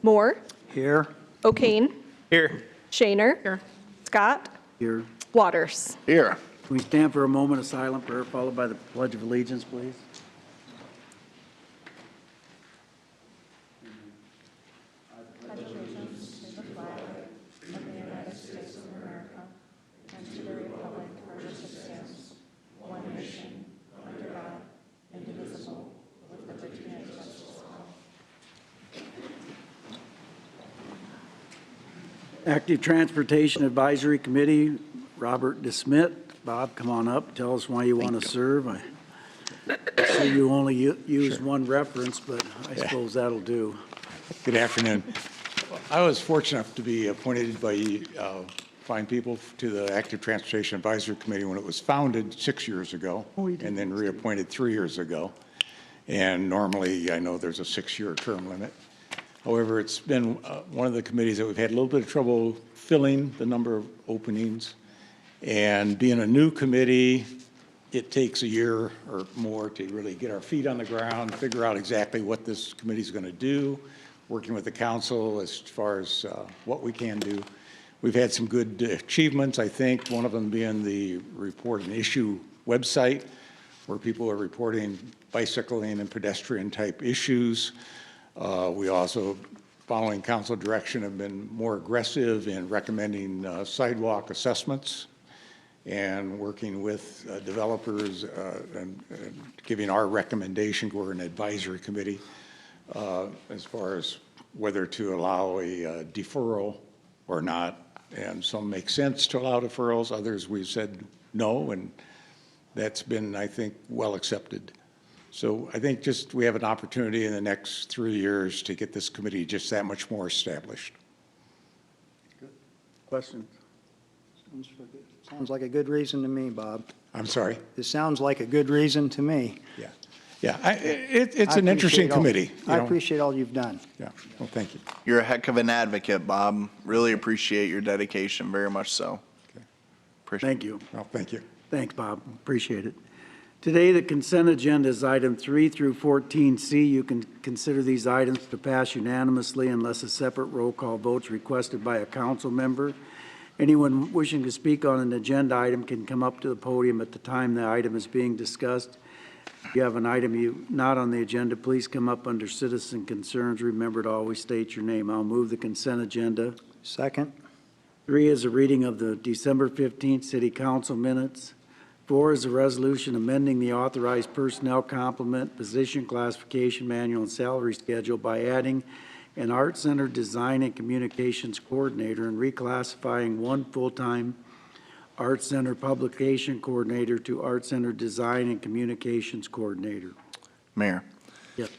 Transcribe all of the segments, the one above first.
Moore, Here. O'Kane, Here. Shaner, Here. Scott, Here. Waters. Here. Can we stand for a moment of silent prayer followed by the Pledge of Allegiance, please? Active Transportation Advisory Committee, Robert DeSmit. Bob, come on up. Tell us why you want to serve. I see you only used one reference, but I suppose that'll do. Good afternoon. I was fortunate enough to be appointed by fine people to the Active Transportation Advisory Committee when it was founded 6 years ago, and then reappointed 3 years ago. And normally, I know there's a 6-year term limit. However, it's been one of the committees that we've had a little bit of trouble filling the number of openings. And being a new committee, it takes a year or more to really get our feet on the ground, figure out exactly what this committee is going to do, working with the council as far as what we can do. We've had some good achievements, I think, one of them being the report and issue website, where people are reporting bicycling and pedestrian type issues. We also, following council direction, have been more aggressive in recommending sidewalk assessments and working with developers and giving our recommendation. We're an advisory committee as far as whether to allow a deferral or not. And some make sense to allow deferrals, others we've said no, and that's been, I think, well accepted. So I think just we have an opportunity in the next 3 years to get this committee just that much more established. Good. Questions? Sounds like a good reason to me, Bob. I'm sorry? This sounds like a good reason to me. Yeah. Yeah, it's an interesting committee. I appreciate all you've done. Yeah, well, thank you. You're a heck of an advocate, Bob. Really appreciate your dedication, very much so. Okay. Appreciate Thank you. Well, thank you. Thanks, Bob. Appreciate it. Today, the consent agenda is item 3 through 14C. You can consider these items to pass unanimously unless a separate roll call vote is requested by a council member. Anyone wishing to speak on an agenda item can come up to the podium at the time the item is being discussed. If you have an item not on the agenda, please come up under citizen concerns. Remember to always state your name. I'll move the consent agenda. Second. 3 is a reading of the December 15th City Council minutes. 4 is a resolution amending the authorized personnel complement, position classification manual, and salary schedule by adding an Art Center Design and Communications Coordinator and reclassifying one full-time Art Center Publication Coordinator to Art Center Design and Communications Coordinator. Mayor. Yep.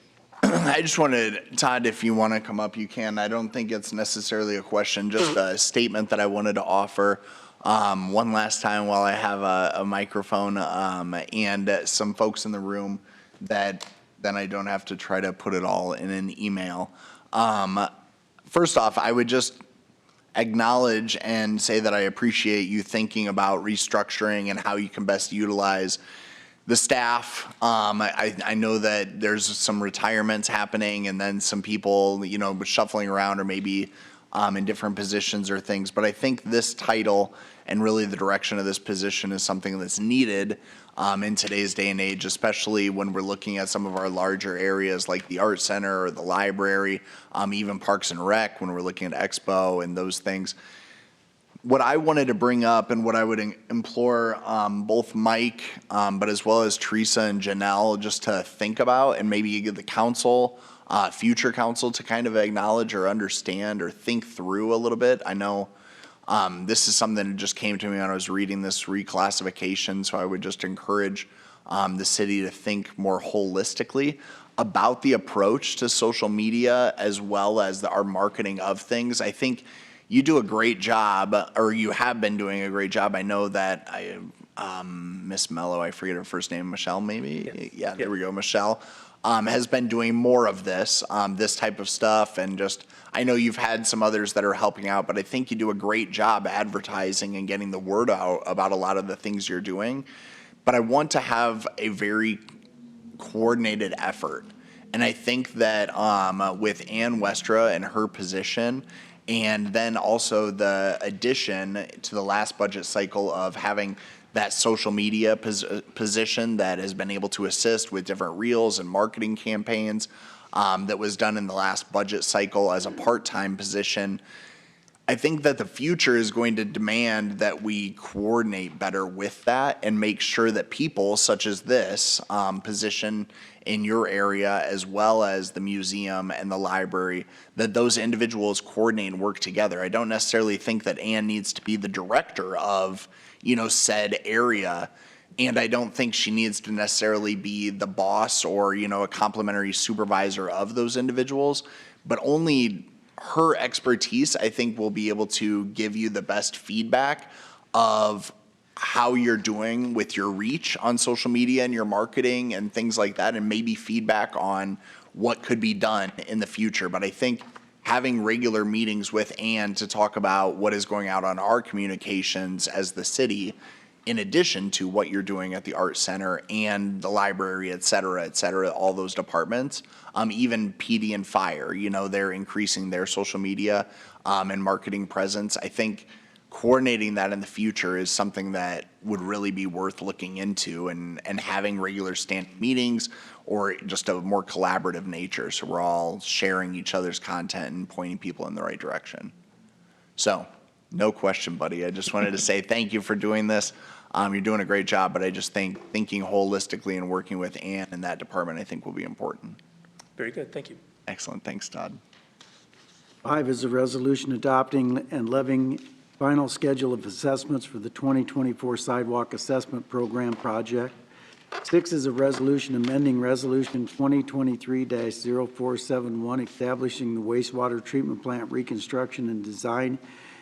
I just wanted, Todd, if you want to come up, you can. I don't think it's necessarily a question, just a statement that I wanted to offer one last time while I have a microphone and some folks in the room that then I don't have to try to put it all in an email. First off, I would just acknowledge and say that I appreciate you thinking about restructuring and how you can best utilize the staff. I know that there's some retirements happening and then some people, you know, shuffling around or maybe in different positions or things. But I think this title and really the direction of this position is something that's needed in today's day and age, especially when we're looking at some of our larger areas like the Art Center or the library, even Parks and Rec when we're looking at Expo and those things. What I wanted to bring up and what I would implore both Mike, but as well as Teresa and Janelle just to think about and maybe give the council, future council to kind of acknowledge or understand or think through a little bit. I know this is something that just came to me when I was reading this reclassification, so I would just encourage the city to think more holistically about the approach to social media as well as our marketing of things. I think you do a great job, or you have been doing a great job. I know that Miss Mello, I forget her first name, Michelle maybe? Yes. Yeah, there we go, Michelle, has been doing more of this, this type of stuff, and just, I know you've had some others that are helping out, but I think you do a great job advertising and getting the word out about a lot of the things you're doing. But I want to have a very coordinated effort. And I think that with Ann Westra and her position, and then also the addition to the last budget cycle of having that social media position that has been able to assist with different reels and marketing campaigns that was done in the last budget cycle as a part-time position. I think that the future is going to demand that we coordinate better with that and make sure that people such as this position in your area, as well as the museum and the library, that those individuals coordinate and work together. I don't necessarily think that Ann needs to be the director of, said area. And I don't think she needs to necessarily be the boss or, a complimentary supervisor of those individuals, but only her expertise, I think, will be able to give you the best feedback of how you're doing with your reach on social media and your marketing and things like that, and maybe feedback on what could be done in the future. But I think having regular meetings with Ann to talk about what is going out on our communications as the city, in addition to what you're doing at the Art Center and the library, et cetera, all those departments, even PD and Fire, they're increasing their social media and marketing presence. I think coordinating that in the future is something that would really be worth looking into and having regular standing meetings or just a more collaborative nature, so we're all sharing each other's content and pointing people in the right direction. So, no question, buddy. I just wanted to say thank you for doing this. You're doing a great job, but I just think thinking holistically and working with Ann in that department, I think will be important. Very good, thank you. Excellent, thanks, Todd. 5 is a resolution adopting and levying final schedule of assessments for the 2024 Sidewalk Assessment Program project. 6 is a resolution amending Resolution 2023-0471, establishing the wastewater treatment plant reconstruction and design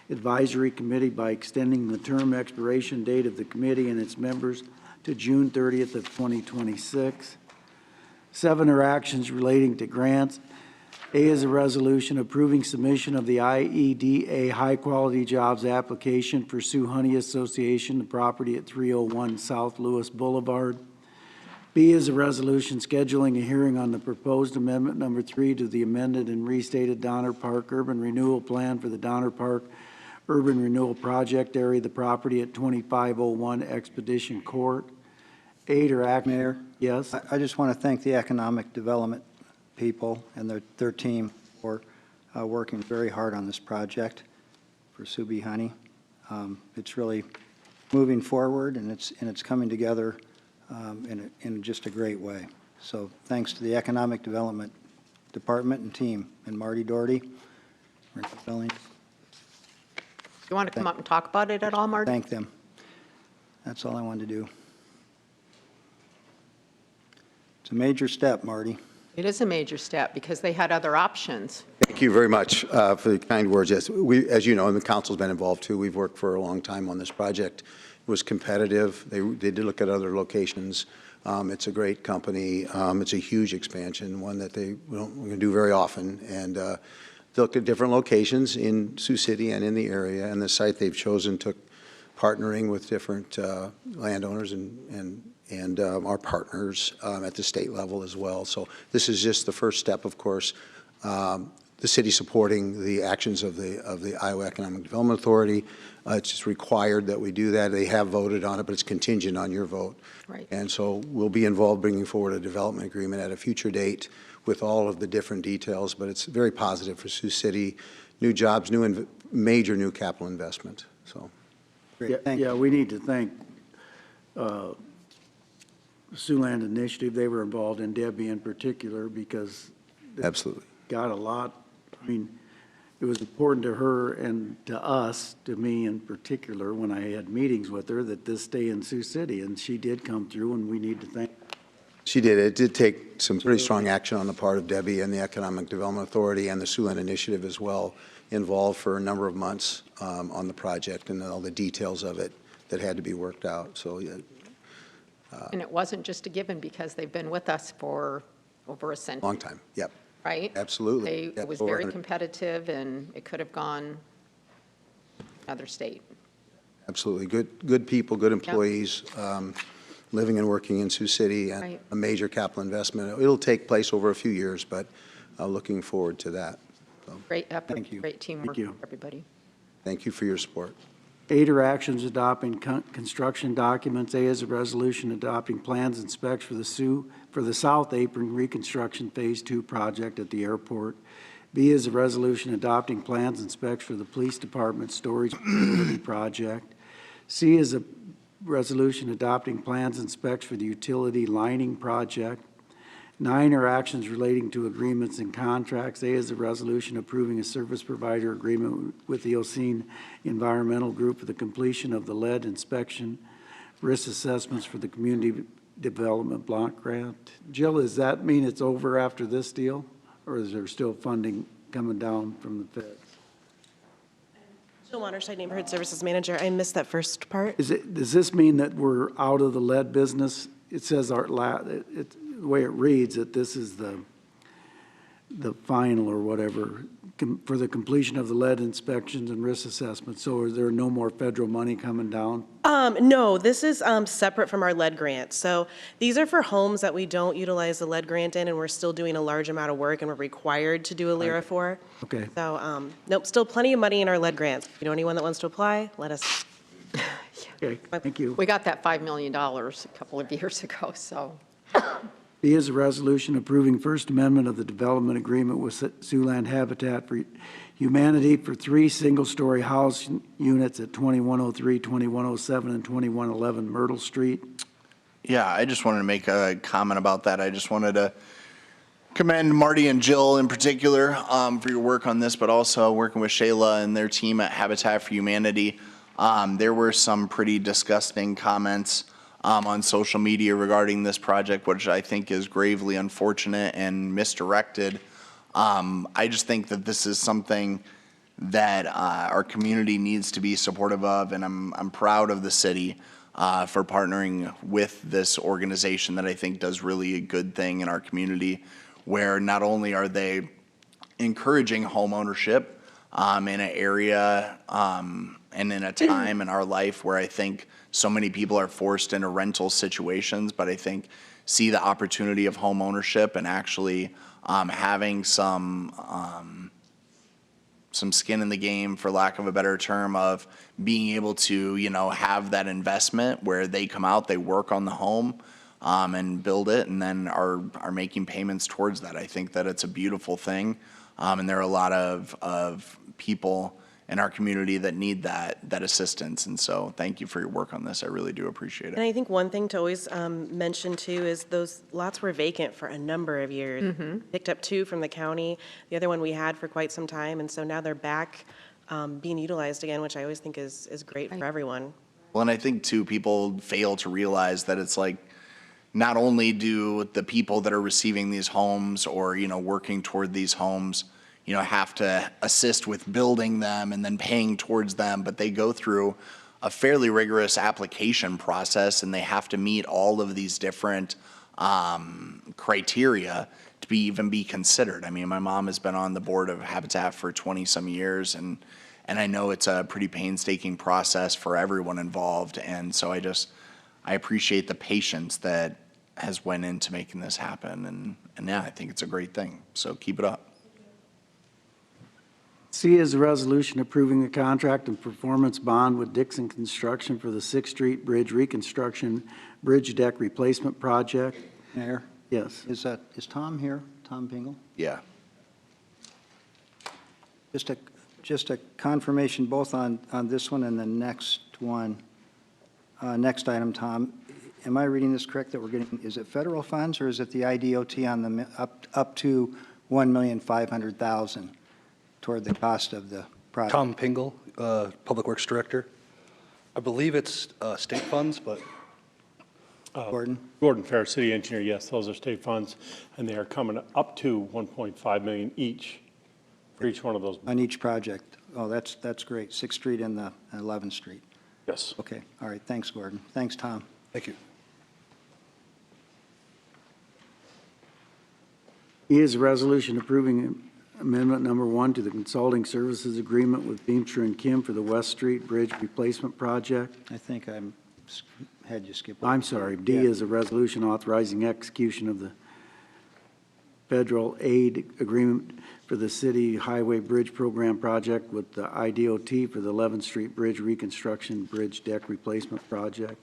advisory committee by extending the term expiration date of the committee and its members to June 30th of 2026. 7 are actions relating to grants. A is a resolution approving submission of the IEDA High Quality Jobs application for Sioux Honey Association, the property at 301 South Lewis Boulevard. B is a resolution scheduling a hearing on the proposed amendment number 3 to the amended and restated Donner Park Urban Renewal Plan for the Donner Park Urban Renewal Project area, the property at 2501 Expedition Court. 8 are act. Mayor? Yes. I just want to thank the economic development people and their team for working very hard on this project for Sioux Honey. It's really moving forward, and it's coming together in just a great way. So thanks to the Economic Development Department and team, and Marty Doherty, Renee Billings. You want to come up and talk about it at all, Marty? Thank them. That's all I wanted to do. It's a major step, Marty. It is a major step because they had other options. Thank you very much for the kind words. Yes, as you know, and the council's been involved too. We've worked for a long time on this project. It was competitive. They did look at other locations. It's a great company. It's a huge expansion, one that they don't going to do very often. And they looked at different locations in Sioux City and in the area. And the site they've chosen took partnering with different landowners and our partners at the state level as well. So this is just the first step, of course. The city supporting the actions of the Iowa Economic Development Authority. It's just required that we do that. They have voted on it, but it's contingent on your vote. Right. And so we'll be involved bringing forward a development agreement at a future date with all of the different details, but it's very positive for Sioux City. New jobs, major new capital investment. So. Great, thank you. Yeah, we need to thank Siouxland Initiative. They were involved in Debbie in particular because they Absolutely. got a lot. I mean, it was important to her and to us, to me in particular, when I had meetings with her, that this stay in Sioux City, and she did come through, and we need to thank. She did. It did take some pretty strong action on the part of Debbie and the Economic Development Authority and the Siouxland Initiative as well, involved for a number of months on the project and all the details of it that had to be worked out. So, yeah. And it wasn't just a given because they've been with us for over a century. Long time. Yep. Right? Absolutely. It Yep. was very competitive, and it could have gone another state. Absolutely. Good people, good employees. living and working in Sioux City, and Right. a major capital investment. It'll take place over a few years, but looking forward to that. Great effort. Thank you. Great teamwork, you. everybody. Thank you for your support. 8 are actions adopting construction documents. A is a resolution adopting plans and specs for the South Apron Reconstruction Phase 2 project at the airport. B is a resolution adopting plans and specs for the police department storage facility project. C is a resolution adopting plans and specs for the utility lining project. 9 are actions relating to agreements and contracts. A is a resolution approving a service provider agreement with the Osine Environmental Group for the completion of the lead inspection risk assessments for the Community Development Block Grant. Jill, does that mean it's over after this deal, or is there still funding coming down from the feds? Jill Waterside, Neighborhood Services Manager. I missed that first part. Does this mean that we're out of the lead business? It says the way it reads, that this is the final or whatever for the completion of the lead inspections and risk assessments. So is there no more federal money coming down? No, this is separate from our lead grant. So these are for homes that we don't utilize the lead grant in, and we're still doing a large amount of work, and we're required to do a LIRA for. Okay. So, nope, still plenty of money in our lead grants. If you know anyone that wants to apply, let us. Okay, thank you. We got that $5 million a couple of years ago, so. B is a resolution approving First Amendment of the development agreement with Siouxland Habitat for Humanity for 3 single-story house units at 2103, 2107, and 2111 Myrtle Street. Yeah, I just wanted to make a comment about that. I just wanted to commend Marty and Jill in particular for your work on this, but also working with Shayla and their team at Habitat for Humanity. There were some pretty disgusting comments on social media regarding this project, which I think is gravely unfortunate and misdirected. I just think that this is something that our community needs to be supportive of, and I'm proud of the city for partnering with this organization that I think does really a good thing in our community, where not only are they encouraging home ownership in an area and in a time in our life where I think so many people are forced into rental situations, but I think see the opportunity of home ownership and actually having some skin in the game, for lack of a better term, of being able to, have that investment where they come out, they work on the home and build it, and then are making payments towards that. I think that it's a beautiful thing, and there are a lot of people in our community that need that assistance. And so thank you for your work on this. I really do appreciate it. And I think one thing to always mention too is those lots were vacant for a number of years. Picked up 2 from the county, the other one we had for quite some time, and so now they're back being utilized again, which I always think is great for everyone. Well, and I think too, people fail to realize that it's like, not only do the people that are receiving these homes or, working toward these homes, have to assist with building them and then paying towards them, but they go through a fairly rigorous application process, and they have to meet all of these different criteria to even be considered. I mean, my mom has been on the board of Habitat for 20-some years, and I know it's a pretty painstaking process for everyone involved, and so I appreciate the patience that has went into making this happen, and yeah, I think it's a great thing, so keep it up. C is a resolution approving the contract and performance bond with Dixon Construction for the 6th Street Bridge Reconstruction Bridge Deck Replacement Project. Mayor, Yes. is Tom here? Tom Pingle? Yeah. Just a confirmation both on this one and the next one. Next item, Tom. Am I reading this correct, that we're getting, is it federal funds or is it the IDOT on the up to $1,500,000 toward the cost of the project? Tom Pingle, Public Works Director. I believe it's state funds, but Gordon? Gordon Fair, City Engineer, yes, those are state funds, and they are coming up to $1.5 million each for each one of those. On each project? Oh, that's great. 6th Street and the 11th Street. Yes. Okay, all right, thanks, Gordon. Thanks, Tom. thank you. E is a resolution approving amendment number 1 to the consulting services agreement with Beamster and Kim for the West Street Bridge Replacement Project. I think I Had you skip? I'm sorry, D Yeah. is a resolution authorizing execution of the federal aid agreement for the city highway bridge program project with the IDOT for the 11th Street Bridge Reconstruction Bridge Deck Replacement Project.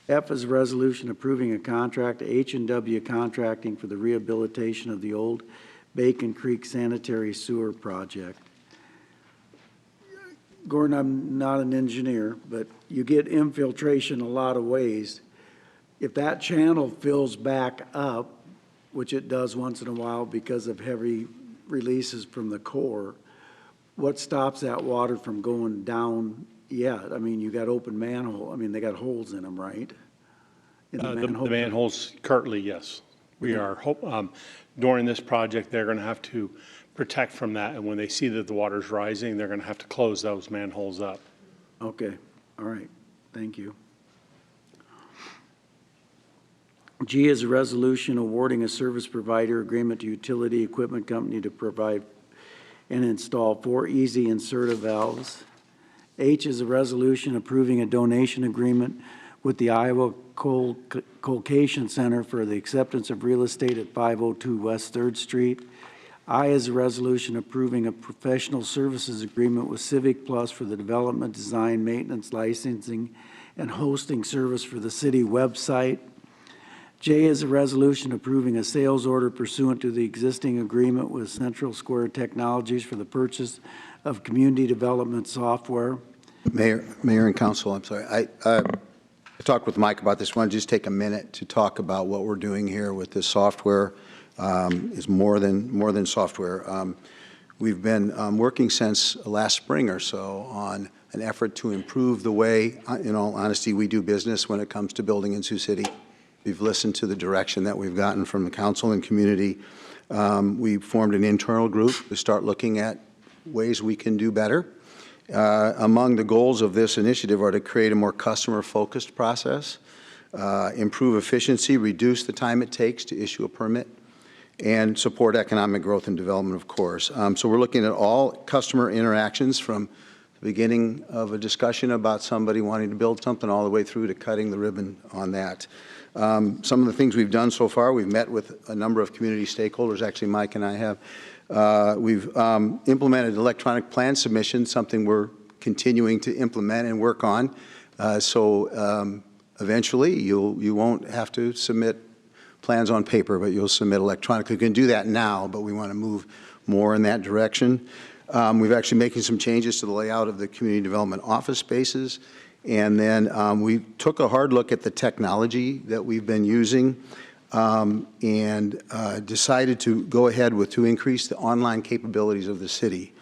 F is a resolution approving a contract to H&W Contracting for the rehabilitation of the old Bacon Creek Sanitary Sewer Project. Gordon, I'm not an engineer, but you get infiltration a lot of ways. If that channel fills back up, which it does once in a while because of heavy releases from the core, what stops that water from going down yet? I mean, you got open manhole, I mean, they got holes in them, right? In the manhole? The manholes currently, yes. We are, during this project, they're going to have to protect from that, and when they see that the water's rising, they're going to have to close those manholes up. Okay, all right, thank you. G is a resolution awarding a service provider agreement to utility equipment company to provide and install 4 easy inserter valves. H is a resolution approving a donation agreement with the Iowa Collocation Center for the acceptance of real estate at 502 West 3rd Street. I is a resolution approving a professional services agreement with Civic Plus for the development, design, maintenance, licensing, and hosting service for the city website. J is a resolution approving a sales order pursuant to the existing agreement with Central Square Technologies for the purchase of community development software. Mayor and council, I'm sorry. I talked with Mike about this. I want to just take a minute to talk about what we're doing here with this software. It's more than software. We've been working since last spring or so on an effort to improve the way, in all honesty, we do business when it comes to building in Sioux City. We've listened to the direction that we've gotten from the council and community. We formed an internal group to start looking at ways we can do better. Among the goals of this initiative are to create a more customer-focused process, improve efficiency, reduce the time it takes to issue a permit, and support economic growth and development, of course. So we're looking at all customer interactions from the beginning of a discussion about somebody wanting to build something all the way through to cutting the ribbon on that. Some of the things we've done so far, we've met with a number of community stakeholders. Actually, Mike and I have. We've implemented electronic plan submission, something we're continuing to implement and work on. So eventually, you won't have to submit plans on paper, but you'll submit electronically. You can do that now, but we want to move more in that direction. We've actually making some changes to the layout of the community development office spaces. And then we took a hard look at the technology that we've been using and decided to go ahead to increase the online capabilities of the city.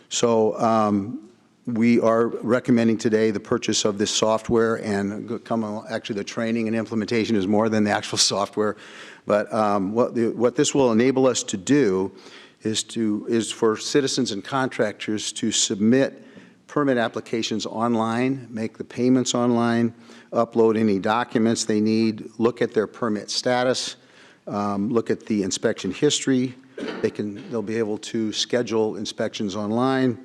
So we are recommending today the purchase of this software, and actually the training and implementation is more than the actual software. But what this will enable us to do is for citizens and contractors to submit permit applications online, make the payments online, upload any documents they need, look at their permit status, look at the inspection history. They'll be able to schedule inspections online,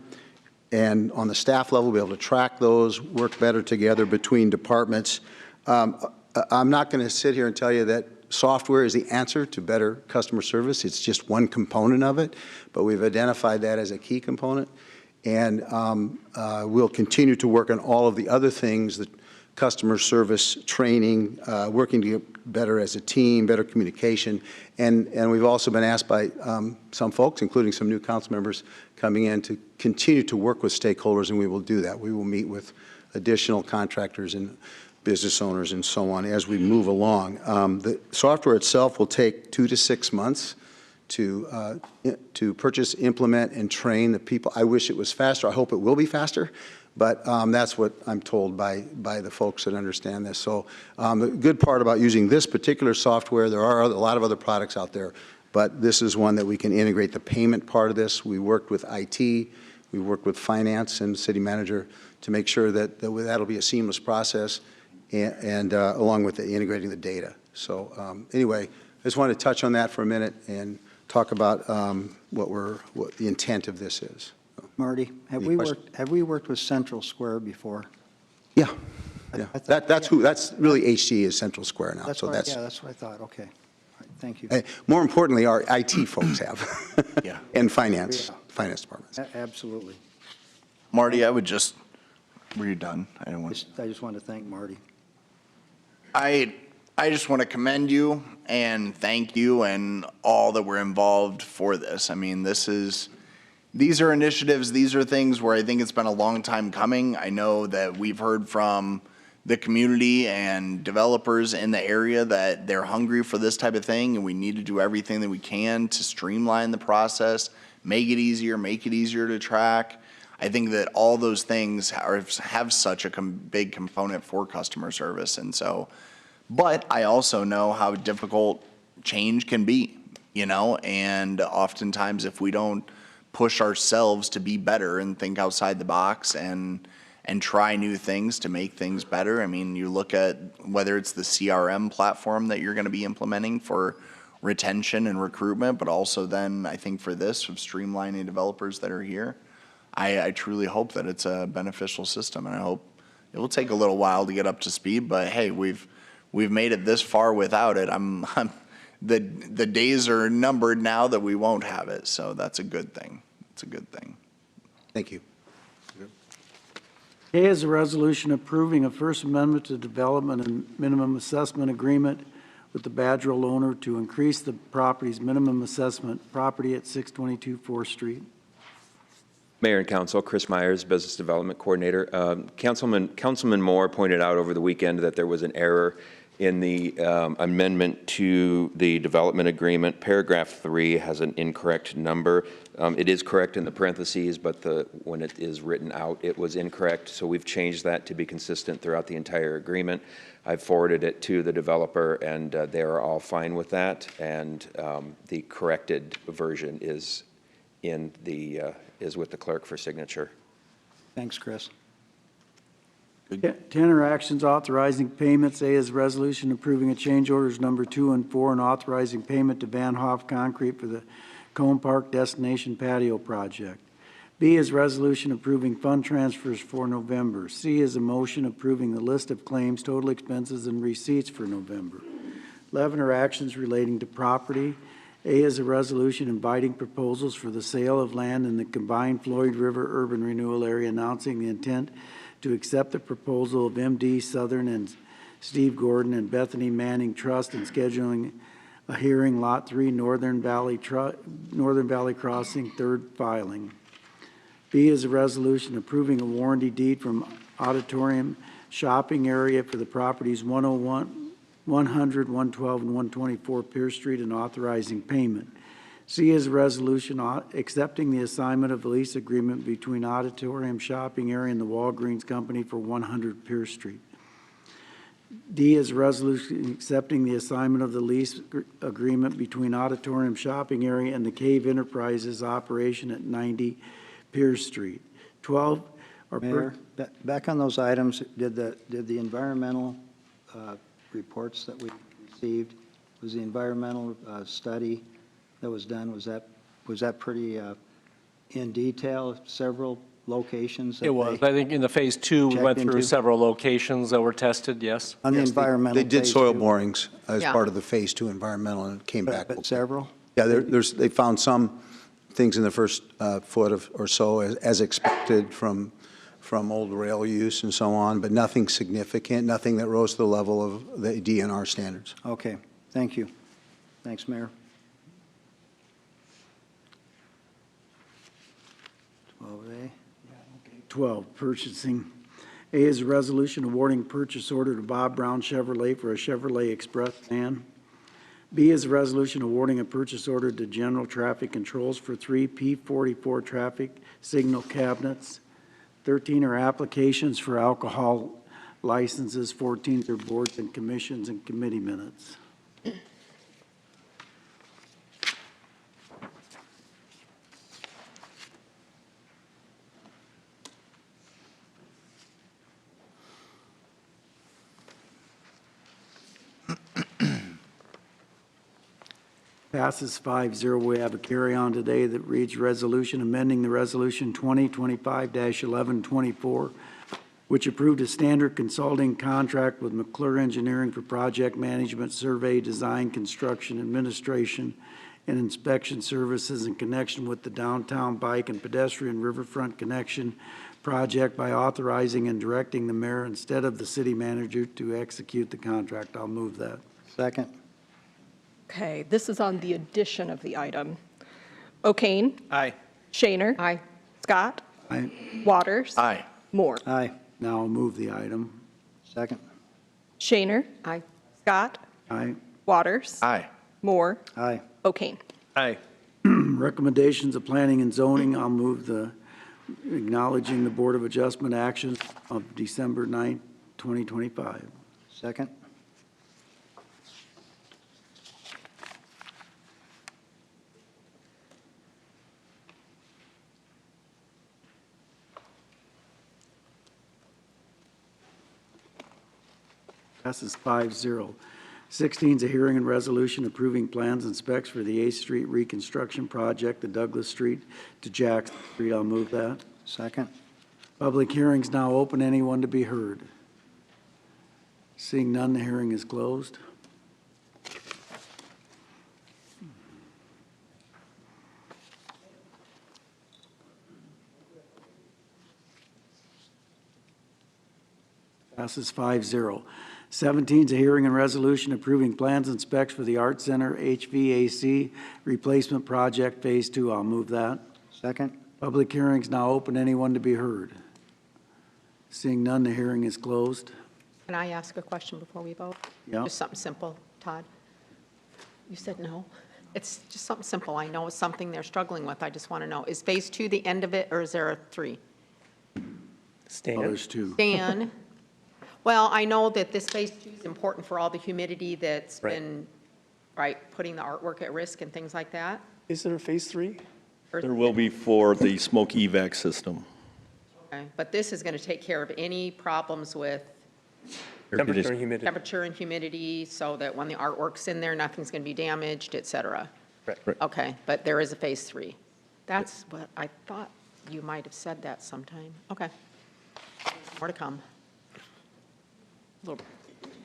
and on the staff level, be able to track those, work better together between departments. I'm not going to sit here and tell you that software is the answer to better customer service. It's just one component of it, but we've identified that as a key component. And we'll continue to work on all of the other things, the customer service, training, working to get better as a team, better communication. And we've also been asked by some folks, including some new council members coming in, to continue to work with stakeholders, and we will do that. We will meet with additional contractors and business owners and so on as we move along. The software itself will take 2 to 6 months to purchase, implement, and train the people. I wish it was faster. I hope it will be faster, but that's what I'm told by the folks that understand this. So the good part about using this particular software, there are a lot of other products out there, but this is one that we can integrate the payment part of this. We worked with IT, we worked with finance and city manager to make sure that that'll be a seamless process, and along with integrating the data. So anyway, I just wanted to touch on that for a minute and talk about what the intent of this is. Marty, have we worked with Central Square before? Yeah, Yeah, I thought- that's really HCE is Central Square now, That's so what, that's, yeah, that's what I thought, okay. All right, thank you. more importantly, our IT folks have. Yeah. And finance departments. Absolutely. Marty, I would just, were you done? I didn't want. I just wanted to thank Marty. I just want to commend you and thank you and all that were involved for this. I mean, these are initiatives, these are things where I think it's been a long time coming. I know that we've heard from the community and developers in the area that they're hungry for this type of thing, and we need to do everything that we can to streamline the process, make it easier to track. I think that all those things have such a big component for customer service, and so, but I also know how difficult change can be, and oftentimes if we don't push ourselves to be better and think outside the box and try new things to make things better. I mean, you look at whether it's the CRM platform that you're going to be implementing for retention and recruitment, but also then I think for this of streamlining developers that are here, I truly hope that it's a beneficial system, and I hope it will take a little while to get up to speed, but hey, we've made it this far without it. The days are numbered now that we won't have it, so that's a good thing. It's a good thing. Thank you. A is a resolution approving a First Amendment to Development and Minimum Assessment Agreement with the Badgerell owner to increase the property's minimum assessment property at 622 4th Street. Mayor and Council, Chris Myers, Business Development Coordinator. Councilman Moore pointed out over the weekend that there was an error in the amendment to the development agreement. Paragraph 3 has an incorrect number. It is correct in the parentheses, but when it is written out, it was incorrect. So we've changed that to be consistent throughout the entire agreement. I've forwarded it to the developer, and they are all fine with that. And the corrected version is with the clerk for signature. Thanks, Chris. 10 are actions authorizing payments. A is a resolution approving a change orders number 2 and 4 and authorizing payment to Van Hoff Concrete for the Cone Park Destination Patio Project. B is resolution approving fund transfers for November. C is a motion approving the list of claims, total expenses, and receipts for November. 11 are actions relating to property. A is a resolution inviting proposals for the sale of land in the combined Floyd River urban renewal area, announcing the intent to accept the proposal of MD Southern and Steve Gordon and Bethany Manning Trust and scheduling a hearing, Lot 3, Northern Valley Crossing, third filing. B is a resolution approving a warranty deed from Auditorium Shopping Area for the properties 101, 100, 112, and 124 Pierce Street and authorizing payment. C is a resolution accepting the assignment of a lease agreement between Auditorium Shopping Area and the Walgreens Company for 100 Pierce Street. D is a resolution accepting the assignment of the lease agreement between Auditorium Shopping Area and the Cave Enterprises operation at 90 Pierce Street. 12 are Mayor, back on those items, did the environmental reports that we received, was the environmental study that was done, was that pretty in detail, several locations? It was. I think in the Phase 2, we went Checked through into? several locations that were tested, yes. On the Yes, environmental. They did phase soil two? borings as Yeah. part of the Phase 2 environmental, and it came back. But several? Yeah, they found some things in the first foot or so as expected from old rail use and so on, but nothing significant, nothing that rose to the level of the DNR standards. Okay, thank you. Thanks, Mayor. 12A. 12, purchasing. A is a resolution awarding purchase order to Bob Brown Chevrolet for a Chevrolet Express van. B is a resolution awarding a purchase order to General Traffic Controls for 3 P44 traffic signal cabinets. 13 are applications for alcohol licenses. 14 are boards and commissions and committee minutes. Passes 5-0. We have a carry-on today that reads resolution amending the resolution 2025-1124 which approved a standard consulting contract with McClure Engineering for project management, survey, design, construction, administration, and inspection services in connection with the downtown bike and pedestrian riverfront connection project by authorizing and directing the mayor instead of the city manager to execute the contract. I'll move that. Second. Okay, this is on the addition of the item. O'Kane. Aye. Shaner. Aye. Scott. Aye. Waters. Aye. Moore. Aye. Now I'll move the item. Second. Shaner. Aye. Scott. Aye. Waters. Aye. Moore. Aye. O'Kane. Aye. Recommendations of planning and zoning, I'll move the acknowledging the Board of Adjustment actions of December 9th, 2025. Second. Passes 5-0. 16 is a hearing and resolution approving plans and specs for the 8th Street reconstruction project, the Douglas Street to Jackson Street. I'll move that. Second. Public hearing's now open. Anyone to be heard? Seeing none, the hearing is closed. Passes 5-0. 17 is a hearing and resolution approving plans and specs for the Art Center HVAC replacement project Phase 2. I'll move that. Second. Public hearing's now open. Anyone to be heard? Seeing none, the hearing is closed. Can I ask a question before we vote? Yeah. Just something simple, Todd. You said no. It's just something simple. I know it's something they're struggling with. I just want to know, is Phase 2 the end of it, or is there a 3? Oh, Stan? there's 2. Dan, well, I know that this Phase 2 is important for all the humidity that's Right. been, right, putting the artwork at risk and things like that. Is there a phase 3? Or- There will be for the smoke evac system. Okay, but this is going to take care of any problems with Temperature and humidity. temperature and humidity, so that when the artwork's in there, nothing's going to be damaged, et cetera. Right. Okay, but there is a Phase 3. That's what I thought you might have said that sometime. Okay. More to come. Thank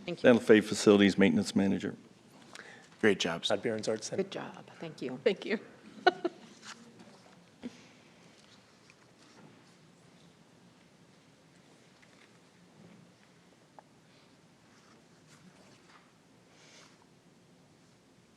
you. Santa Fe Facilities Maintenance Manager. Great job. Todd Barron's Art Center. Good job. Thank you. Thank you.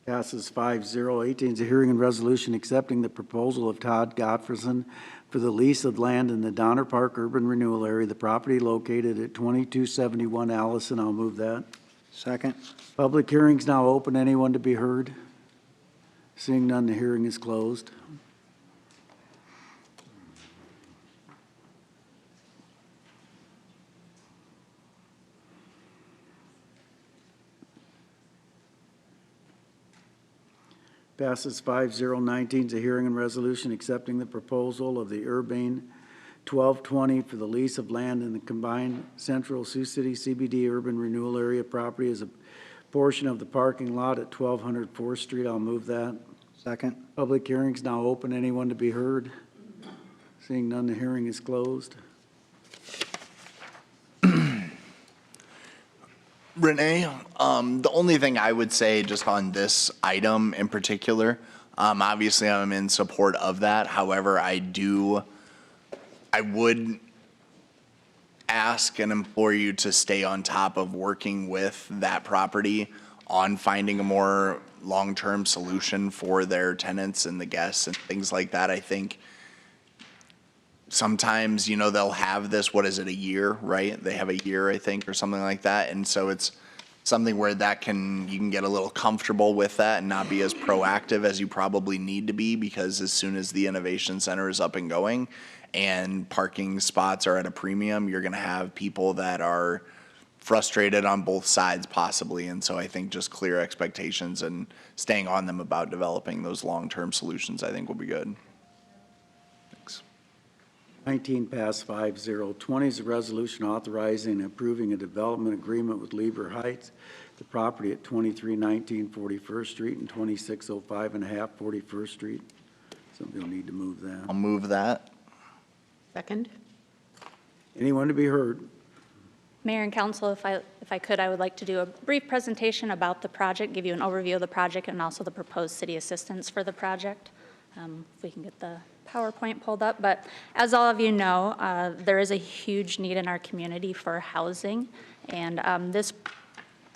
Passes 5-0. 18 is a hearing and resolution accepting the proposal of Todd Gottfredson for the lease of land in the Donner Park Urban Renewal Area, the property located at 2271 Allison. I'll move that. Second. Public hearing's now open. Anyone to be heard? Seeing none, the hearing is closed. Passes 5-0. 19 is a hearing and resolution accepting the proposal of the Urbane 1220 for the lease of land in the combined central Sioux City CBD urban renewal area property as a portion of the parking lot at 1200 4th Street. I'll move that. Second. Public hearing's now open. Anyone to be heard? Seeing none, the hearing is closed. Renee, the only thing I would say just on this item in particular, obviously I'm in support of that. However, I would ask and implore you to stay on top of working with that property on finding a more long-term solution for their tenants and the guests and things like that. I think sometimes, they'll have this, what is it, a year, right? They have a year, I think, or something like that. And so it's something where you can get a little comfortable with that and not be as proactive as you probably need to be, because as soon as the Innovation Center is up and going and parking spots are at a premium, you're going to have people that are frustrated on both sides possibly. And so I think just clear expectations and staying on them about developing those long-term solutions, I think will be good. 19 passed 5-0. 20 is a resolution authorizing and approving a development agreement with Lieber Heights, the property at 2319 41st Street and 2605 and a half 41st Street. Somebody will need to move that. I'll move that. Second? Anyone to be heard? Mayor and council, if I could, I would like to do a brief presentation about the project, give you an overview of the project and also the proposed city assistance for the project. If we can get the PowerPoint pulled up. But as all of you know, there is a huge need in our community for housing. And this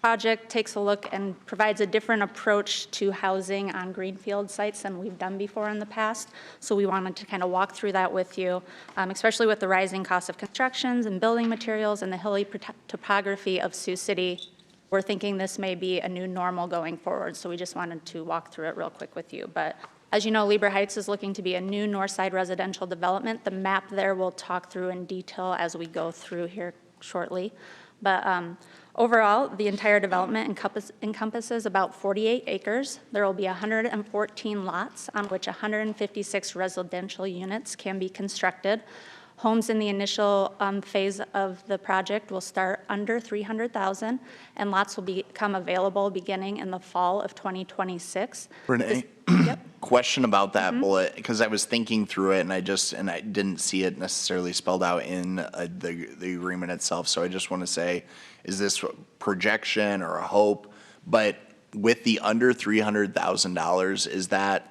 project takes a look and provides a different approach to housing on greenfield sites than we've done before in the past. So we wanted to kind of walk through that with you, especially with the rising cost of constructions and building materials and the hilly topography of Sioux City. We're thinking this may be a new normal going forward. So we just wanted to walk through it real quick with you. But as you know, Lieber Heights is looking to be a new north side residential development. The map there we'll talk through in detail as we go through here shortly. But overall, the entire development encompasses about 48 acres. There will be 114 lots on which 156 residential units can be constructed. Homes in the initial phase of the project will start under $300,000, and lots will become available beginning in the fall of 2026. Renee, Yep. question about that bullet, because I was thinking through it and I didn't see it necessarily spelled out in the agreement itself. So I just want to say, is this a projection or a hope? But with the under $300,000,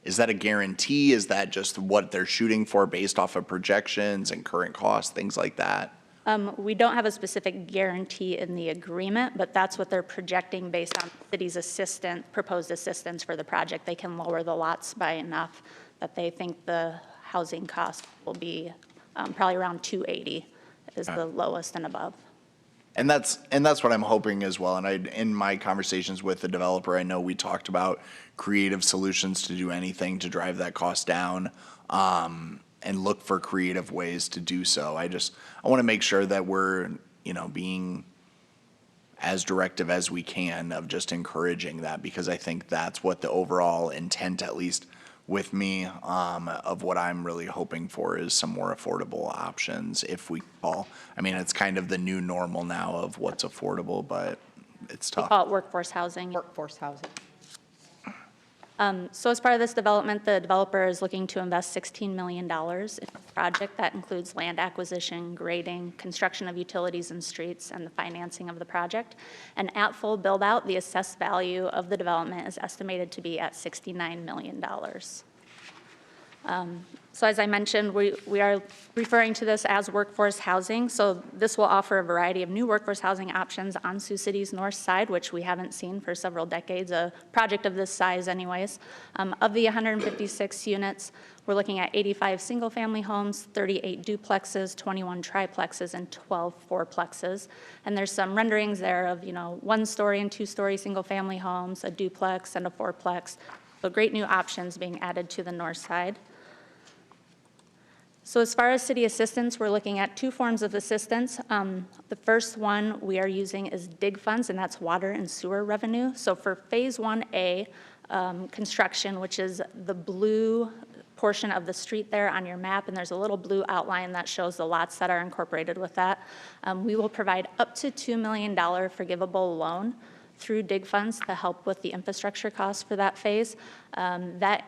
is that a guarantee? Is that just what they're shooting for based off of projections and current costs, things like that? We don't have a specific guarantee in the agreement, but that's what they're projecting based on the city's proposed assistance for the project. They can lower the lots by enough that they think the housing cost will be probably around 280 is the lowest and above. And that's what I'm hoping as well. And in my conversations with the developer, I know we talked about creative solutions to do anything to drive that cost down, and look for creative ways to do so. I want to make sure that we're, being as directive as we can of just encouraging that, because I think that's what the overall intent, at least with me, of what I'm really hoping for is some more affordable options if we call. I mean, it's kind of the new normal now of what's affordable, but it's We tough. call it workforce housing. Workforce housing. So as part of this development, the developer is looking to invest $16 million in the project. That includes land acquisition, grading, construction of utilities and streets, and the financing of the project. And at full build-out, the assessed value of the development is estimated to be at $69 million. So as I mentioned, we are referring to this as workforce housing. So this will offer a variety of new workforce housing options on Sioux City's north side, which we haven't seen for several decades, a project of this size anyways. Of the 156 units, we're looking at 85 single-family homes, 38 duplexes, 21 triplexes, and 12 fourplexes. And there's some renderings there of, one-story and two-story single-family homes, a duplex, and a fourplex. So great new options being added to the north side. So as far as city assistance, we're looking at two forms of assistance. The first one we are using is DIG funds, and that's water and sewer revenue. So for Phase 1A construction, which is the blue portion of the street there on your map, and there's a little blue outline that shows the lots that are incorporated with that, we will provide up to $2 million forgivable loan through DIG funds to help with the infrastructure costs for that phase. That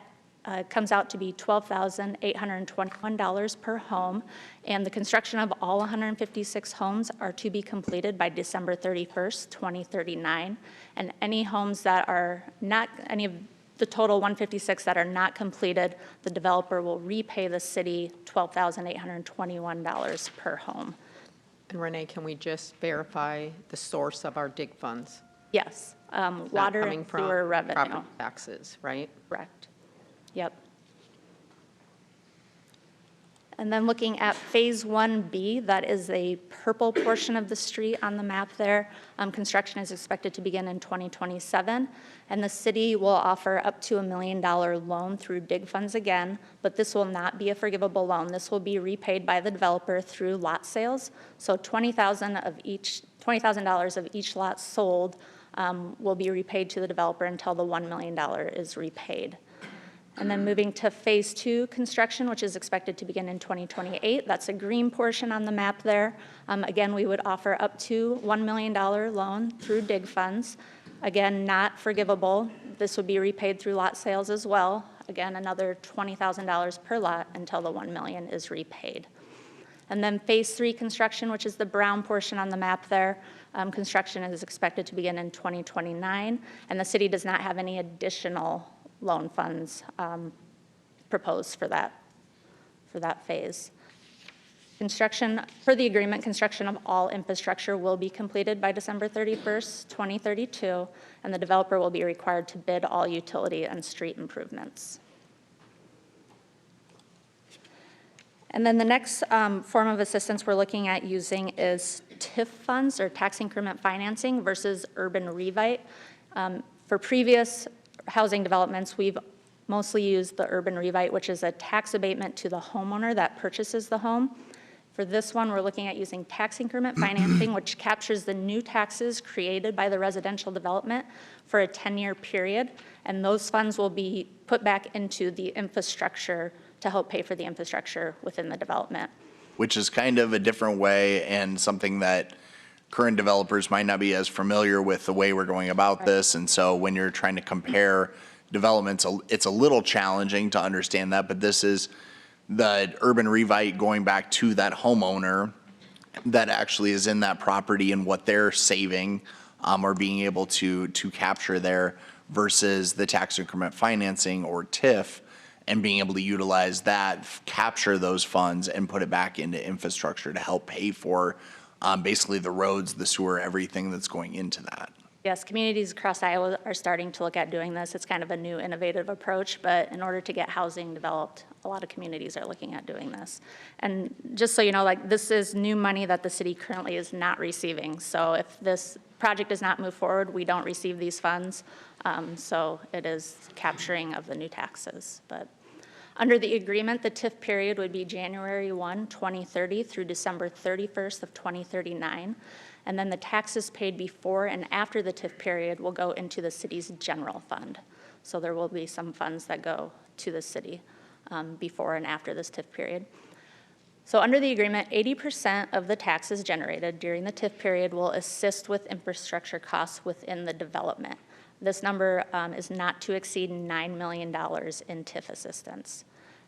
comes out to be $12,821 per home, and the construction of all 156 homes are to be completed by December 31st, 2039. And any homes that are not, any of the total 156 that are not completed, the developer will repay the city $12,821 per home. And Renee, can we just verify the source of our DIG funds? Yes, water Coming and from sewer revenue. property taxes, right? Correct. Yep. And then looking at Phase 1B, that is a purple portion of the street on the map there. Construction is expected to begin in 2027, and the city will offer up to $1 million loan through DIG funds again, but this will not be a forgivable loan. This will be repaid by the developer through lot sales. So $20,000 of each lot sold will be repaid to the developer until the $1 million is repaid. And then moving to Phase 2 construction, which is expected to begin in 2028. That's a green portion on the map there. Again, we would offer up to $1 million loan through DIG funds. Again, not forgivable. This would be repaid through lot sales as well. Again, another $20,000 per lot until the $1 million is repaid. And then Phase 3 construction, which is the brown portion on the map there, construction is expected to begin in 2029, and the city does not have any additional loan funds proposed for that phase. Construction, per the agreement, construction of all infrastructure will be completed by December 31st, 2032, and the developer will be required to bid all utility and street improvements. And then the next form of assistance we're looking at using is TIF funds, or tax increment financing, versus urban revite. For previous housing developments, we've mostly used the urban revite, which is a tax abatement to the homeowner that purchases the home. For this one, we're looking at using tax increment financing, which captures the new taxes created by the residential development for a 10-year period, and those funds will be put back into the infrastructure to help pay for the infrastructure within the development. Which is kind of a different way and something that current developers might not be as familiar with the way we're going about this. And so when you're trying to compare developments, it's a little challenging to understand that, but this is the urban revite going back to that homeowner that actually is in that property and what they're saving or being able to capture there, versus the tax increment financing, or TIF, and being able to utilize that, capture those funds and put it back into infrastructure to help pay for basically the roads, the sewer, everything that's going into that. Yes, communities across Iowa are starting to look at doing this. It's kind of a new innovative approach, but in order to get housing developed, a lot of communities are looking at doing this. And just so you know, like, this is new money that the city currently is not receiving. So if this project does not move forward, we don't receive these funds. So it is capturing of the new taxes. But under the agreement, the TIF period would be January 1, 2030 through December 31st of 2039. And then the taxes paid before and after the TIF period will go into the city's general fund. So there will be some funds that go to the city before and after this TIF period. So under the agreement, 80% of the taxes generated during the TIF period will assist with infrastructure costs within the development. This number is not to exceed $9 million in TIF assistance.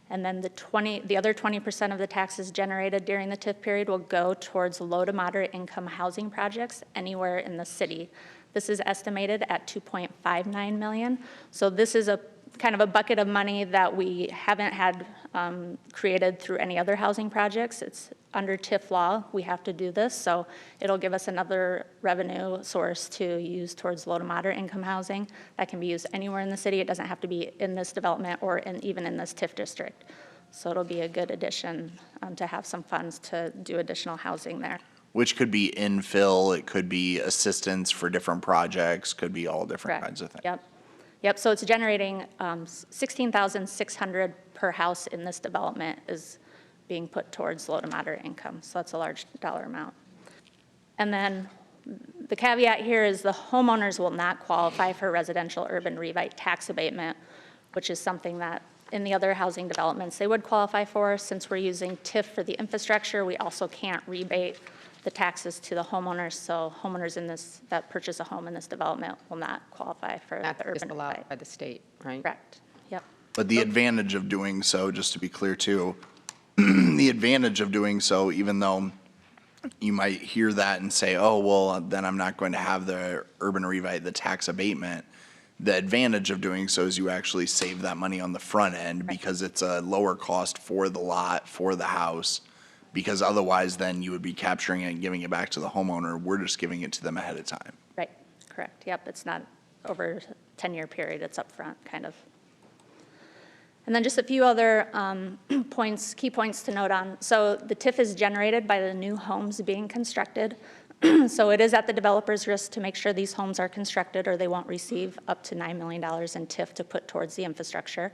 And then the other 20% of the taxes generated during the TIF period will go towards low to moderate income housing projects anywhere in the city. This is estimated at $2.59 million. So this is a kind of a bucket of money that we haven't had created through any other housing projects. It's under TIF law, we have to do this, so it'll give us another revenue source to use towards low to moderate income housing that can be used anywhere in the city. It doesn't have to be in this development or even in this TIF district. So it'll be a good addition to have some funds to do additional housing there. Which could be infill, it could be assistance for different projects, could be all different Correct. kinds of things. Yep, so it's generating $16,600 per house in this development is being put towards low to moderate income. So that's a large dollar amount. And then the caveat here is the homeowners will not qualify for residential urban revite tax abatement, which is something that in the other housing developments they would qualify for. Since we're using TIF for the infrastructure, we also can't rebate the taxes to the homeowners, so homeowners that purchase a home in this development will not qualify for the urban revite. By the state, right? Correct, yep. But the advantage of doing so, just to be clear too, the advantage of doing so, even though you might hear that and say, oh, well, then I'm not going to have the urban revite, the tax abatement. The advantage of doing so is you actually save that money on the front end because it's a lower cost for the lot, for the house, because otherwise then you would be capturing it and giving it back to the homeowner. We're just giving it to them ahead of time. Right, correct, yep, it's not over a 10-year period, it's upfront, kind of. And then just a few other key points to note on. So the TIF is generated by the new homes being constructed. So it is at the developer's risk to make sure these homes are constructed or they won't receive up to $9 million in TIF to put towards the infrastructure.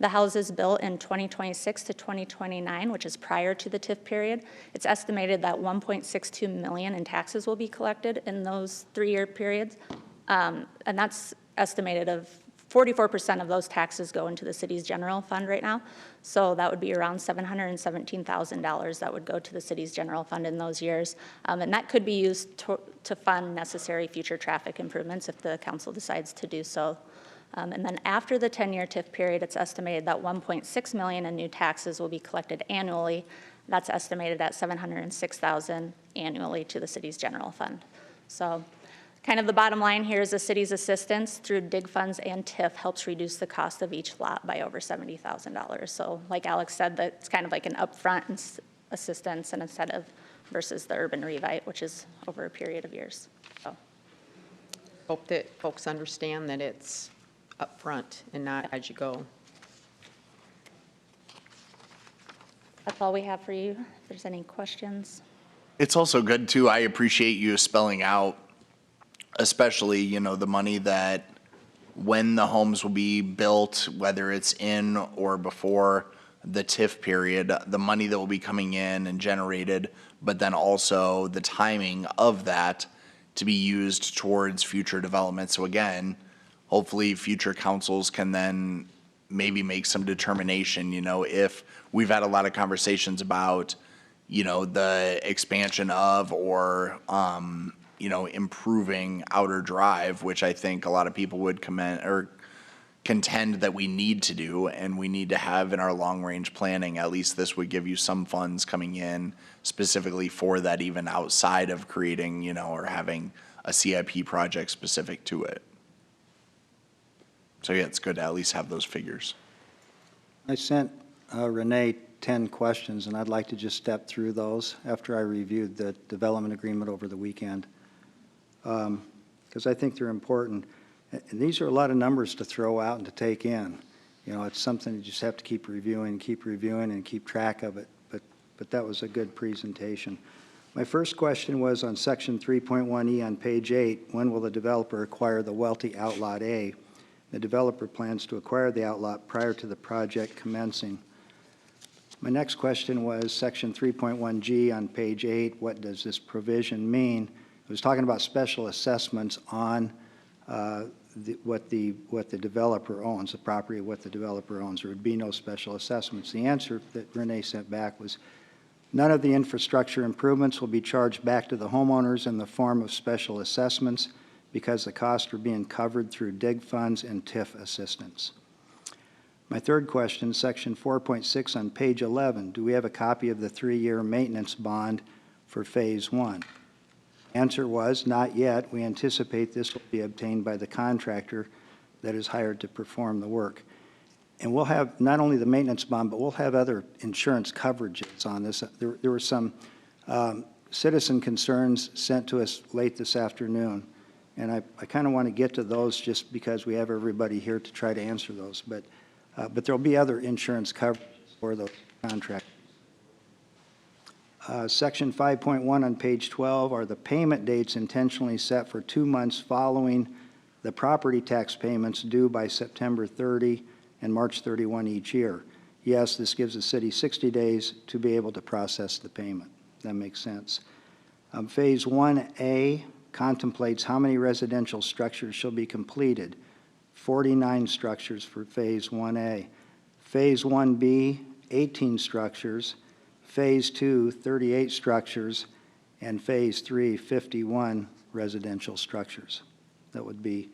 The houses built in 2026 to 2029, which is prior to the TIF period, it's estimated that $1.62 million in taxes will be collected in those 3-year periods. And that's estimated of 44% of those taxes go into the city's general fund right now. So that would be around $717,000 that would go to the city's general fund in those years. And that could be used to fund necessary future traffic improvements if the council decides to do so. And then after the 10-year TIF period, it's estimated that $1.6 million in new taxes will be collected annually That's estimated at $706,000 annually to the city's general fund. So kind of the bottom line here is the city's assistance through DIG funds and TIF helps reduce the cost of each lot by over $70,000. So like Alex said, that's kind of like an upfront assistance and instead of versus the urban revite, which is over a period of years. So Hope that folks understand that it's upfront and not as you go. that's all we have for you. If there's any questions. It's also good too, I appreciate you spelling out, especially, you know, the money that when the homes will be built, whether it's in or before the TIF period, the money that will be coming in and generated, but then also the timing of that to be used towards future development. So again, hopefully future councils can then maybe make some determination, you know, if we've had a lot of conversations about, you know, the expansion of or, you know, improving Outer Drive, which I think a lot of people would contend that we need to do and we need to have in our long-range planning. At least this would give you some funds coming in specifically for that, even outside of creating, you know, or having a CIP project specific to it. So yeah, it's good to at least have those figures. I sent Renee 10 questions, and I'd like to just step through those after I reviewed the development agreement over the weekend, because I think they're important. And these are a lot of numbers to throw out and to take in. You know, it's something you just have to keep reviewing, and keep track of it. But that was a good presentation. My first question was on Section 3.1E on page 8, when will the developer acquire the Welty Outlot A? The developer plans to acquire the outlot prior to the project commencing. My next question was Section 3.1G on page 8, what does this provision mean? It was talking about special assessments on what the developer owns, the property of what the developer owns. There would be no special assessments. The answer that Renee sent back was none of the infrastructure improvements will be charged back to the homeowners in the form of special assessments because the costs are being covered through DIG funds and TIF assistance. My third question, Section 4.6 on page 11, do we have a copy of the 3-year maintenance bond for Phase 1? Answer was, not yet. We anticipate this will be obtained by the contractor that is hired to perform the work. And we'll have not only the maintenance bond, but we'll have other insurance coverages on this. There were some citizen concerns sent to us late this afternoon, and I kind of want to get to those just because we have everybody here to try to answer those. But there'll be other insurance coverage for the contract. Section 5.1 on page 12 are the payment dates intentionally set for 2 months following the property tax payments due by September 30 and March 31 each year. Yes, this gives the city 60 days to be able to process the payment. That makes sense. Phase 1A contemplates how many residential structures shall be completed. 49 structures for Phase 1A. Phase 1B, 18 structures. Phase 2, 38 structures. And Phase 3, 51 residential structures that would be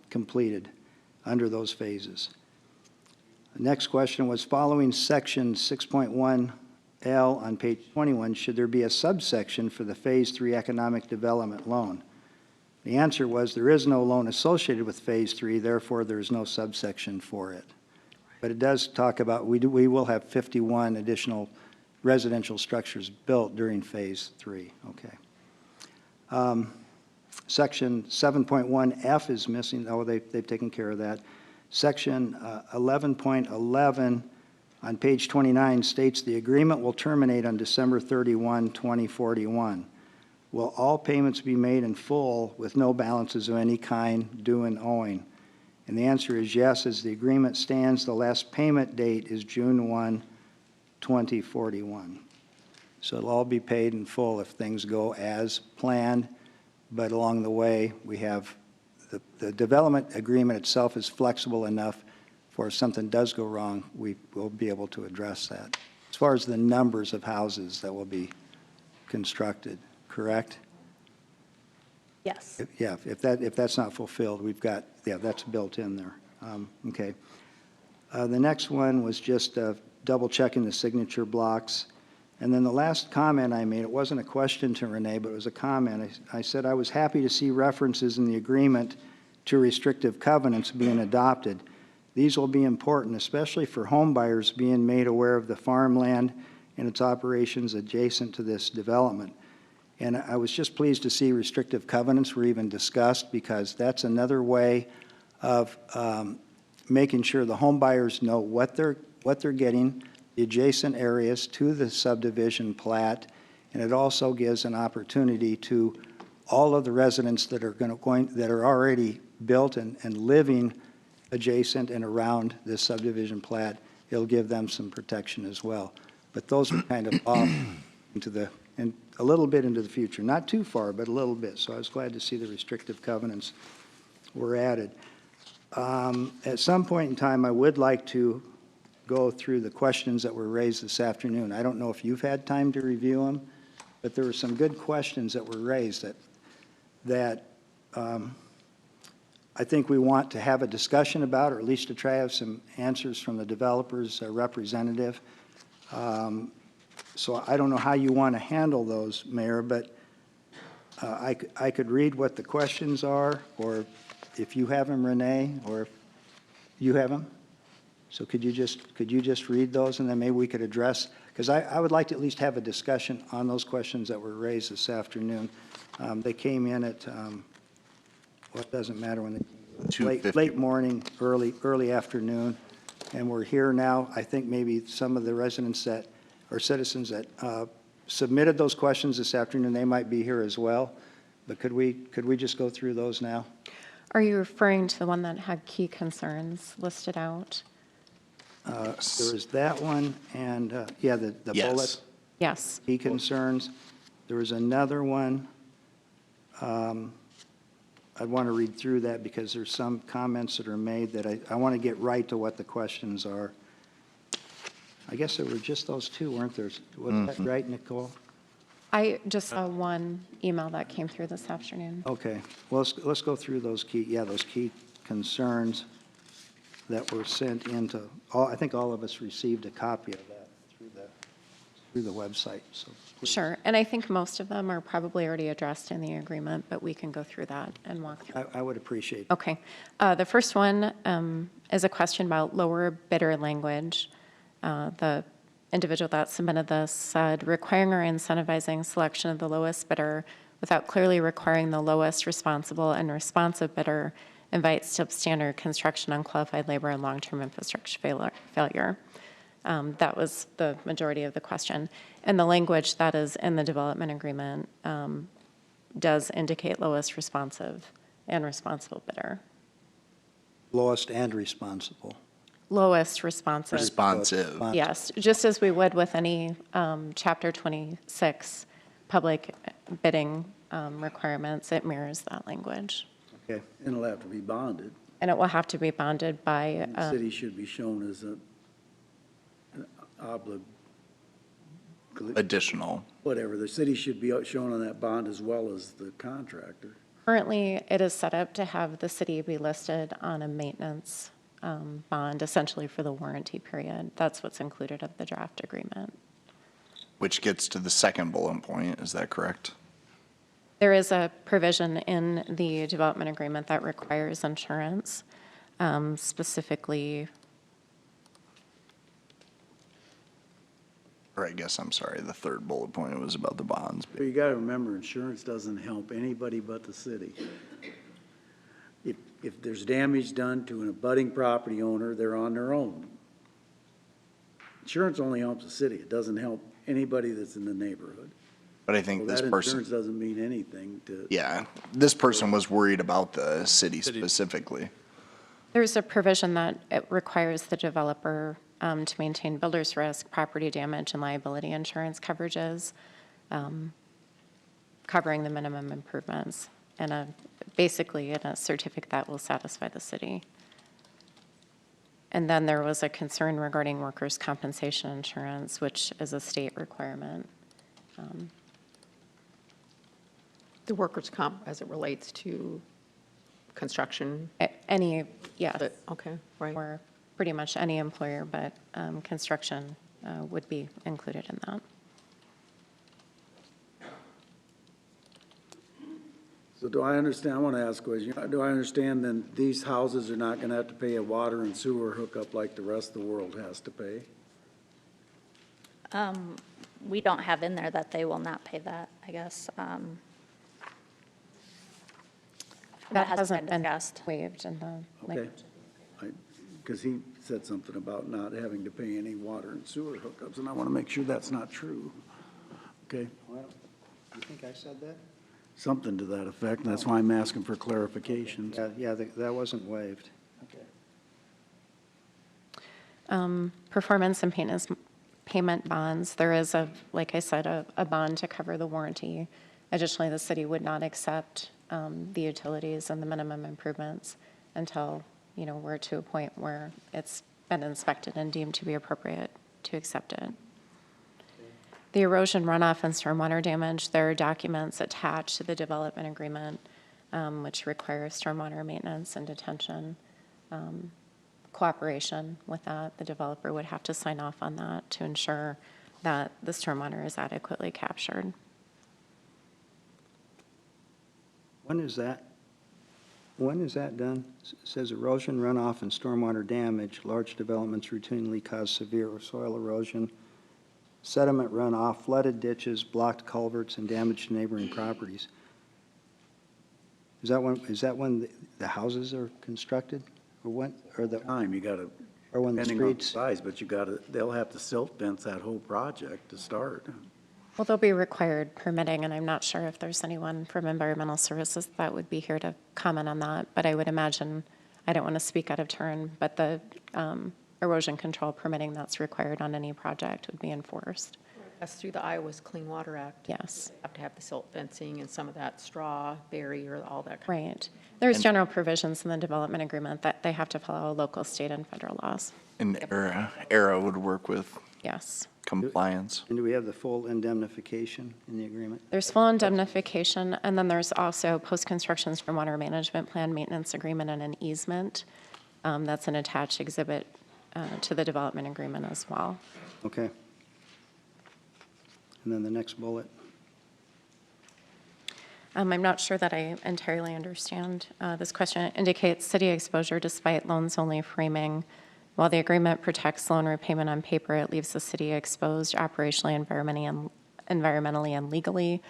completed under those phases. The next question was, following Section 6.1L on page 21, should there be a subsection for the Phase 3 economic development loan? The answer was there is no loan associated with Phase 3, therefore there is no subsection for it. But it does talk about, we will have 51 additional residential structures built during Phase 3. Okay. Section 7.1F is missing. Oh, they've taken care of that. Section 11.11 on page 29 states the agreement will terminate on December 31, 2041. Will all payments be made in full with no balances of any kind due and owing? And the answer is yes. As the agreement stands, the last payment date is June 1, 2041. So it'll all be paid in full if things go as planned, but along the way, we have the development agreement itself is flexible enough for if something does go wrong, we will be able to address that. As far as the numbers of houses that will be constructed, correct? Yes. Yeah, if that's not fulfilled, we've got, yeah, that's built in there. Okay. The next one was just double checking the signature blocks. And then the last comment I made, it wasn't a question to Renee, but it was a comment. I said I was happy to see references in the agreement to restrictive covenants being adopted. These will be important, especially for home buyers being made aware of the farmland and its operations adjacent to this development. And I was just pleased to see restrictive covenants were even discussed, because that's another way of making sure the home buyers know what they're getting, the adjacent areas to the subdivision plat, and it also gives an opportunity to all of the residents that are already built and living adjacent and around this subdivision plat. It'll give them some protection as well. But those are kind of off and a little bit into the future, not too far, but a little bit. So I was glad to see the restrictive covenants were added. At some point in time, I would like to go through the questions that were raised this afternoon. I don't know if you've had time to review them, but there were some good questions that were raised that I think we want to have a discussion about, or at least to try to have some answers from the developer's representative. So I don't know how you want to handle those, Mayor, but I could read what the questions are, or if you have them, Renee, or if you have them. So could you just read those, and then maybe we could address, because I would like to at least have a discussion on those questions that were raised this afternoon. They came in at, well, it doesn't matter when they, late morning, early afternoon, and we're here now. I think maybe some of the residents that, or citizens that submitted those questions this afternoon, they might be here as well. But could we just go through those now? Are you referring to the one that had key concerns listed out? There was that one, and, yeah, the bullet. Yes. Key concerns. There was another one. I'd want to read through that because there's some comments that are made that I want to get right to what the questions are. I guess there were just those two, weren't there? Was that right, Nicole? I just saw one email that came through this afternoon. Okay. Well, let's go through those key concerns that were sent into, I think all of us received a copy of that through the website. So please. Sure, and I think most of them are probably already addressed in the agreement, but we can go through that and walk through. I would appreciate it. Okay. The first one is a question about lower bidder language. The individual that submitted this said, requiring or incentivizing selection of the lowest bidder without clearly requiring the lowest responsible and responsive bidder invites substandard construction, unqualified labor, and long-term infrastructure failure. That was the majority of the question. And the language that is in the development agreement does indicate lowest responsive and responsible bidder. Lowest and responsible. Lowest responsive. Responsive. Yes, just as we would with any Chapter 26 public bidding requirements, it mirrors that language. Okay, and it'll have to be bonded. And it will have to be bonded by. The city should be shown as an Additional. whatever. The city should be shown on that bond as well as the contractor. Currently, it is set up to have the city be listed on a maintenance bond, essentially for the warranty period. That's what's included of the draft agreement. Which gets to the second bullet point, is that correct? There is a provision in the development agreement that requires insurance, specifically. Or I guess, I'm sorry, the third bullet point was about the bonds. But you got to remember, insurance doesn't help anybody but the city. If there's damage done to an abutting property owner, they're on their own. Insurance only helps the city. It doesn't help anybody that's in the neighborhood. But I think this That person, insurance doesn't mean anything to. yeah, this person was worried about the city specifically. There's a provision that it requires the developer to maintain builder's risk, property damage, and liability insurance coverages, covering the minimum improvements, and basically in a certificate that will satisfy the city. And then there was a concern regarding workers' compensation insurance, which is a state requirement. The workers' comp as it relates to construction? Yes. Okay, right. Or pretty much any employer, but construction would be included in that. So do I understand, I want to ask a question. Do I understand then these houses are not going to have to pay a water and sewer hookup like the rest of the world has to pay? We don't have in there that they will not pay that, I guess. That hasn't hasn't been discussed. waived in the Okay. language. Because he said something about not having to pay any water and sewer hookups, and I want to make sure that's not true. Okay, Well, you think I said that? something to that effect, and that's why I'm asking for clarifications. That wasn't waived. Performance and payment bonds, there is like I said, a bond to cover the warranty. Additionally, the city would not accept the utilities and the minimum improvements until, we're to a point where it's been inspected and deemed to be appropriate to accept it. The erosion, runoff, and stormwater damage, there are documents attached to the development agreement, which require stormwater maintenance and detention. Cooperation with that, the developer would have to sign off on that to ensure that the stormwater is adequately captured. When is that done? It says erosion, runoff, and stormwater damage. Large developments routinely cause severe soil erosion, sediment runoff, flooded ditches, blocked culverts, and damage to neighboring properties. Is that when the houses are constructed? Or when, or the, Time, you got to, or when the depending on the streets? size, but you got to, they'll have to silt fence that whole project to start. Well, there'll be required permitting, and I'm not sure if there's anyone from Environmental Services that would be here to comment on that, but I would imagine, I don't want to speak out of turn, but the erosion control permitting that's required on any project would be enforced. That's through the Iowa's Clean Water Act. Yes. Have to have the silt fencing and some of that straw, barrier, all that. Right. There's general provisions in the development agreement that they have to follow local, state, and federal laws. And ERA would work with Yes. compliance. And do we have the full indemnification in the agreement? There's full indemnification, and then there's also post-construction stormwater management plan, maintenance agreement, and an easement. That's an attached exhibit to the development agreement as well. Okay. And then the next bullet. I'm not sure that I entirely understand this question. It indicates city exposure despite loans-only framing. While the agreement protects loan repayment on paper, it leaves the city exposed operationally, environmentally, and legally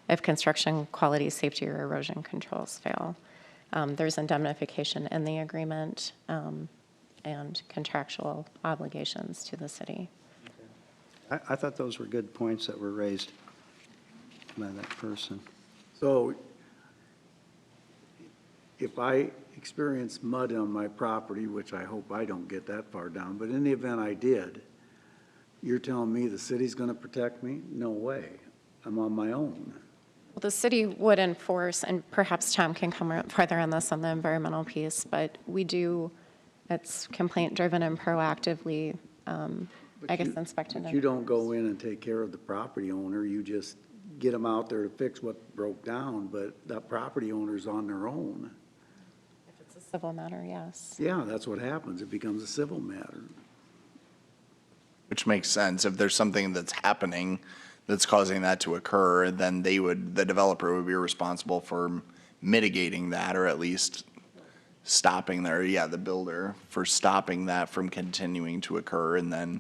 if construction quality, safety, or erosion controls fail. There's indemnification in the agreement and contractual obligations to the city. I thought those were good points that were raised by that person. So if I experience mud on my property, which I hope I don't get that far down, but in the event I did, you're telling me the city's going to protect me? No way. I'm on my own. Well, the city would enforce, and perhaps Tom can come further on this on the environmental piece, but we do, it's complaint-driven and proactively, inspected. But you don't go in and take care of the property owner. You just get them out there to fix what broke down, but that property owner's on their own. If it's a civil matter, yes. Yeah, that's what happens. It becomes a civil matter. Which makes sense. If there's something that's happening that's causing that to occur, then the developer would be responsible for mitigating that, or at least stopping the builder for stopping that from continuing to occur. And then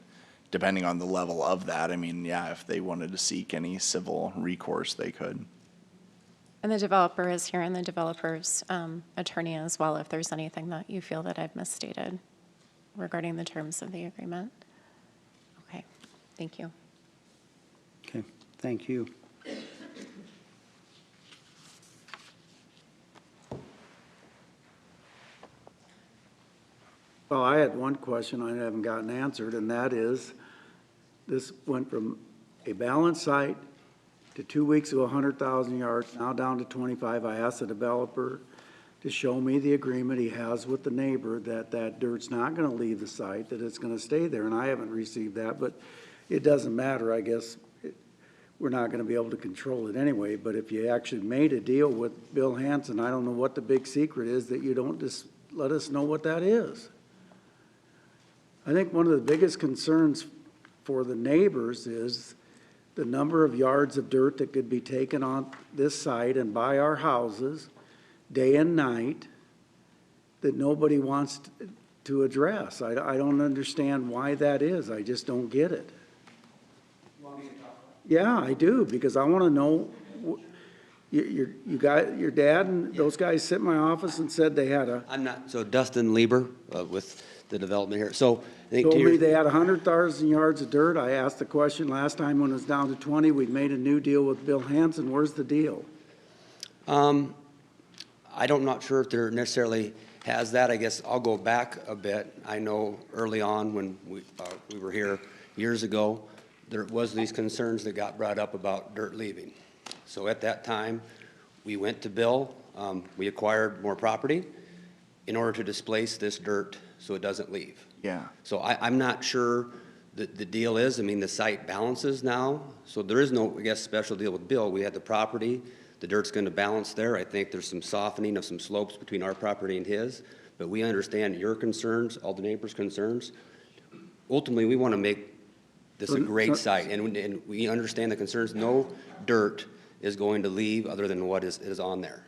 depending on the level of that, if they wanted to seek any civil recourse, they could. And the developer is here, and the developer's attorney as well, if there's anything that you feel that I've misstated regarding the terms of the agreement. Okay, thank you. Okay, thank you. Well, I had one question I haven't gotten answered, and that is, this went from a balanced site to 2 weeks of 100,000 yards, now down to 25. I asked the developer to show me the agreement he has with the neighbor that that dirt's not going to leave the site, that it's going to stay there, and I haven't received that, but it doesn't matter, I guess. We're not going to be able to control it anyway, but if you actually made a deal with Bill Hansen, I don't know what the big secret is that you don't just let us know what that is. I think one of the biggest concerns for the neighbors is the number of yards of dirt that could be taken on this site and by our houses, day and night, that nobody wants to address. I don't understand why that is. I just don't get it. Yeah, I do, because I want to know, your dad and those guys sit in my office and said they had a, I'm not, so Dustin Lieber with the development here. So I think told to your, me they had 100,000 yards of dirt. I asked the question last time when it was down to 20. We'd made a new deal with Bill Hansen. Where's the deal? I'm not sure if there necessarily has that. I guess I'll go back a bit. I know early on when we were here years ago, there was these concerns that got brought up about dirt leaving. So at that time, we went to Bill. We acquired more property in order to displace this dirt so it doesn't leave. Yeah. So I'm not sure that the deal is, I mean, the site balances now, so there is no, I guess, special deal with Bill. We had the property, the dirt's gonna balance there. I think there's some softening of some slopes between our property and his, but we understand your concerns, all the neighbors' concerns. Ultimately, we wanna make this a great site, and we understand the concerns. No dirt is going to leave other than what is on there.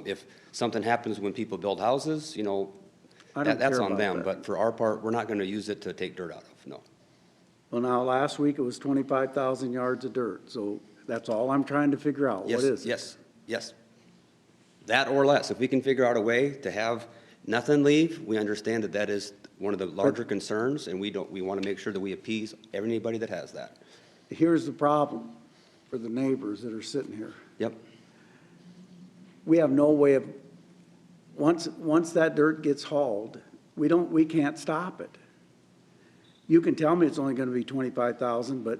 If something happens when people build houses, you know, that's on them, but for our part, we're not gonna use it to take dirt out of, no. Well, now, last week it was 25,000 yards of dirt, so that's all I'm trying to figure out. What is it? Yes. That or less. If we can figure out a way to have nothing leave, we understand that that is one of the larger concerns, and we want to make sure that we appease anybody that has that. Here's the problem for the neighbors that are sitting here. Yep. We have no way of, once that dirt gets hauled, we can't stop it. You can tell me it's only gonna be 25,000, but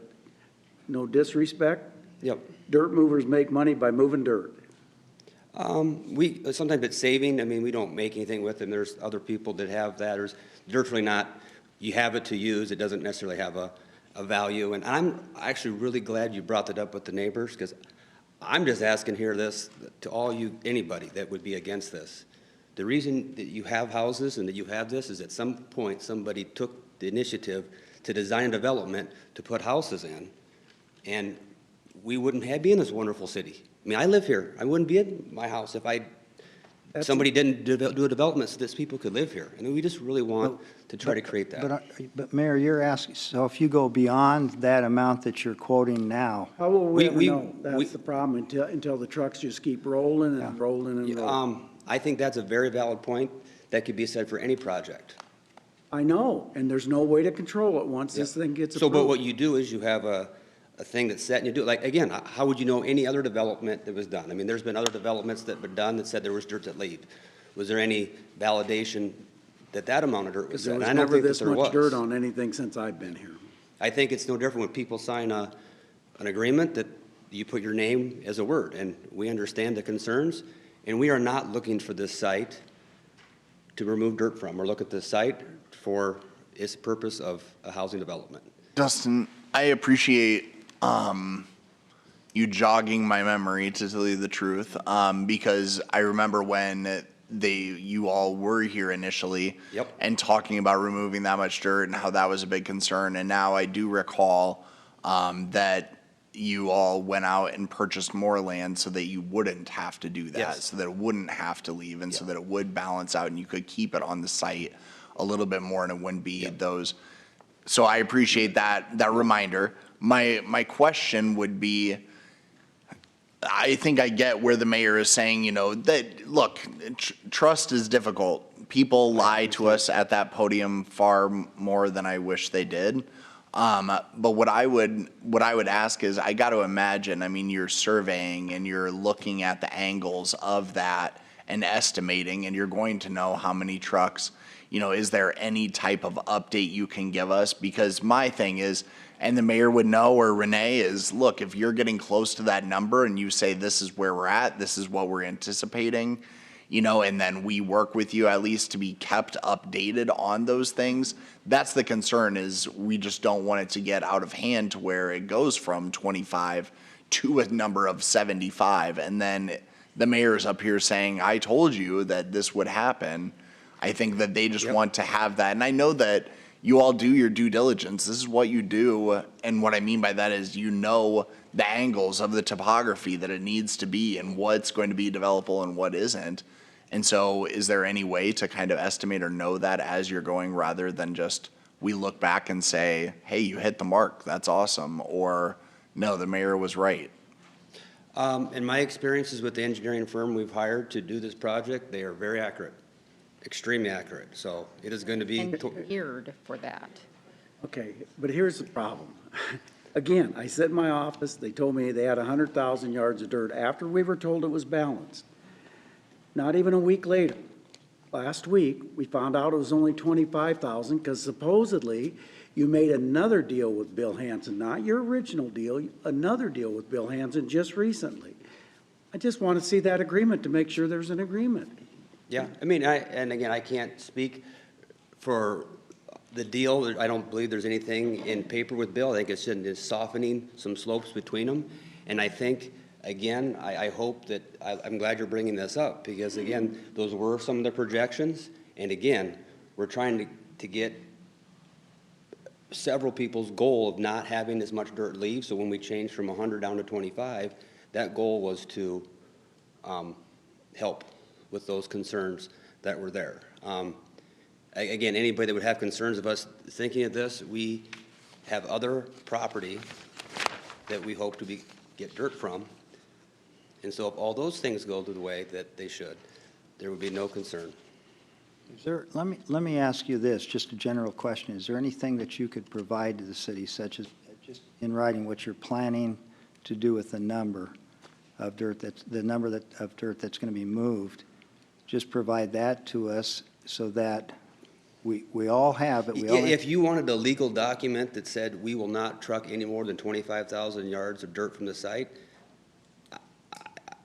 no disrespect. Yep. Dirt movers make money by moving dirt. Sometimes it's saving. I mean, we don't make anything with them. There's other people that have that. Dirt's really not, you have it to use. It doesn't necessarily have a value. And I'm actually really glad you brought that up with the neighbors, because I'm just asking here this to all you, anybody that would be against this. The reason that you have houses and that you have this is at some point somebody took the initiative to design development to put houses in, and we wouldn't be in this wonderful city. I mean, I live here. I wouldn't be in my house if somebody didn't do a development so that people could live here. And we just really want to try to create that. But Mayor, you're asking, so if you go beyond that amount that you're quoting now, How will we ever know? That's the problem until the trucks just keep rolling and rolling and rolling. I think that's a very valid point. That could be said for any project. I know, and there's no way to control it once this thing gets approved. So, but what you do is you have a thing that's set and you do it. Like, again, how would you know any other development that was done? I mean, there's been other developments that were done that said there was dirt that leaved. Was there any validation that amount of dirt was there? There was never this much dirt on anything since I've been here. I think it's no different when people sign an agreement that you put your name as a word, and we understand the concerns, and we are not looking for this site to remove dirt from, or look at this site for its purpose of a housing development. Dustin, I appreciate you jogging my memory, to tell you the truth, because I remember when you all were here initially. Yep. And talking about removing that much dirt and how that was a big concern. And now I do recall that you all went out and purchased more land so that you wouldn't have to do that. Yes. So that it wouldn't have to leave, and so that it would balance out and you could keep it on the site a little bit more, and it wouldn't be those. So I appreciate that reminder. My question would be, I think I get where the mayor is saying, that, look, trust is difficult. People lie to us at that podium far more than I wish they did. But what I would ask is, I got to imagine, I mean, you're surveying and you're looking at the angles of that and estimating, and you're going to know how many trucks, is there any type of update you can give us? Because my thing is, and the mayor would know, or Renee, is, look, if you're getting close to that number and you say, this is where we're at, this is what we're anticipating, and then we work with you at least to be kept updated on those things. That's the concern, is we just don't want it to get out of hand to where it goes from 25 to a number of 75. And then the mayor's up here saying, I told you that this would happen. I think that they just want to have that. And I know that, you all do your due diligence. This is what you do. And what I mean by that is you know the angles of the topography that it needs to be and what's going to be developable and what isn't. And so is there any way to kind of estimate or know that as you're going rather than just we look back and say, hey, you hit the mark, that's awesome, or no, the mayor was right? In my experiences with the engineering firm we've hired to do this project, they are very accurate, extremely accurate. So it is going to be. Engineered for that. Okay, but here's the problem. Again, I sat in my office, they told me they had 100,000 yards of dirt after we were told it was balanced. Not even a week later, last week, we found out it was only 25,000 because supposedly you made another deal with Bill Hansen, not your original deal, another deal with Bill Hansen just recently. I just want to see that agreement to make sure there's an agreement. Yeah, I mean, and again, I can't speak for the deal. I don't believe there's anything in paper with Bill. I think it's just softening some slopes between them. And I think, again, I hope that, I'm glad you're bringing this up because, again, those were some of the projections. And again, we're trying to get several people's goal of not having as much dirt leave. So when we changed from 100 down to 25, that goal was to help with those concerns that were there. Again, anybody that would have concerns of us thinking of this, we have other property that we hope to get dirt from. And so if all those things go the way that they should, there would be no concern. Let me ask you this, just a general question. Is there anything that you could provide to the city, such as just in writing what you're planning to do with the number of dirt of dirt that's going to be moved? Just provide that to us so that we all have it. If you wanted a legal document that said we will not truck any more than 25,000 yards of dirt from the site,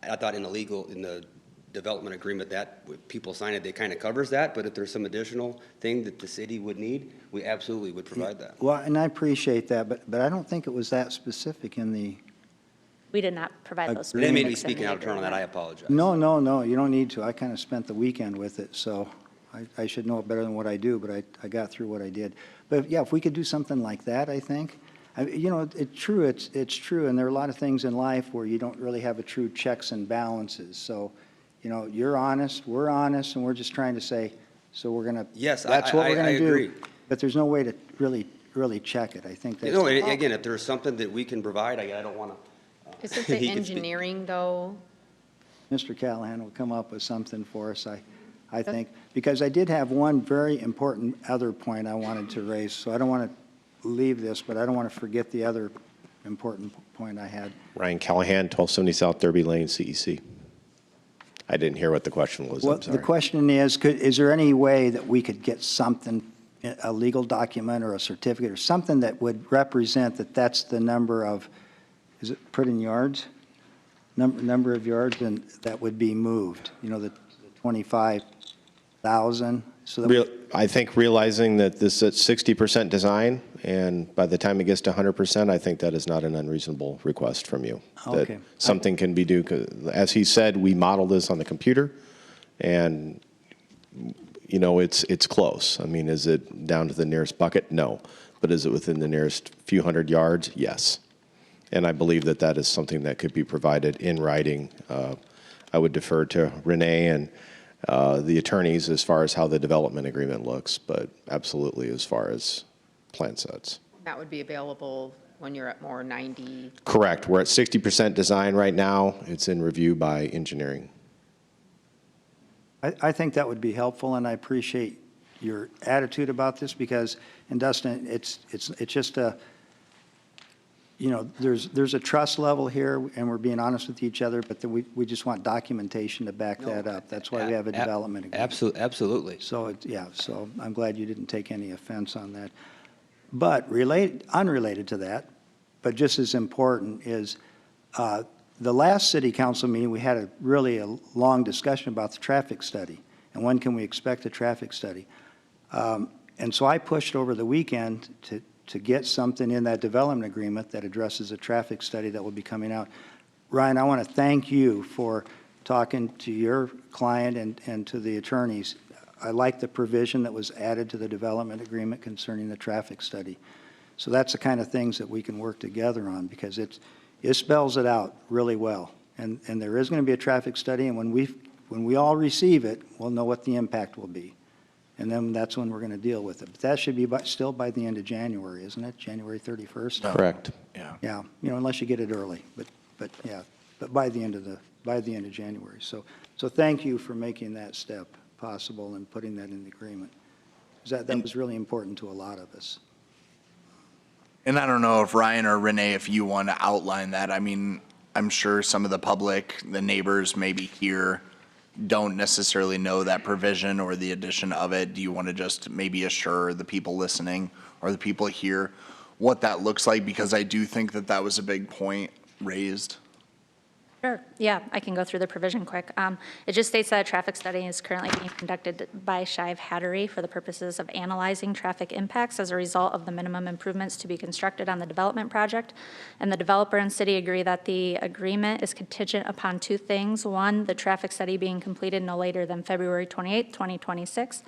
I thought in the development agreement that if people sign it, it kind of covers that. But if there's some additional thing that the city would need, we absolutely would provide that. Well, and I appreciate that, but I don't think it was that specific in the. We did not provide those They may specifics be in speaking the out of turn on that. I agreement. apologize. No, you don't need to. I kind of spent the weekend with it, so I should know it better than what I do, but I got through what I did. But yeah, if we could do something like that, I think. It's true, it's true, and there are a lot of things in life where you don't really have a true checks and balances. So, you're honest, we're honest, and we're just trying to say, so we're going to. Yes, that's what we're going to do. agree. But there's no way to really check it. I think that's. Again, if there's something that we can provide, I don't want to. Isn't the engineering, though? Mr. Callahan will come up with something for us, I think, because I did have one very important other point I wanted to raise, so I don't want to leave this, but I don't want to forget the other important point I had. Ryan Callahan, 1270 South Derby Lane, CEC. I didn't hear what the question was, Well, I'm sorry. the question is there any way that we could get something, a legal document or a certificate or something that would represent that that's the number of, is it put in yards? Number of yards and that would be moved, the 25,000. So that I think realizing that this is 60% design, and by the time it gets to 100%, I think that is not an unreasonable request from you. Okay. That something can be due, 'cause as he said, we model this on the computer, and, it's close. I mean, is it down to the nearest bucket? No. But is it within the nearest few hundred yards? Yes. And I believe that that is something that could be provided in writing. I would defer to Renee and the attorneys as far as how the development agreement looks, but absolutely as far as plan sets. That would be available when you're at more 90. Correct. We're at 60% design right now. It's in review by engineering. I think that would be helpful, and I appreciate your attitude about this because, and Dustin, it's just a, there's a trust level here, and we're being honest with each other, but then we just want documentation to back that up. That's why we have a development agreement. Absolutely. So, so I'm glad you didn't take any offense on that. But unrelated to that, but just as important is the last city council meeting, we had a long discussion about the traffic study, and when can we expect a traffic study? And so I pushed over the weekend to get something in that development agreement that addresses a traffic study that will be coming out. Ryan, I want to thank you for talking to your client and to the attorneys. I like the provision that was added to the development agreement concerning the traffic study. So that's the kind of things that we can work together on, because it spells it out really well. And there is going to be a traffic study, and when we all receive it, we'll know what the impact will be. And then that's when we're going to deal with it. But that should be still by the end of January, isn't it? January 31st? Correct. Yeah. Yeah, unless you get it early, but yeah, but by the end of January. So thank you for making that step possible and putting that in the agreement. 'Cause that was really important to a lot of us. And I don't know if Ryan or Renee, if you want to outline that. I mean, I'm sure some of the public, the neighbors maybe here, don't necessarily know that provision or the addition of it. Do you want to just maybe assure the people listening or the people here what that looks like? Because I do think that that was a big point raised. Sure, yeah, I can go through the provision quick. It just states that a traffic study is currently being conducted by Shive Hattery for the purposes of analyzing traffic impacts as a result of the minimum improvements to be constructed on the development project. And the developer and city agree that the agreement is contingent upon two things. One, the traffic study being completed no later than February 28, 2026.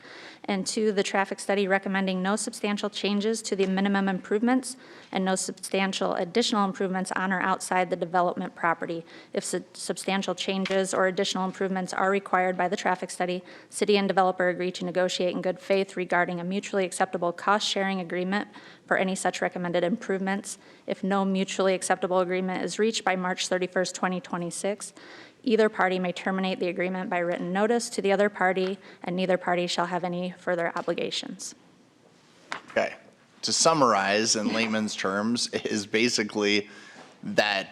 And two, the traffic study recommending no substantial changes to the minimum improvements and no substantial additional improvements on or outside the development property. If substantial changes or additional improvements are required by the traffic study, city and developer agree to negotiate in good faith regarding a mutually acceptable cost-sharing agreement for any such recommended improvements. If no mutually acceptable agreement is reached by March 31st, 2026, either party may terminate the agreement by written notice to the other party, and neither party shall have any further obligations. Okay. To summarize in layman's terms is basically that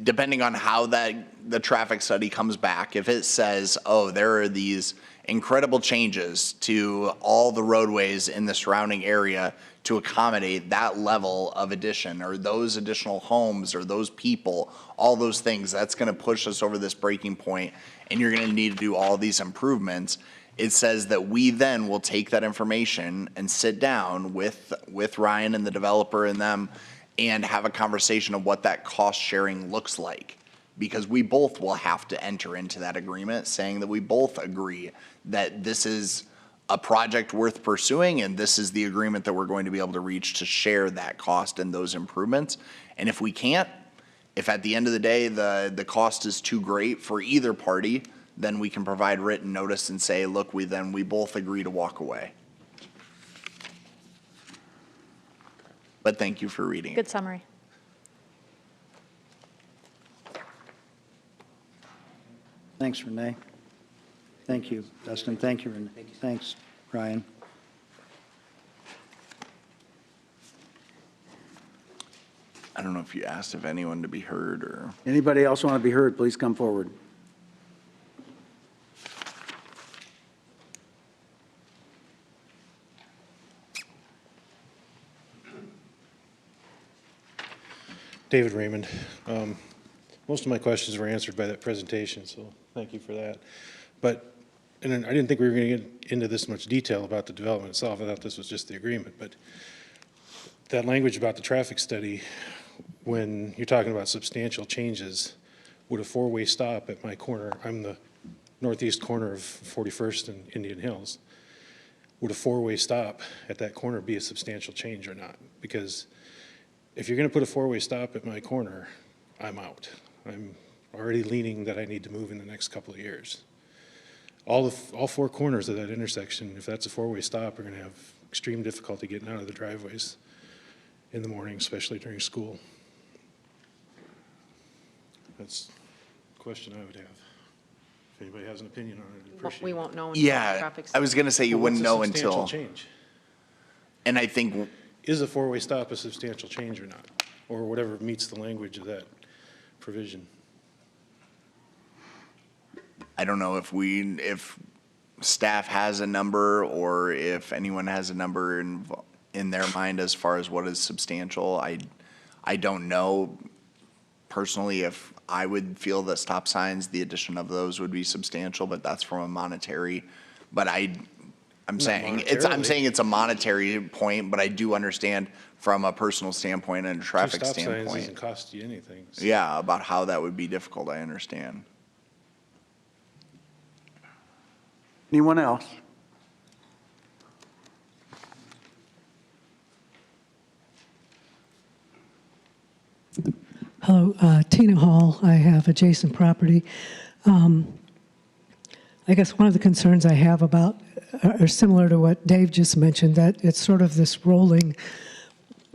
depending on how the traffic study comes back, if it says, oh, there are these incredible changes to all the roadways in the surrounding area to accommodate that level of addition or those additional homes or those people, all those things, that's going to push us over this breaking point, and you're going to need to do all these improvements. It says that we then will take that information and sit down with Ryan and the developer and them and have a conversation of what that cost sharing looks like. Because we both will have to enter into that agreement saying that we both agree that this is a project worth pursuing and this is the agreement that we're going to be able to reach to share that cost and those improvements. And if we can't, if at the end of the day the cost is too great for either party, then we can provide written notice and say, look, we both agree to walk away. But thank you for reading it. Good summary. Thanks, Renee. Thank you, Dustin. Thank you, Renee. Thanks, Ryan. I don't know if you asked if anyone to be heard or. Anybody else want to be heard, please come forward. David Raymond. Most of my questions were answered by that presentation, so thank you for that. But, and I didn't think we were going to get into this much detail about the development itself. I thought this was just the agreement. But that language about the traffic study, when you're talking about substantial changes, would a four-way stop at my corner, I'm the northeast corner of 41st and Indian Hills, would a four-way stop at that corner be a substantial change or not? Because if you're going to put a four-way stop at my corner, I'm out. I'm already leaning that I need to move in the next couple of years. All four corners of that intersection, if that's a four-way stop, are going to have extreme difficulty getting out of the driveways in the morning, especially during school. That's a question I would have. If anybody has an opinion on it, I'd appreciate it. We won't know until the Yeah, traffic. I was going to say you wouldn't know until. What's a substantial change? And I think. Is a four-way stop a substantial change or not? Or whatever meets the language of that provision. I don't know if staff has a number or if anyone has a number in their mind as far as what is substantial. I don't know personally if I would feel that stop signs, the addition of those would be substantial, but that's from a monetary. But I'm saying it's a monetary point, but I do understand from a personal standpoint and a traffic Two stop standpoint. signs doesn't cost you anything. So. Yeah, about how that would be difficult, I understand. Anyone else? Hello, Tina Hall. I have adjacent property. I guess one of the concerns I have about are similar to what Dave just mentioned, that it's sort of this rolling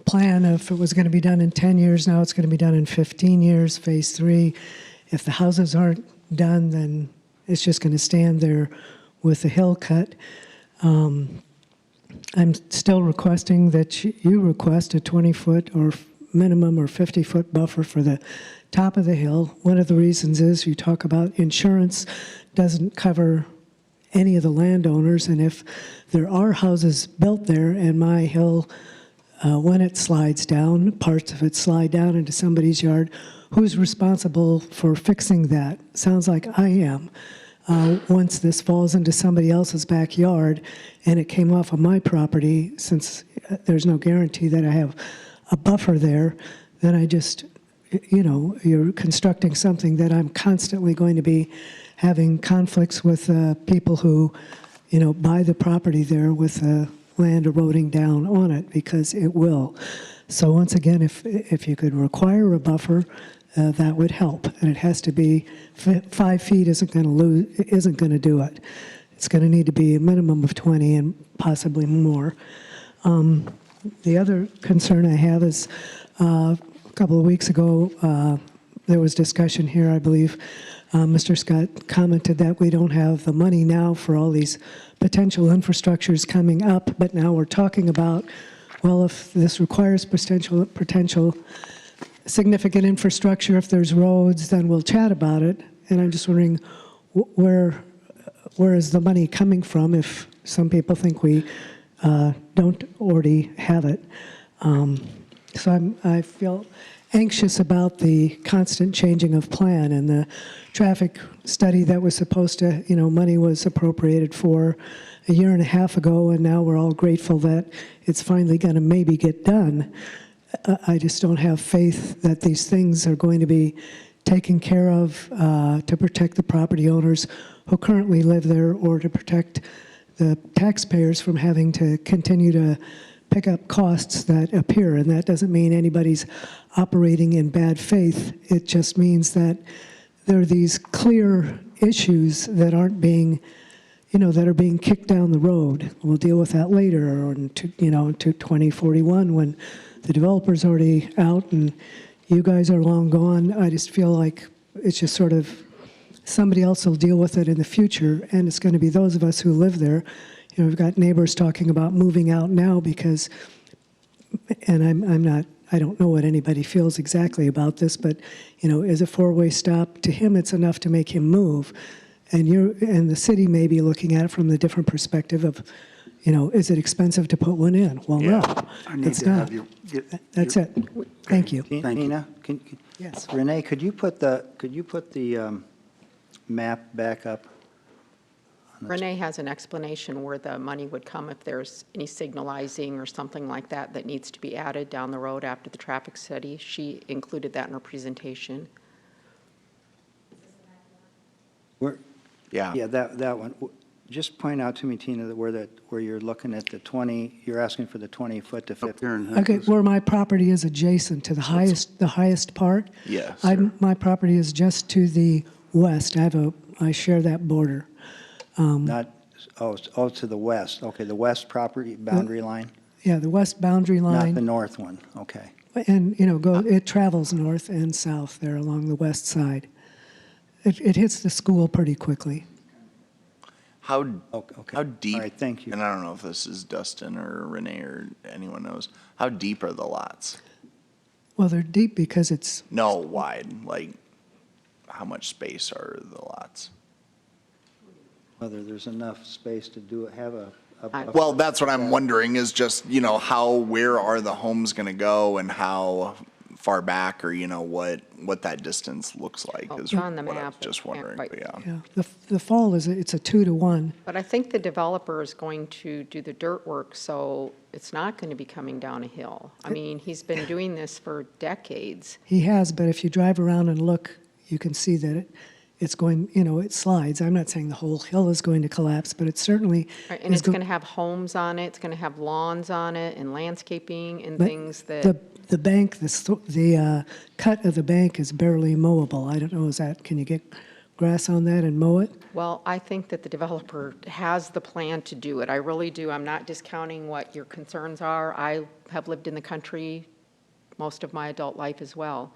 plan of if it was going to be done in 10 years, now it's going to be done in 15 years, phase 3. If the houses aren't done, then it's just going to stand there with the hill cut. I'm still requesting that you request a 20-foot or minimum or 50-foot buffer for the top of the hill. One of the reasons is you talk about insurance doesn't cover any of the landowners, and if there are houses built there and my hill, when it slides down, parts of it slide down into somebody's yard, who's responsible for fixing that? Sounds like I am. Once this falls into somebody else's backyard and it came off of my property, since there's no guarantee that I have a buffer there, then I just, you're constructing something that I'm constantly going to be having conflicts with people who, buy the property there with the land eroding down on it, because it will. So once again, if you could require a buffer, that would help. And it has to be 5 feet isn't going to do it. It's going to need to be a minimum of 20 and possibly more. The other concern I have is a couple of weeks ago, there was discussion here, I believe. Mr. Scott commented that we don't have the money now for all these potential infrastructures coming up, but now we're talking about, well, if this requires potential significant infrastructure, if there's roads, then we'll chat about it. And I'm just wondering, where is the money coming from if some people think we don't already have it? So I feel anxious about the constant changing of plan, and the traffic study that was supposed to, money was appropriated for a year and a half ago, and now we're all grateful that it's finally going to maybe get done. I just don't have faith that these things are going to be taken care of to protect the property owners who currently live there, or to protect the taxpayers from having to continue to pick up costs that appear. And that doesn't mean anybody's operating in bad faith. It just means that there are these clear issues that aren't being, that are being kicked down the road. We'll deal with that later, or into 2041 when the developer's already out and you guys are long gone. I just feel like it's just sort of somebody else will deal with it in the future, and it's going to be those of us who live there. We've got neighbors talking about moving out now because, and I don't know what anybody feels exactly about this, but, as a four-way stop, to him it's enough to make him move. And the city may be looking at it from the different perspective of, is it expensive to put one in? Well, no, it's not. That's it. Thank you. Tina, Yes. Renee, could you put the map back up? Renee has an explanation where the money would come if there's any signalizing or something like that that needs to be added down the road after the traffic study. She included that in her presentation. Yeah, that one. Just point out to me, Tina, that where you're looking at the 20, you're asking for the 20-foot to 50. Okay, where my property is adjacent to the highest part. Yes. My property is just to the west. I share that border. To the west. Okay, the west property boundary line? Yeah, the west boundary line. Not the north one, okay. And, it travels north and south there along the west side. It hits the school pretty quickly. How deep? All right, thank you. And I don't know if this is Dustin or Renee or anyone knows. How deep are the lots? Well, they're deep because it's... No, wide. Like, how much space are the lots? Whether there's enough space to have a Well, that's what I'm wondering is just, where are the homes going to go and how far back, or, what that distance looks like is on the what I map, was just wondering, but yeah. Yeah, the fall it's a 2-to-1. But I think the developer is going to do the dirt work, so it's not going to be coming down a hill. I mean, he's been doing this for decades. He has, but if you drive around and look, you can see that it's going, it slides. I'm not saying the whole hill is going to collapse, but it certainly Right, and is it's going to have homes on it, it's going to have lawns on it and landscaping and But things that, the bank, the cut of the bank is barely mowable. I don't know, can you get grass on that and mow it? well, I think that the developer has the plan to do it. I really do. I'm not discounting what your concerns are. I have lived in the country most of my adult life as well.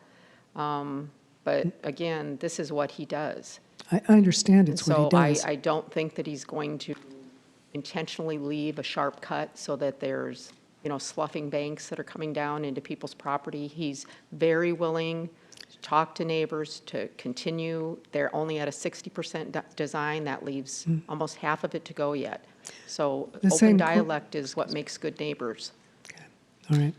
But again, this is what he does. I understand it's what he So does. I don't think that he's going to intentionally leave a sharp cut so that there's, sloughing banks that are coming down into people's property. He's very willing to talk to neighbors, to continue. They're only at a 60% design. That leaves almost half of it to go yet. So The open same dialect is what makes good neighbors. All right.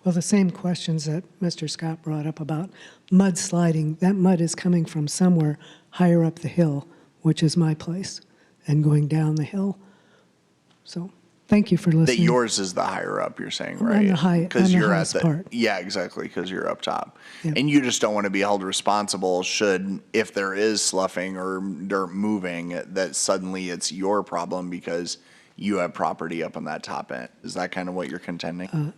Well, the same questions that Mr. Scott brought up about mud sliding, that mud is coming from somewhere higher up the hill, which is my place, and going down the hill. So, thank you for That listening. yours is the higher up, you're saying, I'm right? on the high- Because on the you're at highest the part. Yeah, exactly, because you're up top. Yep. And you just don't want to be held responsible if there is sloughing or dirt moving, that suddenly it's your problem because you have property up on that top end. Is that kind of what you're contending?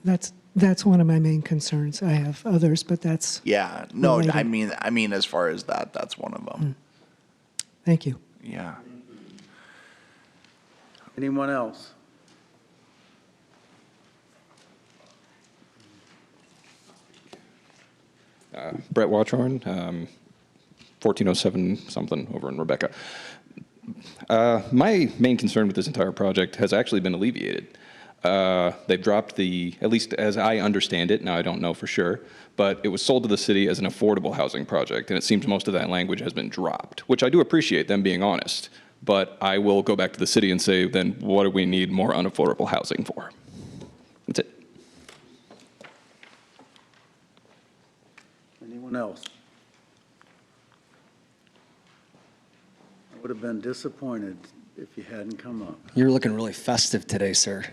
That's one of my main concerns. I have others, but that's, Yeah, no, related. I mean, as far as that's one of them. thank you. Yeah. Anyone else? Brett Watchorn, 1407 something over in Rebecca. My main concern with this entire project has actually been alleviated. They've dropped at least as I understand it, now I don't know for sure, but it was sold to the city as an affordable housing project, and it seems most of that language has been dropped, which I do appreciate them being honest. But I will go back to the city and say, then what do we need more unaffordable housing for? That's it. Anyone else? I would have been disappointed if you hadn't come up. You're looking really festive today, sir.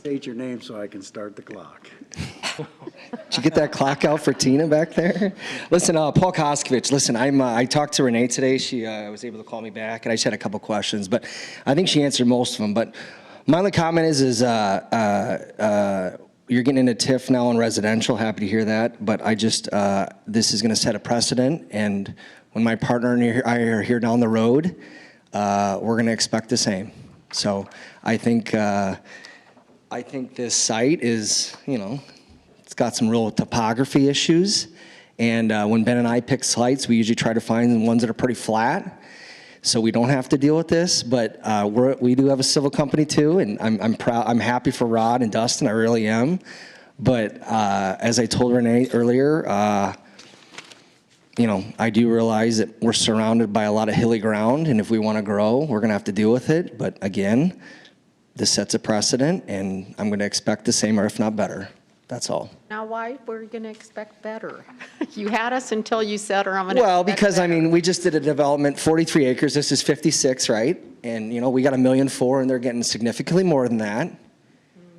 State your name so I can start the clock. Did you get that clock out for Tina back there? Listen, Paul Koskovich, listen, I talked to Renee today. She was able to call me back, and I just had a couple questions, but I think she answered most of them. But my only comment is you're getting into TIF now in residential. Happy to hear that. But this is going to set a precedent, and when my partner and I are here down the road, we're going to expect the same. So I think this site is, it's got some real topography issues. And when Ben and I pick sites, we usually try to find ones that are pretty flat, so we don't have to deal with this. But we do have a civil company too, and I'm proud. I'm happy for Rod and Dustin. I really am. But as I told Renee earlier, I do realize that we're surrounded by a lot of hilly ground, and if we want to grow, we're going to have to deal with it. But again, this sets a precedent, and I'm going to expect the same, or if not better. That's all. Now, why were you going to expect better? You had us until you said, or I'm going to Well, because, we just did a development, 43 acres. This is 56, right? And, we got $1.4 million, and they're getting significantly more than that.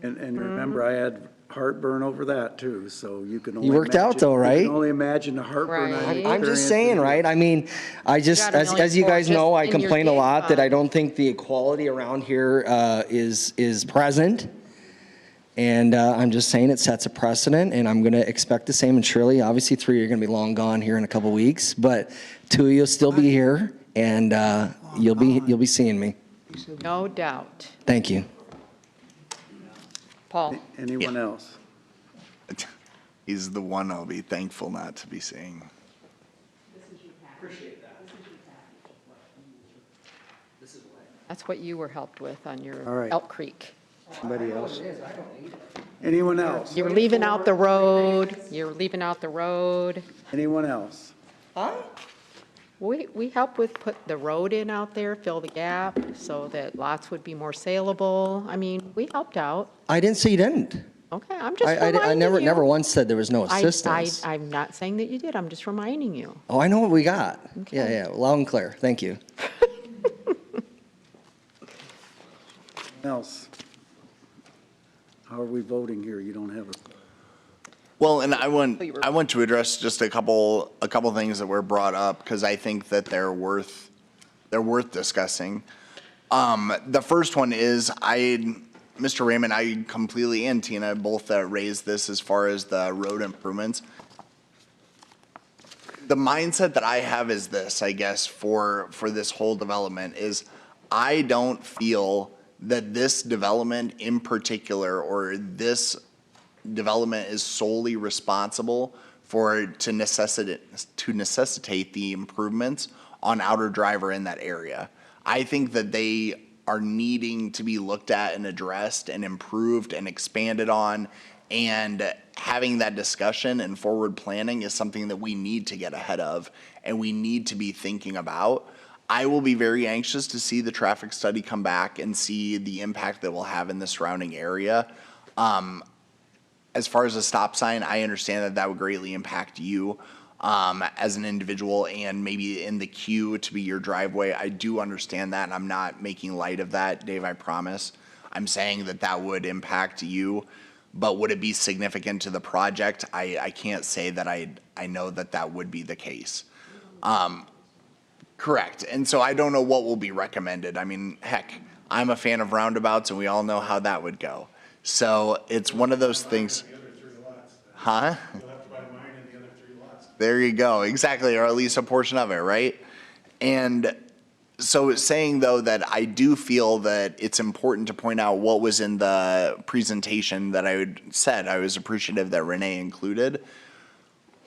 And remember, I had heartburn over that too, so you can only You worked out though, You right? can only imagine the heartburn I Right. I'm just experienced. saying, right? As you guys know, I complain a lot that I don't think the equality around here is present. And I'm just saying it sets a precedent, and I'm going to expect the same. And Shirley, obviously 3 are going to be long gone here in a couple weeks, but 2 of you'll still be here, and you'll be seeing me. No doubt. Thank you. Paul? Anyone else? He's the one I'll be thankful not to be seeing. That's what you were helped with on your All right. Elk Creek. Somebody else? Anyone else? You're leaving out the road. You're leaving out the road. Anyone else? We helped with put the road in out there, fill the gap so that lots would be more saleable. I mean, we helped out. I didn't say you didn't. Okay, I'm just I reminding you. never once said there was no assistance. I'm not saying that you did. I'm just reminding you. Oh, I know what we got. Okay. Yeah, loud and clear. Thank you. Else? How are we voting here? You don't have Well, and I want to address just a couple things that were brought up because I think that they're worth discussing. The first one is Mr. Raymond, I completely, and Tina both raised this as far as the road improvements. The mindset that I have is this, I guess, for this whole development is I don't feel that this development in particular or this development is solely responsible to necessitate the improvements on Outer Drive or in that area. I think that they are needing to be looked at and addressed and improved and expanded on, and having that discussion and forward planning is something that we need to get ahead of and we need to be thinking about. I will be very anxious to see the traffic study come back and see the impact that we'll have in the surrounding area. As far as a stop sign, I understand that that would greatly impact you as an individual and maybe in the queue to be your driveway. I do understand that, and I'm not making light of that, Dave, I promise. I'm saying that that would impact you, but would it be significant to the project? I can't say that I know that that would be the case. Correct, and so I don't know what will be recommended. I mean, heck, I'm a fan of roundabouts, and we all know how that would go. So it's one of those things. Huh? There you go, exactly, or at least a portion of it, right? And so it's saying, though, that I do feel that it's important to point out what was in the presentation that I said I was appreciative that Renee included,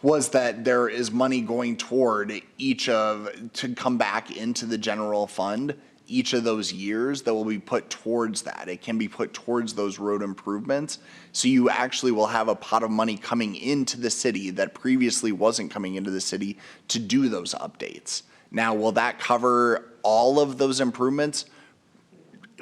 was that there is money going toward to come back into the general fund each of those years that will be put towards that. It can be put towards those road improvements. So you actually will have a pot of money coming into the city that previously wasn't coming into the city to do those updates. Now, will that cover all of those improvements?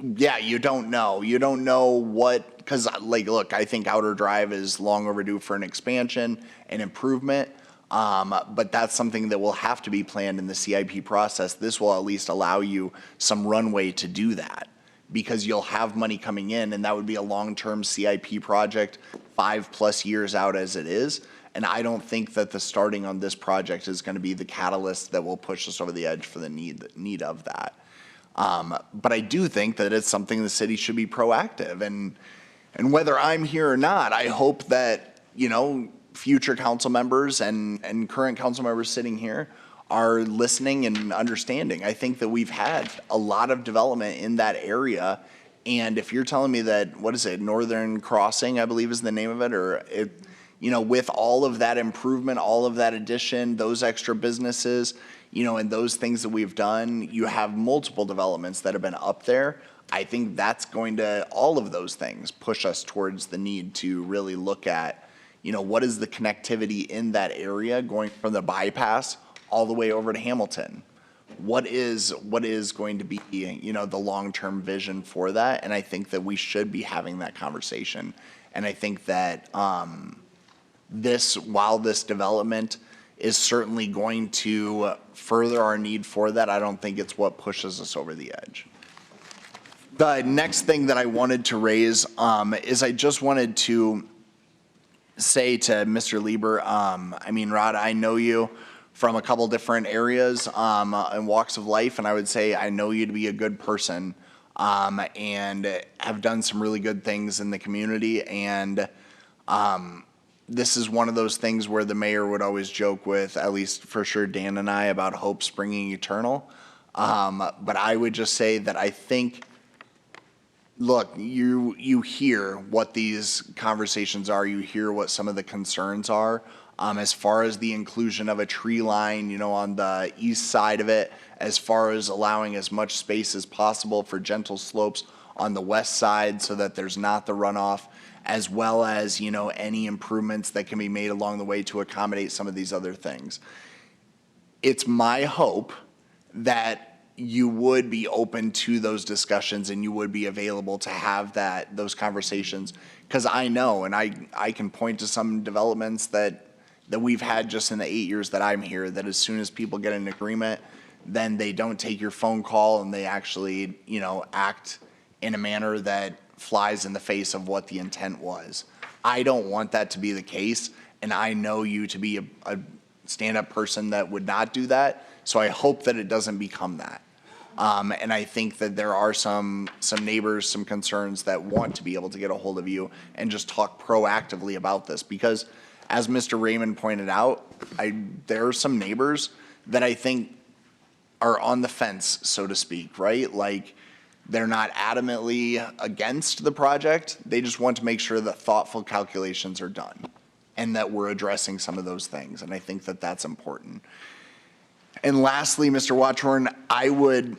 Yeah, you don't know. You don't know what, because like, look, I think Outer Drive is long overdue for an expansion and improvement. But that's something that will have to be planned in the CIP process. This will at least allow you some runway to do that because you'll have money coming in, and that would be a long-term CIP project, 5+ years out as it is. And I don't think that the starting on this project is going to be the catalyst that will push us over the edge for the need of that. But I do think that it's something the city should be proactive. And whether I'm here or not, I hope that, future council members and current council members sitting here are listening and understanding. I think that we've had a lot of development in that area. And if you're telling me that, what is it, Northern Crossing, I believe is the name of it, or it, with all of that improvement, all of that addition, those extra businesses, and those things that we've done, you have multiple developments that have been up there. I think that's going to, all of those things push us towards the need to really look at, what is the connectivity in that area going from the bypass all the way over to Hamilton? What is going to be, the long-term vision for that? And I think that we should be having that conversation. And I think that while this development is certainly going to further our need for that, I don't think it's what pushes us over the edge. The next thing that I wanted to raise is I just wanted to say to Mr. Lieber, Rod, I know you from a couple different areas and walks of life, and I would say I know you to be a good person and have done some really good things in the community. And this is one of those things where the mayor would always joke with, at least for sure, Dan and I, about hope springing eternal. But I would just say that I think, look, you hear what these conversations are. You hear what some of the concerns are. As far as the inclusion of a tree line, on the east side of it, as far as allowing as much space as possible for gentle slopes on the west side so that there's not the runoff, as well as, any improvements that can be made along the way to accommodate some of these other things. It's my hope that you would be open to those discussions and you would be available to have those conversations. Because I know, and I can point to some developments that we've had just in the 8 years that I'm here, that as soon as people get an agreement, then they don't take your phone call and they actually, act in a manner that flies in the face of what the intent was. I don't want that to be the case, and I know you to be a stand-up person that would not do that, so I hope that it doesn't become that. And I think that there are some neighbors, some concerns that want to be able to get a hold of you and just talk proactively about this. Because as Mr. Raymond pointed out, there are some neighbors that I think are on the fence, so to speak, right? Like, they're not adamantly against the project. They just want to make sure that thoughtful calculations are done and that we're addressing some of those things. And I think that that's important. And lastly, Mr. Watchorn, I would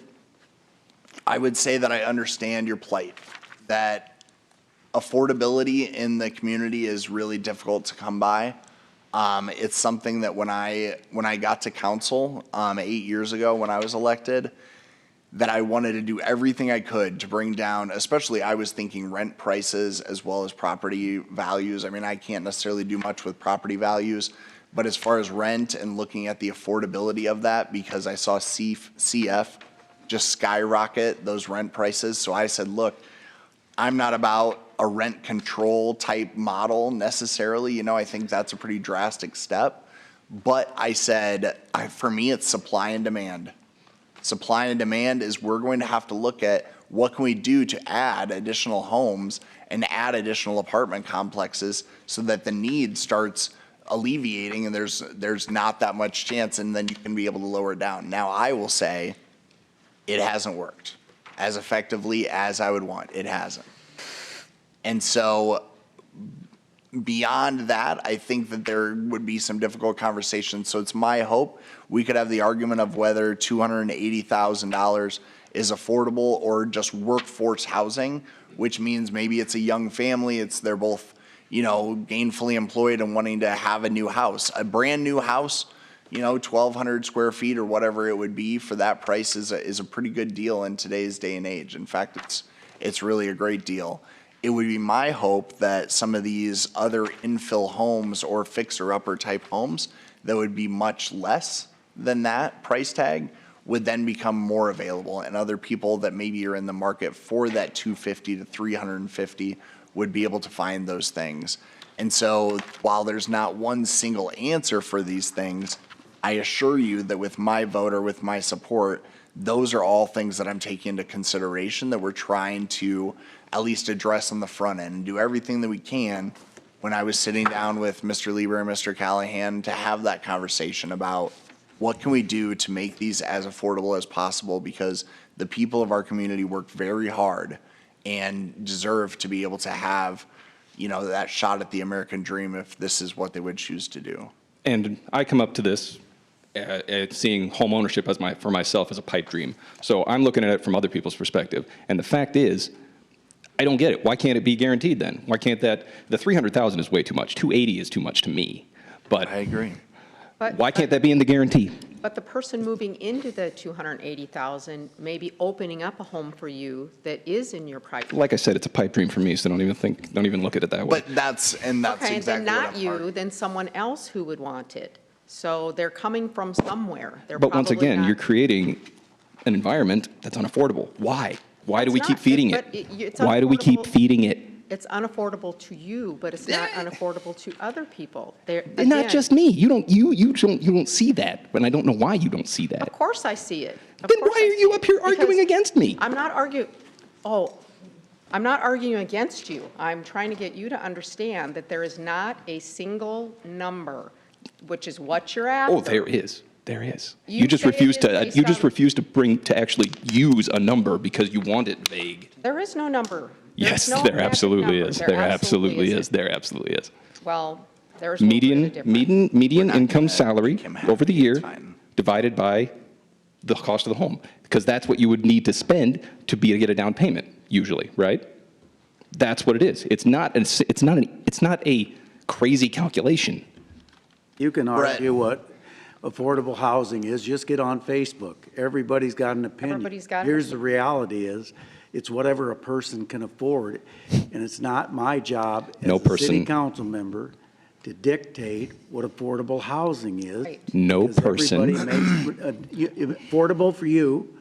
say that I understand your plight, that affordability in the community is really difficult to come by. It's something that when I got to council 8 years ago when I was elected, that I wanted to do everything I could to bring down, especially I was thinking rent prices as well as property values. I mean, I can't necessarily do much with property values, but as far as rent and looking at the affordability of that, because I saw CF just skyrocket those rent prices. So I said, look, I'm not about a rent control type model necessarily. You know, I think that's a pretty drastic step. But I said, for me, it's supply and demand. Supply and demand is we're going to have to look at what can we do to add additional homes and add additional apartment complexes so that the need starts alleviating and there's not that much chance, and then you can be able to lower it down. Now, I will say it hasn't worked as effectively as I would want. It hasn't. And so beyond that, I think that there would be some difficult conversations. So it's my hope we could have the argument of whether $280,000 is affordable or just workforce housing, which means maybe it's a young family, they're both, you know, gainfully employed and wanting to have a new house. A brand new house, you know, 1,200 square feet or whatever it would be for that price is a pretty good deal in today's day and age. In fact, it's really a great deal. It would be my hope that some of these other infill homes or fixer-upper type homes that would be much less than that price tag would then become more available, and other people that maybe are in the market for that 250 to 350 would be able to find those things. And so while there's not one single answer for these things, I assure you that with my vote or with my support, those are all things that I'm taking into consideration that we're trying to at least address on the front end and do everything that we can. When I was sitting down with Mr. Lieber and Mr. Callahan to have that conversation about what can we do to make these as affordable as possible, because the people of our community work very hard and deserve to be able to have, you know, that shot at the American dream if this is what they would choose to do. And I come up to this seeing home ownership as for myself as a pipe dream. So I'm looking at it from other people's perspective. And the fact is, I don't get it. Why can't it be guaranteed then? Why can't that, the 300,000 is way too much. 280 is too much to me. But I agree. Why can't that be in the guarantee? But the person moving into the 280,000 may be opening up a home for you that is in your price. Like I said, it's a pipe dream for me, so don't even look at it that way. But that's Okay, exactly then what not I'm you, then someone else who would want it. So they're coming from somewhere. They're But once probably again, not- you're creating an environment that's unaffordable. Why? Why do It's we not, keep feeding but it? it's Why do we keep unaffordable- feeding it? It's unaffordable to you, but it's not unaffordable to other people. And not just me. You don't see that, and I don't know why you don't see that. Of course I see it. Then why are you up here arguing against me? I'm not arguing, I'm not arguing against you. I'm trying to get you to understand that there is not a single number, which is what you're after. Oh, there is. There is. You You just say it refuse is to. based You just on- refuse to actually use a number because you want it vague. There is no number. There's Yes, no there magic absolutely number. is. There There absolutely isn't. is. There absolutely is. Well, there's a little bit of a difference. Median income salary over the year divided by the cost of the home, because that's what you would need to spend to get a down payment usually, right? That's what it is. It's not a crazy calculation. You can argue what affordable housing is, just get on Facebook. Everybody's got an opinion. Everybody's got an Here's the reality is, it's whatever a person can afford, and it's not my job as a city council member to dictate what affordable housing is. Right. No because person. everybody makes, affordable for you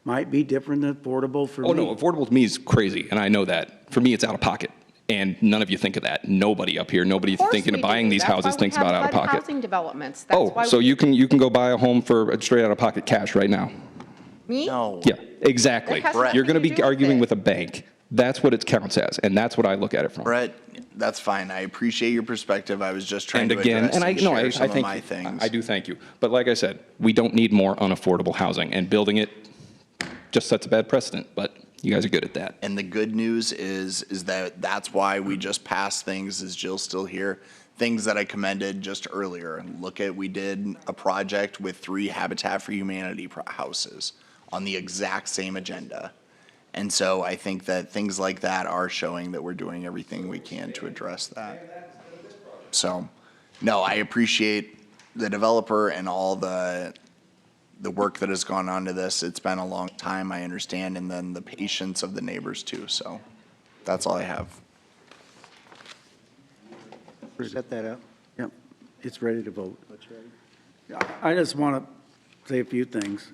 might be different than affordable for me. Oh, no, affordable to me is crazy, and I know that. For me, it's out of pocket. And none of you think of that. Nobody up here, nobody thinking of buying these houses thinks about out of pocket. Housing developments. That's Oh, why so we- you can go buy a home for straight out of pocket cash right now? Me? No. Yeah, exactly. That has nothing You're going to to do be with arguing it. with a bank. That's what it counts as, and that's what I look at it from. Brett, that's fine. I appreciate your perspective. I was just trying And to again, address and I share some of thank my you. things. I do thank you. But like I said, we don't need more unaffordable housing, and building it just sets a bad precedent, but you guys are good at that. And the good news is that that's why we just passed things, is Jill's still here, things that I commended just earlier. Look at, we did a project with 3 Habitat for Humanity houses on the exact same agenda. And so I think that things like that are showing that we're doing everything we can to address that. So, no, I appreciate the developer and all the work that has gone on to this. It's been a long time, I understand, and then the patience of the neighbors too. So that's all I have. Set that up. Yep, it's ready to vote. I just want to say a few things.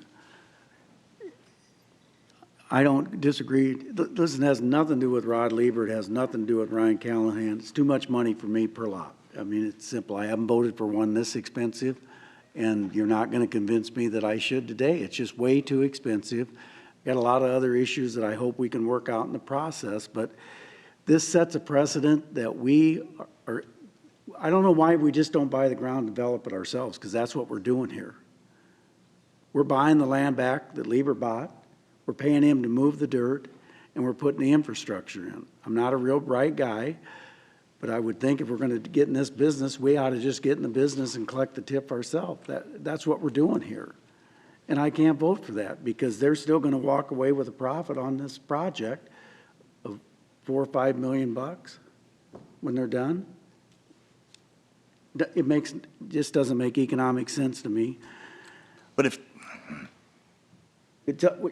I don't disagree. Listen, it has nothing to do with Rod Lieber. It has nothing to do with Ryan Callahan. It's too much money for me per lot. I mean, it's simple. I haven't voted for one this expensive, and you're not going to convince me that I should today. It's just way too expensive. Got a lot of other issues that I hope we can work out in the process, but this sets a precedent that we are, I don't know why we just don't buy the ground and develop it ourselves, because that's what we're doing here. We're buying the land back that Lieber bought. We're paying him to move the dirt, and we're putting the infrastructure in. I'm not a real bright guy, but I would think if we're going to get in this business, we ought to just get in the business and collect the tip ourselves. That's what we're doing here. And I can't vote for that because they're still going to walk away with a profit on this project of $4 or $5 million when they're done. It just doesn't make economic sense to me. But if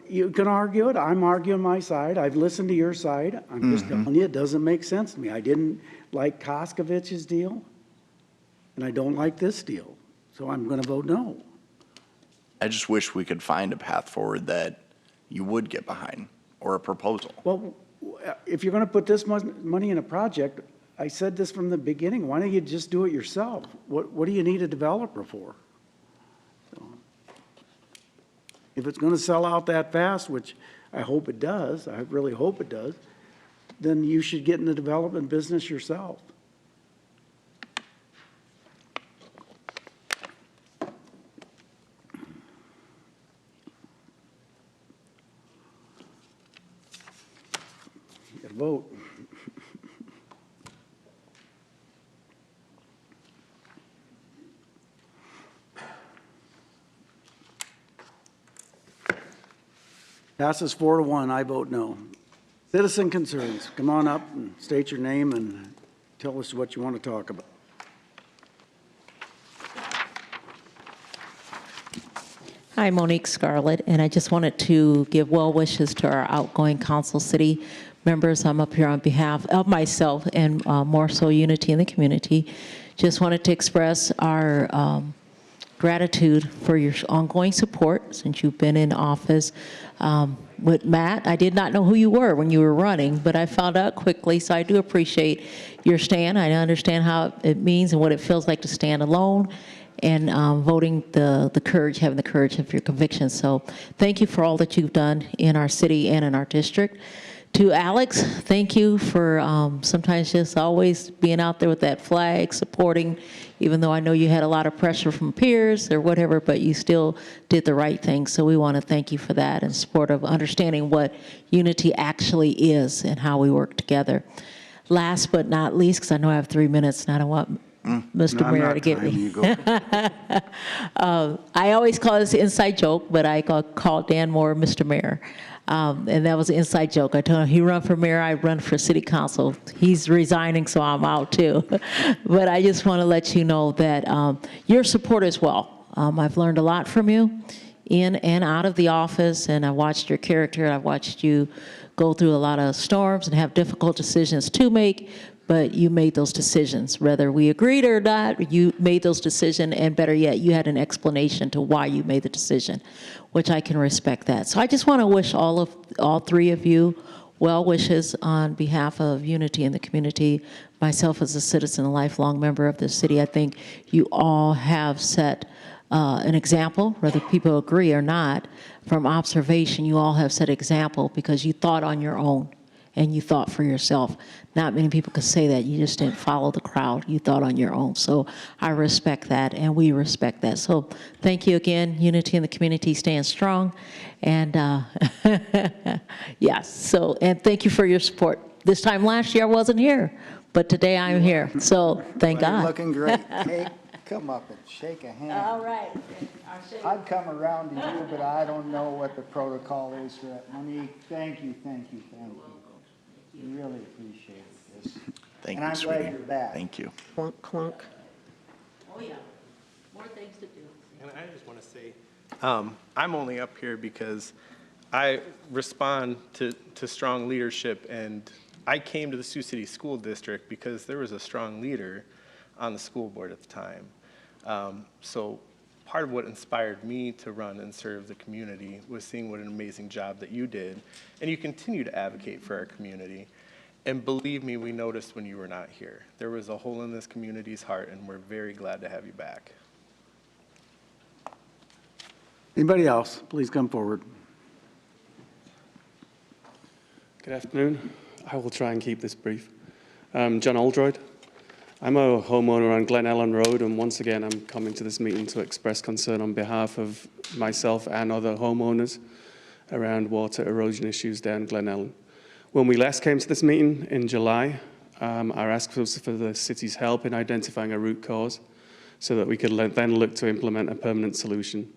you can argue it. I'm arguing my side. I've listened to your side. I'm just telling you, it doesn't make sense to me. I didn't like Koskovich's deal, and I don't like this deal. So I'm going to vote no. I just wish we could find a path forward that you would get behind, or a proposal. Well, if you're going to put this much money in a project, I said this from the beginning, why don't you just do it yourself? What do you need a developer for? If it's going to sell out that fast, which I hope it does, I really hope it does, then you should get in the development business yourself. You got to vote. Passes 4-1, I vote no. Citizen concerns, come on up and state your name and tell us what you want to talk about. Hi, Monique Scarlett, and I just wanted to give well wishes to our outgoing council city members. I'm up here on behalf of myself and more so Unity in the community. Just wanted to express our gratitude for your ongoing support since you've been in office. With Matt, I did not know who you were when you were running, but I found out quickly, so I do appreciate your stand. I understand how it means and what it feels like to stand alone, and voting the courage, having the courage of your convictions. So thank you for all that you've done in our city and in our district. To Alex, thank you for sometimes just always being out there with that flag, supporting, even though I know you had a lot of pressure from peers or whatever, but you still did the right thing. So we want to thank you for that and support of understanding what unity actually is and how we work together. Last but not least, because I know I have 3 minutes and I don't want Mr. Mayor to get me. I always call this an inside joke, but I call Dan Moore Mr. Mayor. And that was an inside joke. I told him he run for mayor, I run for city council. He's resigning, so I'm out too. But I just want to let you know that your support as well. I've learned a lot from you in and out of the office, and I watched your character. I've watched you go through a lot of storms and have difficult decisions to make, but you made those decisions. Whether we agreed or not, you made those decisions, and better yet, you had an explanation to why you made the decision, which I can respect that. So I just want to wish all three of you well wishes on behalf of unity in the community. Myself as a citizen, a lifelong member of the city, I think you all have set an example, whether people agree or not. From observation, you all have set example because you thought on your own and you thought for yourself. Not many people could say that. You just didn't follow the crowd. You thought on your own. So I respect that, and we respect that. So thank you again. Unity in the community stands strong. And yes, so, and thank you for your support. This time last year I wasn't here, but today I'm here. So thank Well, God. you're looking great. Hey, come up and shake a hand. All right. I'd come around to you, but I don't know what the protocol is for that. Monique, thank you, thank you, thank you. We really appreciate this. Thank and you, I'm sweetie. glad you're back. Thank you. Clunk, clunk. Oh, yeah. More things to do. And I just want to say, I'm only up here because I respond to strong leadership, and I came to the Sioux City School District because there was a strong leader on the school board at the time. So part of what inspired me to run and serve the community was seeing what an amazing job that you did, and you continue to advocate for our community. And believe me, we noticed when you were not here. There was a hole in this community's heart, and we're very glad to have you back. Anybody else? Please come forward. Good afternoon. I will try and keep this brief. John Oldroyd. I'm a homeowner on Glen Ellen Road, and once again, I'm coming to this meeting to express concern on behalf of myself and other homeowners around water erosion issues down Glen Ellen. When we last came to this meeting in July, our ask was for the city's help in identifying a root cause so that we could then look to implement a permanent solution.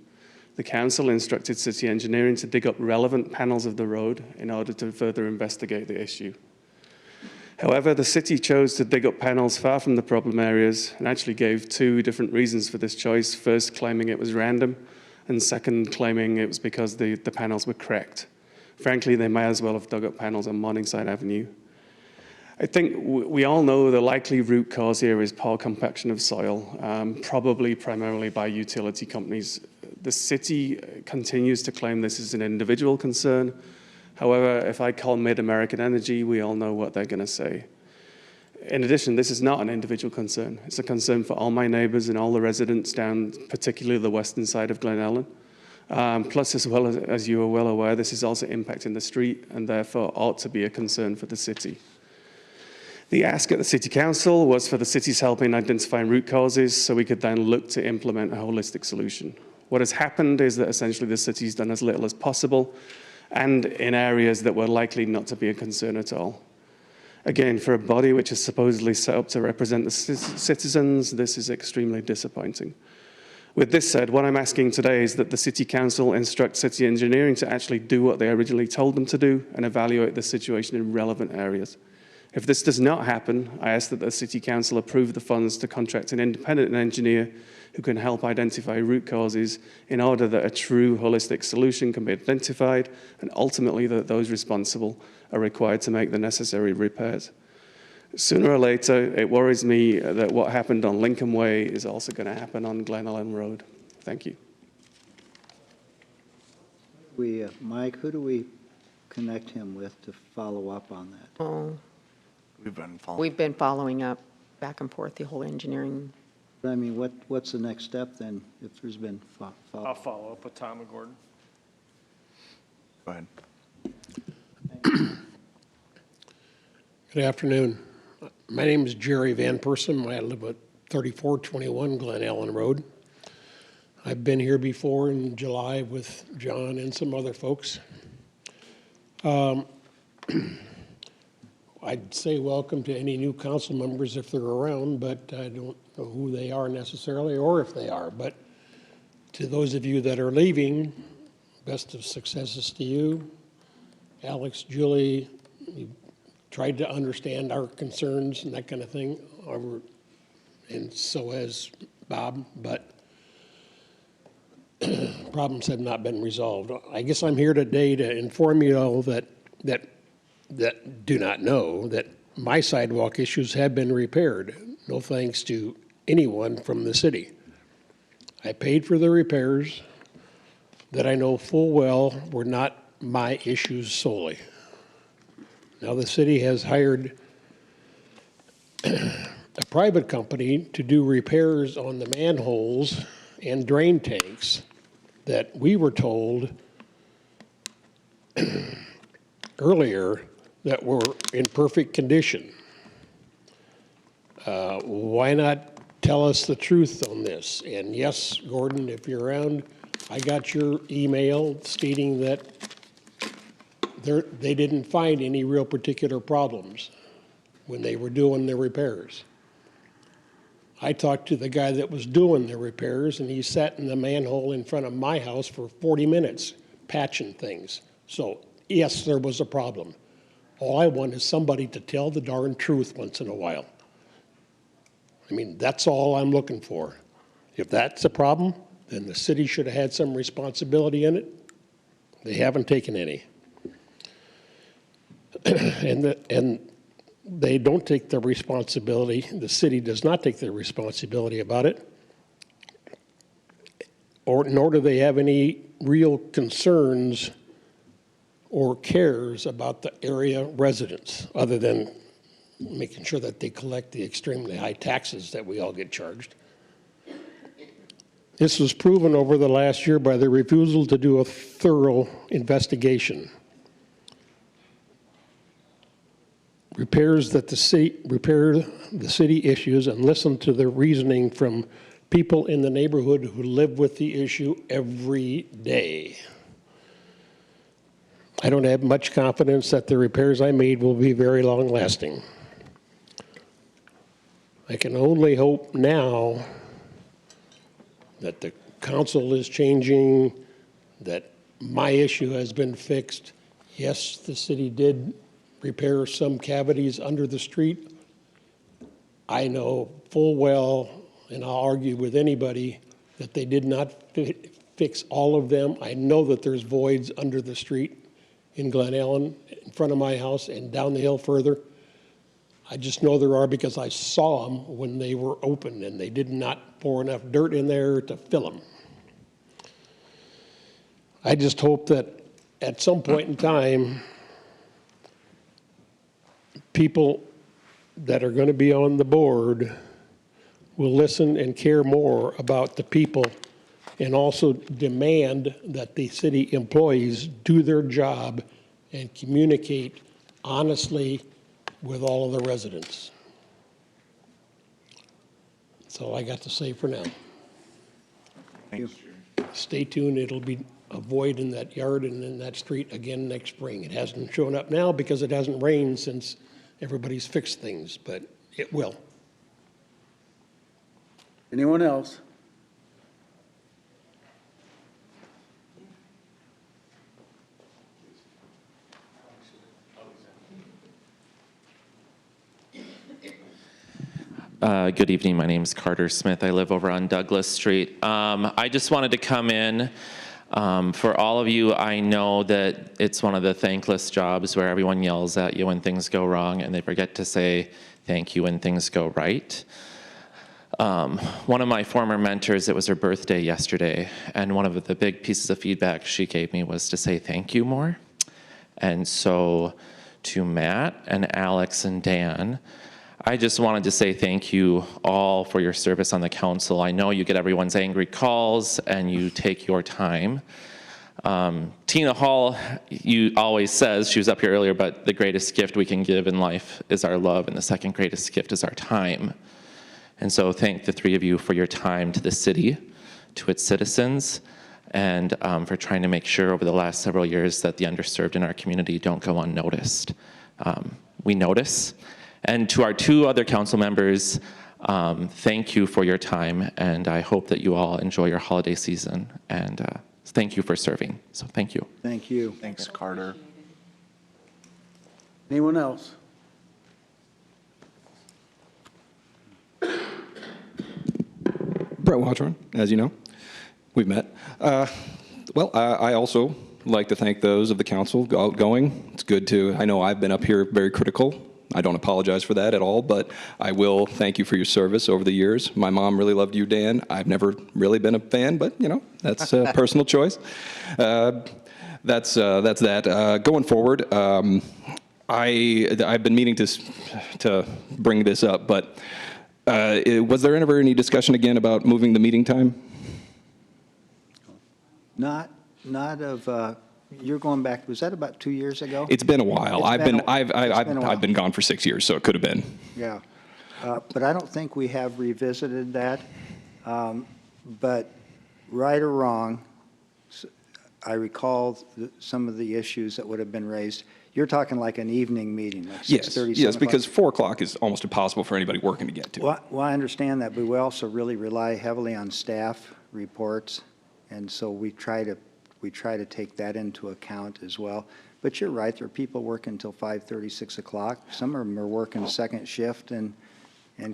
The council instructed city engineering to dig up relevant panels of the road in order to further investigate the issue. However, the city chose to dig up panels far from the problem areas and actually gave two different reasons for this choice. First, claiming it was random, and second, claiming it was because the panels were cracked. Frankly, they may as well have dug up panels on Morningside Avenue. I think we all know the likely root cause here is poor compaction of soil, probably primarily by utility companies. The city continues to claim this is an individual concern. However, if I call Mid-American Energy, we all know what they're going to say. In addition, this is not an individual concern. It's a concern for all my neighbors and all the residents down, particularly the western side of Glen Ellen. Plus, as well as you are well aware, this is also impacting the street and therefore ought to be a concern for the city. The ask at the City Council was for the city's help in identifying root causes so we could then look to implement a holistic solution. What has happened is that essentially the city's done as little as possible and in areas that were likely not to be a concern at all. Again, for a body which is supposedly set up to represent the citizens, this is extremely disappointing. With this said, what I'm asking today is that the City Council instruct city engineering to actually do what they originally told them to do and evaluate the situation in relevant areas. If this does not happen, I ask that the City Council approve the funds to contract an independent engineer who can help identify root causes in order that a true holistic solution can be identified and ultimately that those responsible are required to make the necessary repairs. Sooner or later, it worries me that what happened on Lincoln Way is also going to happen on Glen Ellen Road. Thank you. Mike, who do we connect him with to follow up on that? Oh, We've been following up back and forth, the whole engineering. I mean, what's the next step then, if there's been follow-up? I'll follow up with Tom and Gordon. Go ahead. Good afternoon. My name is Jerry Van Persum. I live at 3421 Glen Ellen Road. I've been here before in July with John and some other folks. I'd say welcome to any new council members if they're around, but I don't know who they are necessarily or if they are. But to those of you that are leaving, best of successes to you. Alex, Julie, you tried to understand our concerns and that kind of thing, and so has Bob, but problems have not been resolved. I guess I'm here today to inform you all that do not know that my sidewalk issues have been repaired, no thanks to anyone from the city. I paid for the repairs that I know full well were not my issues solely. Now, the city has hired a private company to do repairs on the manholes and drain tanks that we were told earlier that were in perfect condition. Why not tell us the truth on this? And yes, Gordon, if you're around, I got your email stating that they didn't find any real particular problems when they were doing the repairs. I talked to the guy that was doing the repairs, and he sat in the manhole in front of my house for 40 minutes patching things. So, yes, there was a problem. All I want is somebody to tell the darn truth once in a while. I mean, that's all I'm looking for. If that's a problem, then the city should have had some responsibility in it. They haven't taken any. And they don't take the responsibility, the city does not take the responsibility about it, nor do they have any real concerns or cares about the area residents, other than making sure that they collect the extremely high taxes that we all get charged. This was proven over the last year by the refusal to do a thorough investigation. Repair the city issues and listen to the reasoning from people in the neighborhood who live with the issue every day. I don't have much confidence that the repairs I made will be very long lasting. I can only hope now that the council is changing, that my issue has been fixed. Yes, the city did repair some cavities under the street. I know full well, and I'll argue with anybody, that they did not fix all of them. I know that there's voids under the street in Glen Ellen, in front of my house, and down the hill further. I just know there are because I saw them when they were open, and they did not pour enough dirt in there to fill them. I just hope that at some point in time, people that are going to be on the board will listen and care more about the people, and also demand that the city employees do their job and communicate honestly with all of the residents. That's all I got to say for now. Thank you. Stay tuned. It'll be a void in that yard and in that street again next spring. It hasn't shown up now because it hasn't rained since everybody's fixed things, but it will. Anyone else? Good evening. My name is Carter Smith. I live over on Douglas Street. I just wanted to come in. For all of you, I know that it's one of the thankless jobs where everyone yells at you when things go wrong and they forget to say thank you when things go right. One of my former mentors, it was her birthday yesterday, and one of the big pieces of feedback she gave me was to say thank you more. And so to Matt and Alex and Dan, I just wanted to say thank you all for your service on the council. I know you get everyone's angry calls and you take your time. Tina Hall, you always says, she was up here earlier, but the greatest gift we can give in life is our love, and the second greatest gift is our time. And so thank the three of you for your time to the city, to its citizens, and for trying to make sure over the last several years that the underserved in our community don't go unnoticed. We notice. And to our two other council members, thank you for your time, and I hope that you all enjoy your holiday season, and thank you for serving. So thank you. Thank you. Thanks, Carter. Anyone else? Brett Watchorn, as you know, we've met. I also like to thank those of the council outgoing. It's good to, I know I've been up here very critical. I don't apologize for that at all, but I will thank you for your service over the years. My mom really loved you, Dan. I've never really been a fan, but you know, that's a personal choice. That's that. Going forward, I've been meaning to bring this up, but was there ever any discussion again about moving the meeting time? Not of, you're going back, was that about 2 years ago? It's been a while. It's been a while. I've been gone for 6 years, so it could have been. Yeah. But I don't think we have revisited that. But right or wrong, I recall some of the issues that would have been raised. You're talking like an evening meeting, like 6:30, Yes, because 4 o'clock is almost impossible for anybody working to get to. Well, I understand that, but we also really rely heavily on staff reports, and so we try to take that into account as well. But you're right, there are people working until 5:30, 6 o'clock. Some of them are working second shift and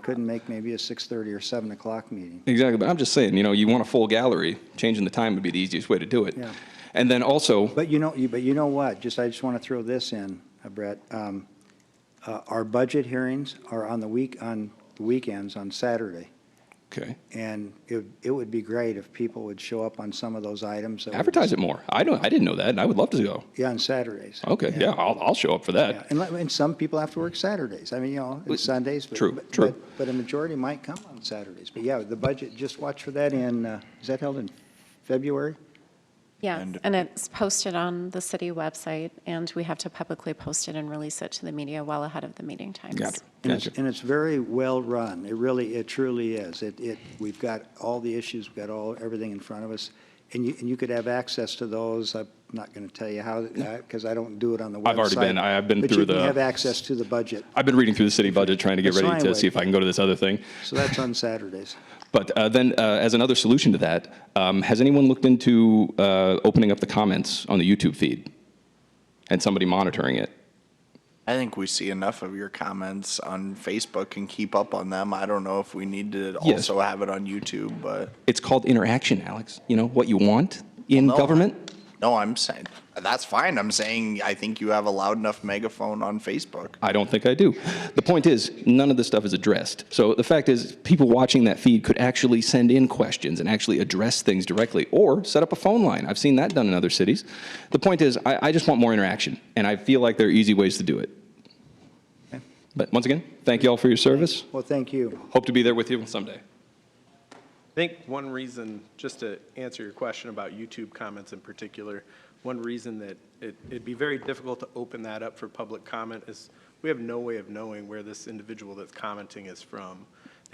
couldn't make maybe a 6:30 or 7 o'clock meeting. Exactly, but I'm just saying, you want a full gallery, changing the time would be the easiest way to do it. Yeah. And then also, But you know what? I just want to throw this in, Brett. Our budget hearings are on the weekends on Saturday. okay, And it would be great if people would show up on some of those items. That advertise it more. I didn't know that, and I would love to go. Yeah, on Saturdays. Okay, yeah, I'll show up for that. Yeah, and some people have to work Saturdays. I mean, and Sundays. True. But a majority might come on Saturdays. But yeah, the budget, just watch for that is that held in February? Yeah, and it's posted on the city website, and we have to publicly post it and release it to the media well ahead of the meeting times. Gotcha. And it's very well run. It truly is. We've got all the issues, we've got everything in front of us. And you could have access to those. I'm not going to tell you how, because I don't do it on the website. I've been but through you can have access to the budget. I've been reading through the city budget, trying to get That's ready fine, to see if I can go to this other thing. So that's on Saturdays. But then, as another solution to that, has anyone looked into opening up the comments on the YouTube feed and somebody monitoring it? I think we see enough of your comments on Facebook and keep up on them. I don't know if we need to Yes. also have it on YouTube, but. It's called interaction, Alex. You know, what you want in government. No, I'm saying, that's fine. I'm saying, I think you have a loud enough megaphone on Facebook. I don't think I do. The point is, none of this stuff is addressed. So the fact is, people watching that feed could actually send in questions and actually address things directly, or set up a phone line. I've seen that done in other cities. The point is, I just want more interaction, and I feel like there are easy ways to do it. Okay. But once again, thank you all for your service. Well, thank you. Hope to be there with you someday. I think one reason, just to answer your question about YouTube comments in particular, one reason that it'd be very difficult to open that up for public comment is we have no way of knowing where this individual that's commenting is from.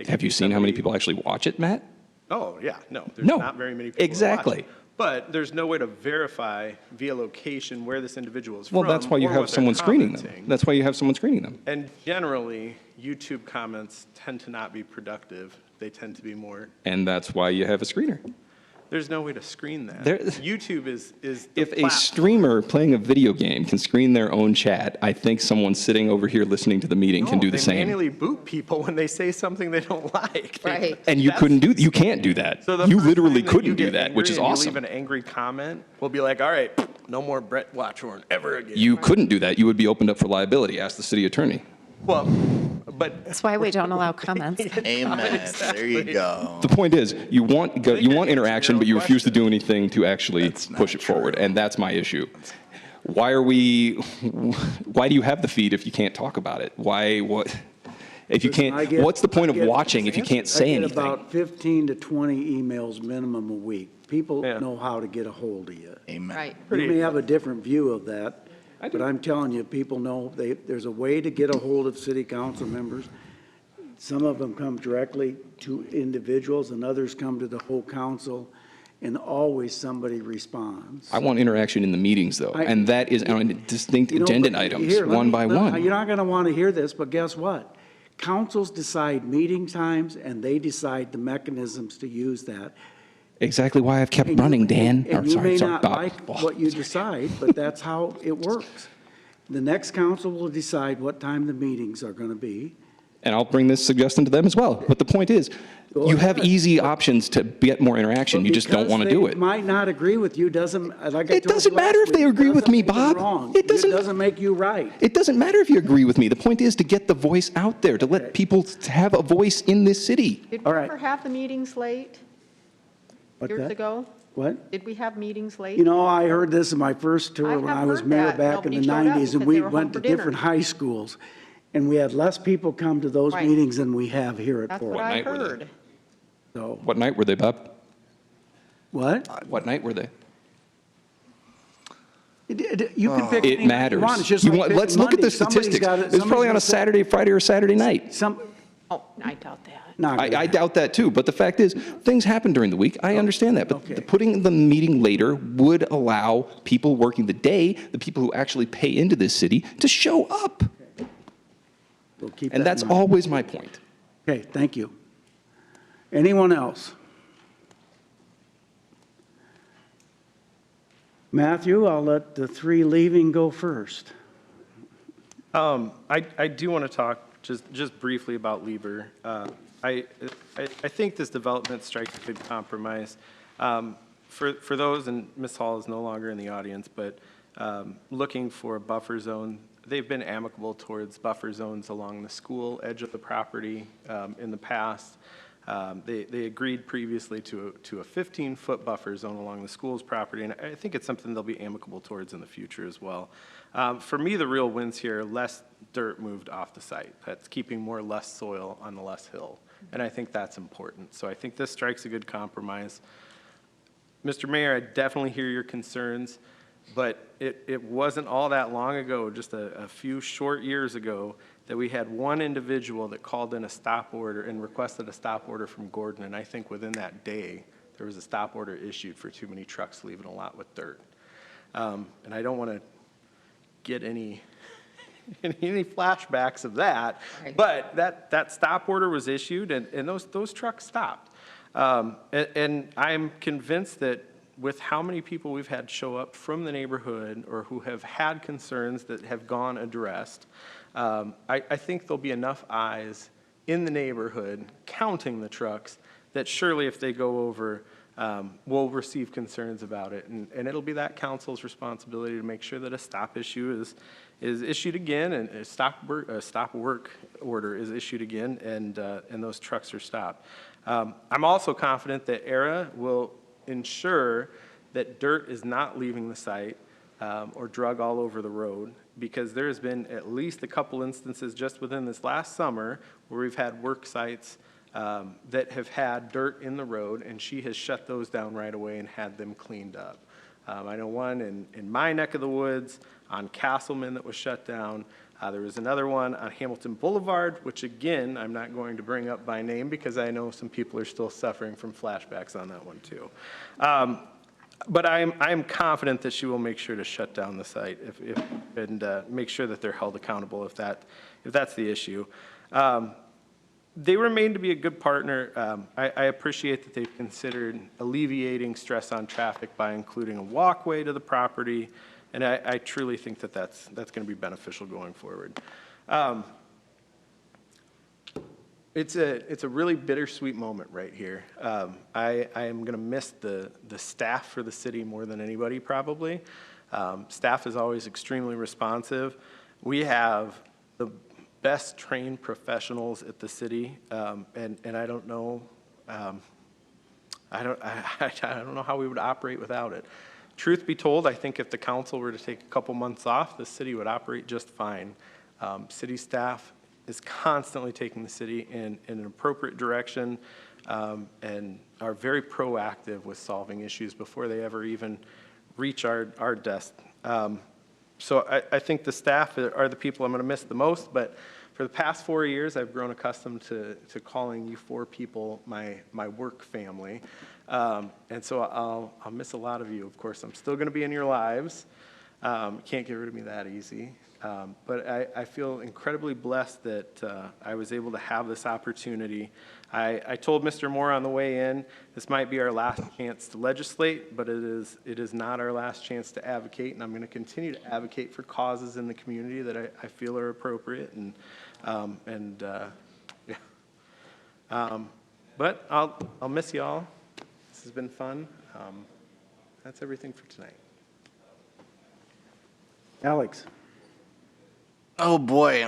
Have you seen how many people actually watch it, Matt? Oh, yeah, no. There's No, not very many people. exactly. But there's no way to verify via location where this individual is Well, from. that's why you or have what they're someone screening them. commenting. That's why you have someone screening them. And generally, YouTube comments tend to not be productive. They tend to be more, And that's why you have a screener. there's no way to screen that. There- YouTube is the If a platform. streamer playing a video game can screen their own chat, I think someone sitting over here listening to the meeting can do the They same. manually boot people when they say something they don't like. Right. And you can't do that. So the You first literally time couldn't you do get that, which angry is and you awesome. leave an angry comment, we'll be like, all right, no more Brett Watchorn ever again. You couldn't do that. You would be opened up for liability. Ask the city attorney. Well, but. That's why we don't allow comments. Amen. There you go. The point is, you want interaction, but you refuse to do anything to actually push it forward, and that's my issue. Why do you have the feed if you can't talk about it? If you can't, what's the point of watching if you can't say I get anything? about 15 to 20 emails minimum a week. People know how to get a hold of you. Amen. Right. You may have a different view of that, but I'm telling you, people know there's a way to get a hold of city council members. Some of them come directly to individuals, and others come to the whole council, and always somebody responds. I want interaction in the meetings, though, and that is on distinct You know, agenda but items, here, one by one. You're not going to want to hear this, but guess what? Councils decide meeting times, and they decide the mechanisms to use that. Exactly why I've kept running, Dan. And you may not Bob. like what you decide, but that's how it works. The next council will decide what time the meetings are going to be. And I'll bring this suggestion to them as well. But the point is, you have easy options to get more interaction. You just don't want to do Because it. they might not agree with you, doesn't, like I It told doesn't you last matter if they week, agree with me, doesn't make it Bob. wrong. It doesn't- It doesn't make you right. It doesn't matter if you agree with me. The point is to get the voice out there, to let people have a voice in this city. Did we All right. ever have the meetings late What's years that? ago? What? Did we have meetings late? You know, I heard this in my first I tour when have I was heard mayor that. back in the Nobody showed up 90s, and because we they were home went for to different dinner. high schools, and we had less people come to those Right. meetings than we have here at That's Ford. what I night were they? heard. So, What night were they, Bob? what? What night were they? You can pick. It any night matters. you want. It's just You like want- picking let's look at the Monday. Somebody's statistics. gotta- It was probably somebody's on a gonna say- Saturday, Friday, or Saturday night. Oh, I doubt that. Not gonna I happen. doubt that too, but the fact is, things happen during the week. I understand that, but putting the meeting later would allow people working the day, the people who actually pay into this city, to show up. We'll keep And that that's in mind. always my point. Okay, thank you. Anyone else? Matthew, I'll let the three leaving go first. I do want to talk just briefly about Lieber. I think this development strikes a good compromise. For those, and Ms. Hall is no longer in the audience, but looking for a buffer zone, they've been amicable towards buffer zones along the school edge of the property in the past. They agreed previously to a 15-foot buffer zone along the school's property, and I think it's something they'll be amicable towards in the future as well. For me, the real wins here are less dirt moved off the site. That's keeping more less soil on the less hill, and I think that's important. So I think this strikes a good compromise. Mr. Mayor, I definitely hear your concerns, but it wasn't all that long ago, just a few short years ago, that we had one individual that called in a stop order and requested a stop order from Gordon, and I think within that day, there was a stop order issued for too many trucks leaving a lot with dirt. And I don't want to get any flashbacks of that, but that stop order was issued, and those trucks stopped. And I'm convinced that with how many people we've had show up from the neighborhood or who have had concerns that have gone addressed, I think there'll be enough eyes in the neighborhood counting the trucks that surely if they go over, we'll receive concerns about it. And it'll be that council's responsibility to make sure that a stop issue is issued again and a stop work order is issued again and those trucks are stopped. I'm also confident that ERA will ensure that dirt is not leaving the site or drug all over the road, because there has been at least a couple instances just within this last summer where we've had work sites that have had dirt in the road, and she has shut those down right away and had them cleaned up. I know one in my neck of the woods on Castleman that was shut down. There was another one on Hamilton Boulevard, which again, I'm not going to bring up by name because I know some people are still suffering from flashbacks on that one too. But I'm confident that she will make sure to shut down the site and make sure that they're held accountable if that's the issue. They remain to be a good partner. I appreciate that they've considered alleviating stress on traffic by including a walkway to the property, and I truly think that that's going to be beneficial going forward. It's a really bittersweet moment right here. I am going to miss the staff for the city more than anybody probably. Staff is always extremely responsive. We have the best trained professionals at the city, and I don't know, I don't know how we would operate without it. Truth be told, I think if the council were to take a couple months off, the city would operate just fine. City staff is constantly taking the city in an appropriate direction and are very proactive with solving issues before they ever even reach our desk. So I think the staff are the people I'm going to miss the most, but for the past 4 years, I've grown accustomed to calling you four people my work family. And so I'll miss a lot of you. Of course, I'm still going to be in your lives. Can't get rid of me that easy. But I feel incredibly blessed that I was able to have this opportunity. I told Mr. Moore on the way in, this might be our last chance to legislate, but it is not our last chance to advocate, and I'm going to continue to advocate for causes in the community that I feel are appropriate. But I'll miss you all. This has been fun. That's everything for tonight. Alex. Oh boy,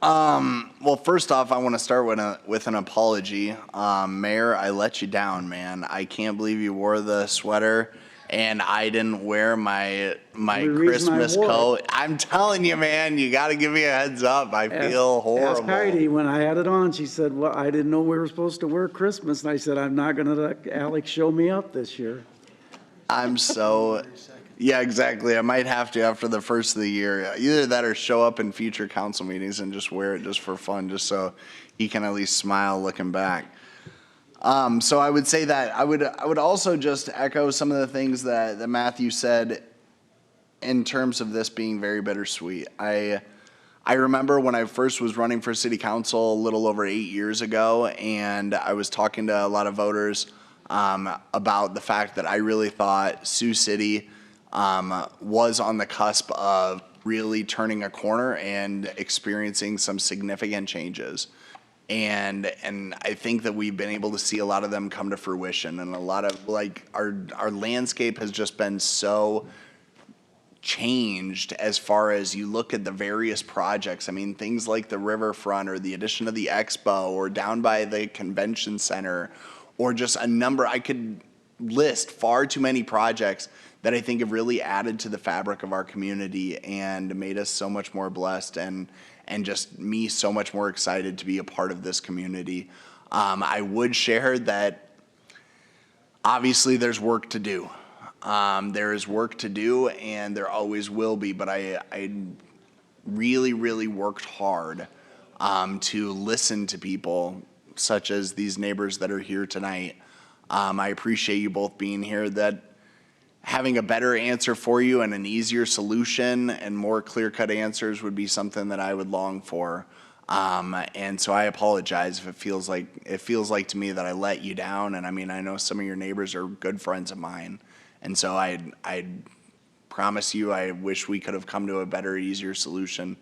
Well, first off, I want to start with an apology. Mayor, I let you down, man. I can't believe you wore the sweater and I didn't wear my The reason I Christmas wore it. coat. I'm telling you, man, you got to give me a heads up. I feel Ask horrible. Heidi, when I had it on, she said, well, I didn't know we were supposed to wear Christmas. And I said, I'm not going to let Alex show me up this year. I'm so, yeah, exactly. I might have to after the first of the year. Either that or show up in future council meetings and just wear it just for fun, just so he can at least smile looking back. So I would say that I would also just echo some of the things that Matthew said in terms of this being very bittersweet. I remember when I first was running for city council a little over 8 years ago, and I was talking to a lot of voters about the fact that I really thought Sioux City was on the cusp of really turning a corner and experiencing some significant changes. And I think that we've been able to see a lot of them come to fruition, and a lot of our landscape has just been so changed as far as you look at the various projects. I mean, things like the riverfront or the addition of the expo or down by the convention center, or just a number. I could list far too many projects that I think have really added to the fabric of our community and made us so much more blessed and just me so much more excited to be a part of this community. I would share that obviously there's work to do. There is work to do and there always will be, but I really, really worked hard to listen to people such as these neighbors that are here tonight. I appreciate you both being here. That having a better answer for you and an easier solution and more clear-cut answers would be something that I would long for. And so I apologize if it feels like to me that I let you down. And I mean, I know some of your neighbors are good friends of mine. And so I promise you, I wish we could have come to a better, easier solution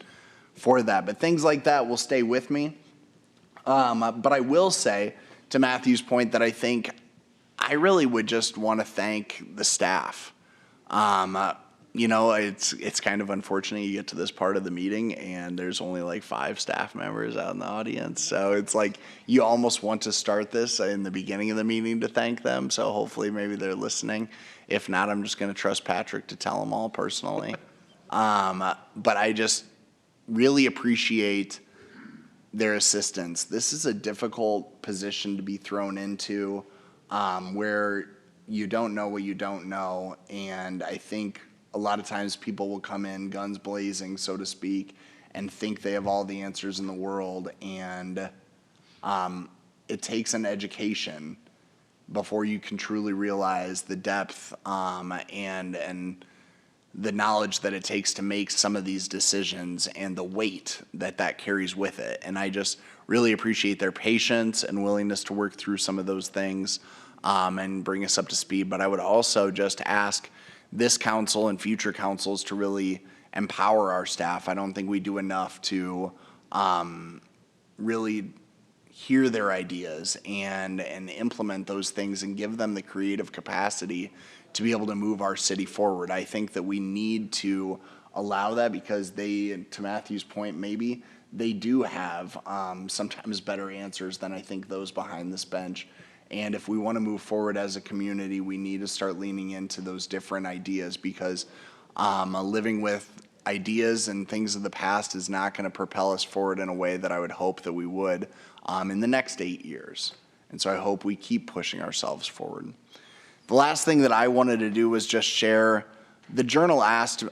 for that. But things like that will stay with me. But I will say, to Matthew's point, that I think I really would just want to thank the staff. You know, it's kind of unfortunate you get to this part of the meeting and there's only like 5 staff members out in the audience. So it's like you almost want to start this in the beginning of the meeting to thank them. So hopefully maybe they're listening. If not, I'm just going to trust Patrick to tell them all personally. But I just really appreciate their assistance. This is a difficult position to be thrown into, where you don't know what you don't know. And I think a lot of times people will come in guns blazing, so to speak, and think they have all the answers in the world. And it takes an education before you can truly realize the depth and the knowledge that it takes to make some of these decisions and the weight that carries with it. And I just really appreciate their patience and willingness to work through some of those things and bring us up to speed. But I would also just ask this council and future councils to really empower our staff. I don't think we do enough to really hear their ideas and implement those things and give them the creative capacity to be able to move our city forward. I think that we need to allow that because they, to Matthew's point, maybe they do have sometimes better answers than I think those behind this bench. And if we want to move forward as a community, we need to start leaning into those different ideas because living with ideas and things of the past is not going to propel us forward in a way that I would hope that we would in the next 8 years. And so I hope we keep pushing ourselves forward. The last thing that I wanted to do was just share, the Journal asked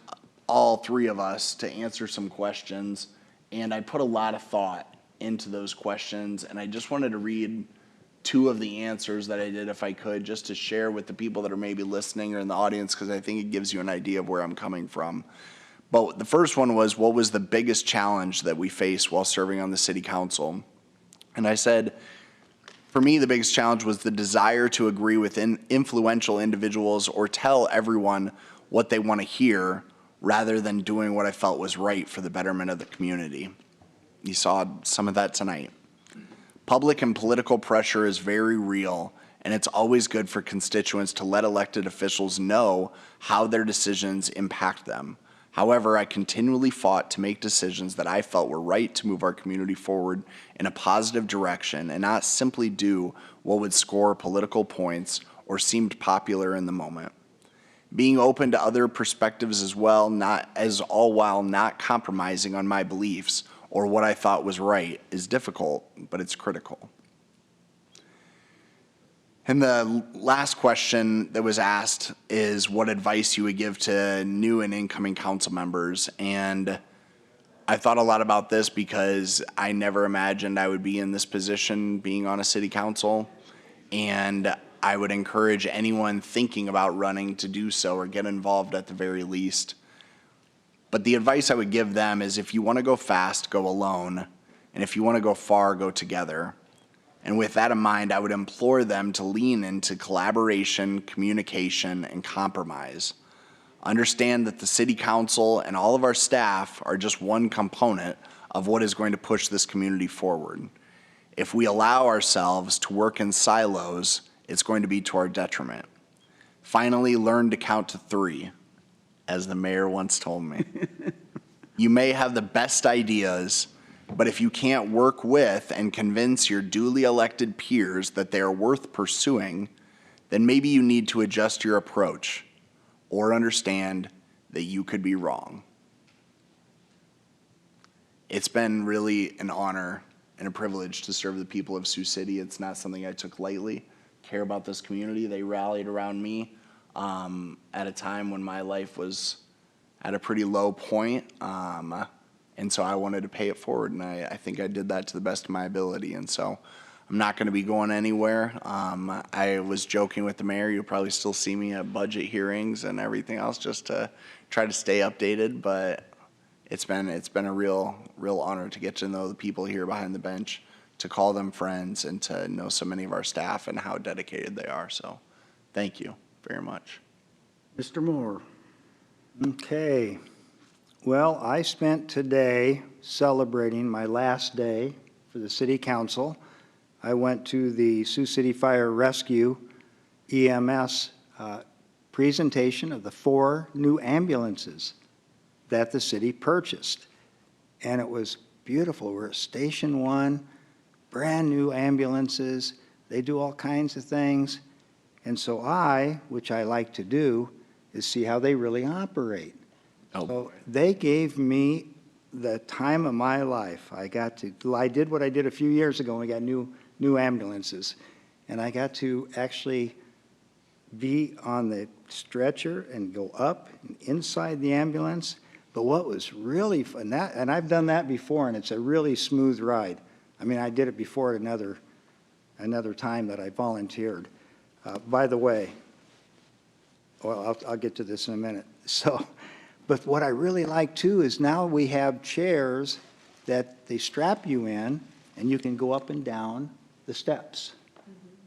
all 3 of us to answer some questions, and I put a lot of thought into those questions, and I just wanted to read 2 of the answers that I did, if I could, just to share with the people that are maybe listening or in the audience, because I think it gives you an idea of where I'm coming from. But the first one was, what was the biggest challenge that we faced while serving on the city council? And I said, for me, the biggest challenge was the desire to agree with influential individuals or tell everyone what they want to hear rather than doing what I felt was right for the betterment of the community. You saw some of that tonight. Public and political pressure is very real, and it's always good for constituents to let elected officials know how their decisions impact them. However, I continually fought to make decisions that I felt were right to move our community forward in a positive direction and not simply do what would score political points or seemed popular in the moment. Being open to other perspectives as well, all while not compromising on my beliefs or what I thought was right, is difficult, but it's critical. And the last question that was asked is what advice you would give to new and incoming council members. And I thought a lot about this because I never imagined I would be in this position being on a city council. And I would encourage anyone thinking about running to do so or get involved at the very least. But the advice I would give them is if you want to go fast, go alone. And if you want to go far, go together. And with that in mind, I would implore them to lean into collaboration, communication, and compromise. Understand that the city council and all of our staff are just one component of what is going to push this community forward. If we allow ourselves to work in silos, it's going to be to our detriment. Finally, learn to count to 3, as the mayor once told me. You may have the best ideas, but if you can't work with and convince your duly elected peers that they are worth pursuing, then maybe you need to adjust your approach or understand that you could be wrong. It's been really an honor and a privilege to serve the people of Sioux City. It's not something I took lightly. I care about this community. They rallied around me at a time when my life was at a pretty low point. And so I wanted to pay it forward, and I think I did that to the best of my ability. And so I'm not going to be going anywhere. I was joking with the mayor. You'll probably still see me at budget hearings and everything else just to try to stay updated. But it's been a real honor to get to know the people here behind the bench, to call them friends, and to know so many of our staff and how dedicated they are. So thank you very much. Mr. Moore. Okay. Well, I spent today celebrating my last day for the city council. I went to the Sioux City Fire Rescue EMS presentation of the 4 new ambulances that the city purchased. And it was beautiful. We're at Station 1, brand new ambulances. They do all kinds of things. And so which I like to do, is see how they really operate. So they gave me the time of my life. I did what I did a few years ago when we got new ambulances. And I got to actually be on the stretcher and go up and inside the ambulance. But what was really fun, and I've done that before, and it's a really smooth ride. I mean, I did it before at another time that I volunteered. By the way, well, I'll get to this in a minute. But what I really like too is now we have chairs that they strap you in, and you can go up and down the steps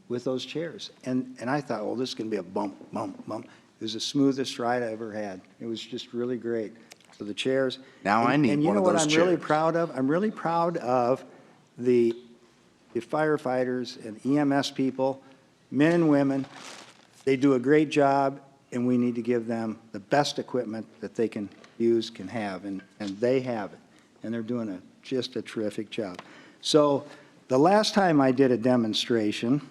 with those chairs. And I thought, well, this is going to be a bump, bump, bump. It was the smoothest ride I ever had. It was just really great. So the chairs. Now I need one of those chairs. And you know what I'm really proud of? I'm really proud of the firefighters and EMS people, men and women. They do a great job, and we need to give them the best equipment that they can use, can have, and they have it. And they're doing just a terrific job. So the last time I did a demonstration,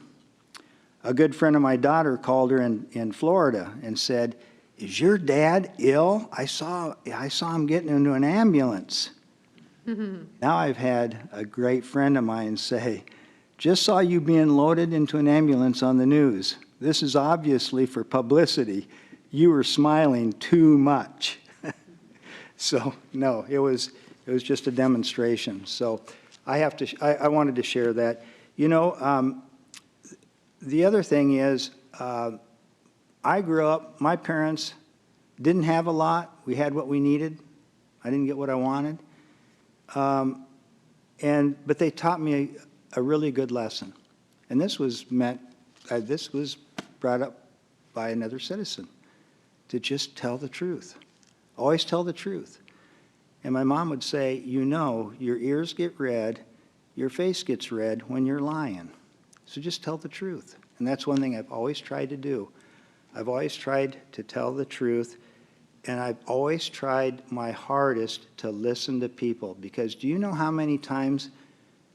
a good friend of my daughter called her in Florida and said, "Is your dad ill? I saw him getting into an ambulance." Now I've had a great friend of mine say, "Just saw you being loaded into an ambulance on the news. This is obviously for publicity. You were smiling too much." So no, it was just a demonstration. So I wanted to share that. You know, the other thing is, I grew up, my parents didn't have a lot. We had what we needed. I didn't get what I wanted. But they taught me a really good lesson. And this was brought up by another citizen, to just tell the truth. Always tell the truth. And my mom would say, you know, your ears get red, your face gets red when you're lying. So just tell the truth. And that's one thing I've always tried to do. I've always tried to tell the truth. And I've always tried my hardest to listen to people, because do you know how many times,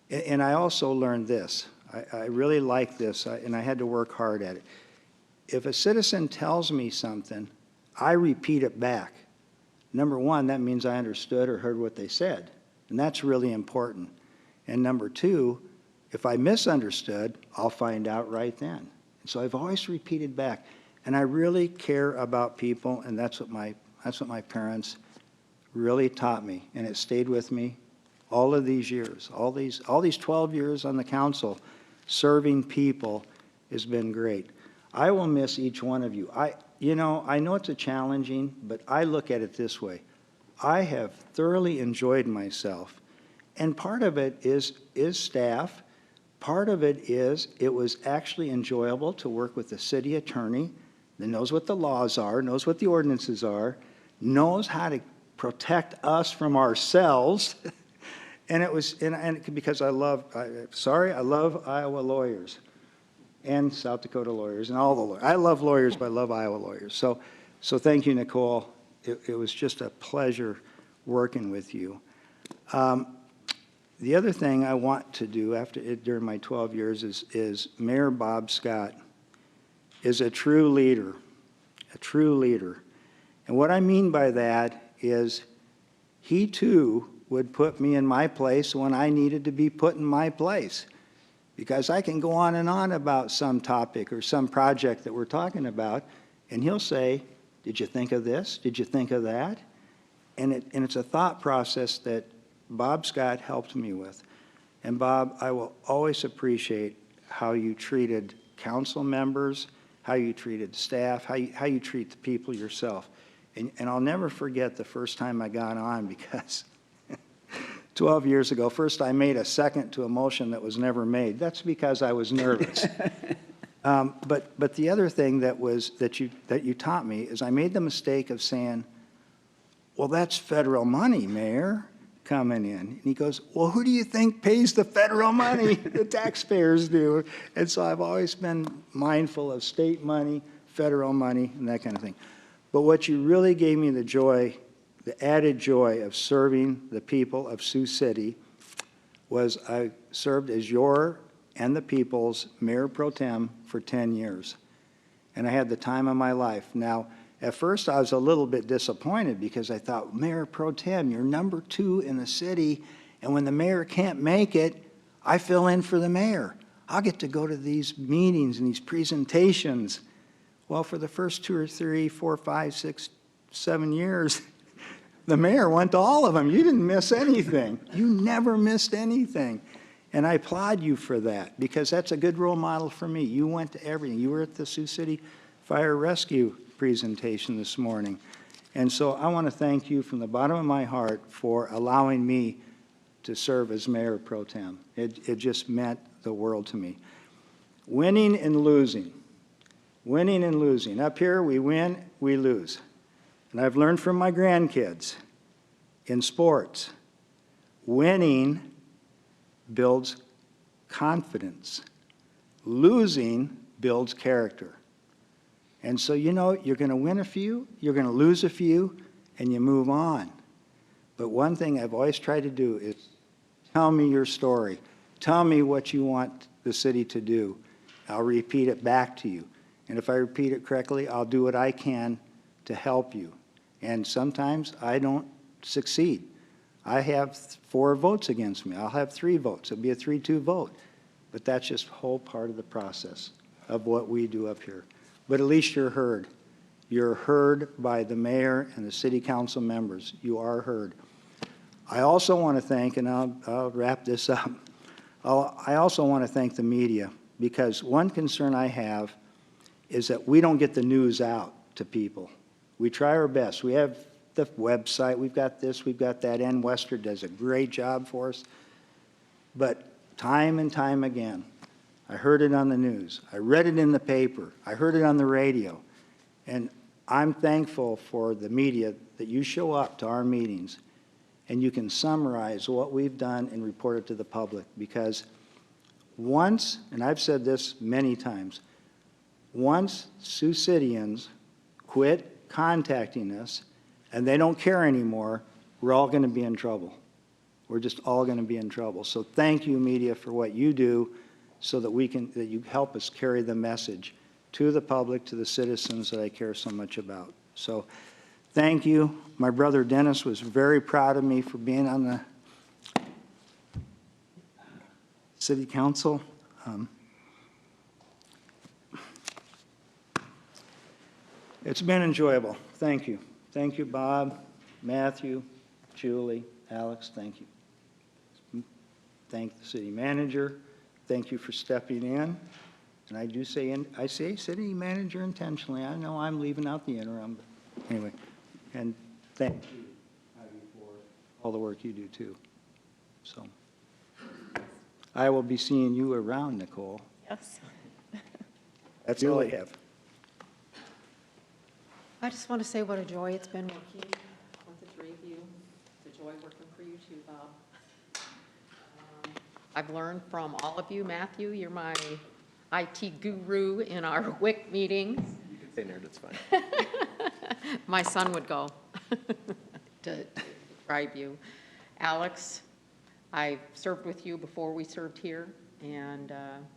and I also learned this, I really like this, and I had to work hard at it. If a citizen tells me something, I repeat it back. Number one, that means I understood or heard what they said, and that's really important. And number two, if I misunderstood, I'll find out right then. And so I've always repeated back, and I really care about people, and that's what my parents really taught me, and it stayed with me all of these years, all these 12 years on the council, serving people has been great. I will miss each one of you. I know it's a challenging, but I look at it this way. I have thoroughly enjoyed myself, and part of it is staff. Part of it is it was actually enjoyable to work with the city attorney that knows what the laws are, knows what the ordinances are, knows how to protect us from ourselves. And it was, and because I love Iowa lawyers and South Dakota lawyers and all the lawyers. I love lawyers, but I love Iowa lawyers. So thank you, Nicole. It was just a pleasure working with you. The other thing I want to do during my 12 years is Mayor Bob Scott is a true leader, a true leader. And what I mean by that is he too would put me in my place when I needed to be put in my place. Because I can go on and on about some topic or some project that we're talking about, and he'll say, did you think of this? Did you think of that? And it's a thought process that Bob Scott helped me with. And Bob, I will always appreciate how you treated council members, how you treated staff, how you treat the people yourself. And I'll never forget the first time I got on, because 12 years ago, first I made a second to a motion that was never made. That's because I was nervous. But the other thing that you taught me is I made the mistake of saying, well, that's federal money, Mayor, coming in. And he goes, well, who do you think pays the federal money? The taxpayers do. And so I've always been mindful of state money, federal money, and that kind of thing. But what you really gave me the joy, the added joy of serving the people of Sioux City, was I served as your and the people's mayor pro tem for 10 years. And I had the time of my life. Now, at first I was a little bit disappointed, because I thought, Mayor pro tem, you're number 2 in the city, and when the mayor can't make it, I fill in for the mayor. I'll get to go to these meetings and these presentations. Well, for the first 2 or 3, 4, 5, 6, 7 years, the mayor went to all of them. You didn't miss anything. You never missed anything. And I applaud you for that, because that's a good role model for me. You went to everything. You were at the Sioux City Fire Rescue presentation this morning. And so I want to thank you from the bottom of my heart for allowing me to serve as mayor pro tem. It just meant the world to me. Winning and losing. Winning and losing. Up here, we win, we lose. And I've learned from my grandkids in sports, winning builds confidence. Losing builds character. And so, you're going to win a few, you're going to lose a few, and you move on. But one thing I've always tried to do is tell me your story. Tell me what you want the city to do. I'll repeat it back to you. And if I repeat it correctly, I'll do what I can to help you. And sometimes I don't succeed. I have 4 votes against me. I'll have 3 votes. It'll be a 3-2 vote. But that's just a whole part of the process of what we do up here. But at least you're heard. You're heard by the mayor and the city council members. You are heard. I also want to thank, and I'll wrap this up, I also want to thank the media, because one concern I have is that we don't get the news out to people. We try our best. We have the website, we've got this, we've got that, and Wester does a great job for us. But time and time again, I heard it on the news, I read it in the paper, I heard it on the radio, and I'm thankful for the media that you show up to our meetings and you can summarize what we've done and report it to the public, because once, and I've said this many times, once Sioux Cityans quit contacting us and they don't care anymore, we're all going to be in trouble. We're just all going to be in trouble. So thank you, media, for what you do so that that you help us carry the message to the public, to the citizens that I care so much about. So thank you. My brother Dennis was very proud of me for being on the city council. It's been enjoyable. Thank you. Thank you, Bob, Matthew, Julie, Alex, thank you. Thank the city manager. Thank you for stepping in. And I do say, I say city manager intentionally. I know I'm leaving out the interim, but anyway. And thank you, Heidi, for all the work you do too. So I will be seeing you around, Nicole. Yes. That's all I have. I just want to say what a joy it's been working with the three of you. It's a joy working for you too, Bob. I've learned from all of you. Matthew, you're my IT guru in our WIC meetings. You can say nerd, it's fine. My son would go to describe you. Alex, I served with you before we served here, and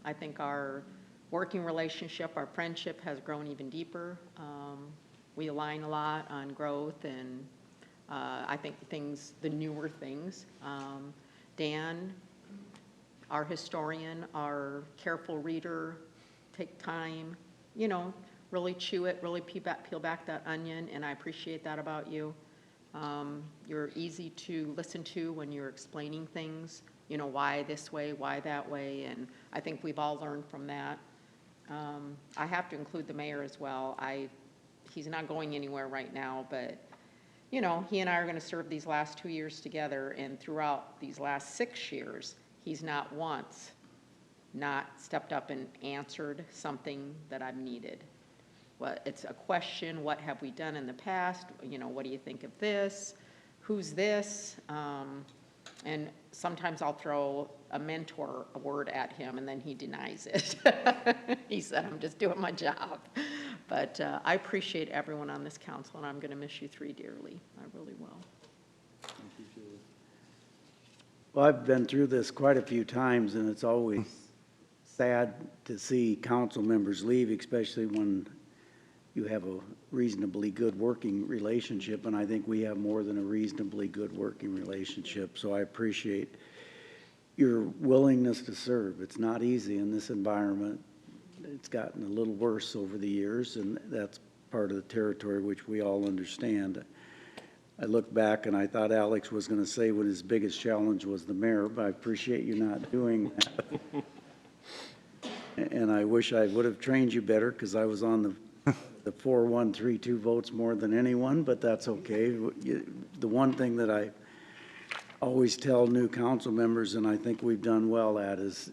I think our working relationship, our friendship has grown even deeper. We align a lot on growth and I think the newer things. Dan, our historian, our careful reader, take time, really chew it, really peel back that onion, and I appreciate that about you. You're easy to listen to when you're explaining things, why this way, why that way, and I think we've all learned from that. I have to include the mayor as well. He's not going anywhere right now, but, he and I are going to serve these last 2 years together, and throughout these last 6 years, he's not once not stepped up and answered something that I've needed. Well, it's a question, what have we done in the past? What do you think of this? Who's this? And sometimes I'll throw a mentor word at him and then he denies it. He said, I'm just doing my job. But I appreciate everyone on this council, and I'm going to miss you three dearly. I really will. Thank you, Julie. Well, I've been through this quite a few times, and it's always sad to see council members leave, especially when you have a reasonably good working relationship, and I think we have more than a reasonably good working relationship. So I appreciate your willingness to serve. It's not easy in this environment. It's gotten a little worse over the years, and that's part of the territory which we all understand. I look back and I thought Alex was going to say what his biggest challenge was the mayor, but I appreciate you not doing that. And I wish I would have trained you better, because I was on the 4-1-3-2 votes more than anyone, but that's okay. The one thing that I always tell new council members, and I think we've done well at, is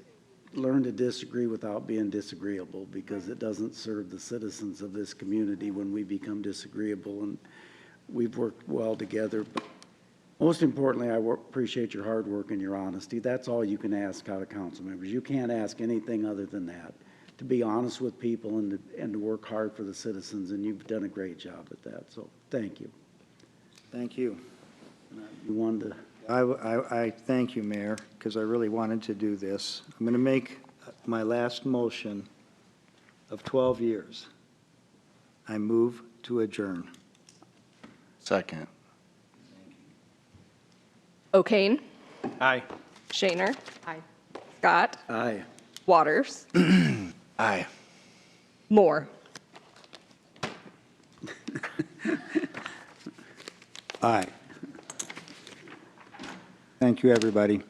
learn to disagree without being disagreeable, because it doesn't serve the citizens of this community when we become disagreeable. And we've worked well together. But most importantly, I appreciate your hard work and your honesty. That's all you can ask out of council members. You can't ask anything other than that, to be honest with people and to work hard for the citizens, and you've done a great job at that. So thank you. Thank you. You wanted to... I thank you, Mayor, because I really wanted to do this. I'm going to make my last motion of 12 years. I move to adjourn. Second. O'Kane? Aye. Shaner? Aye. Scott? Aye. Waters? Aye. Moore? Aye. Thank you, everybody.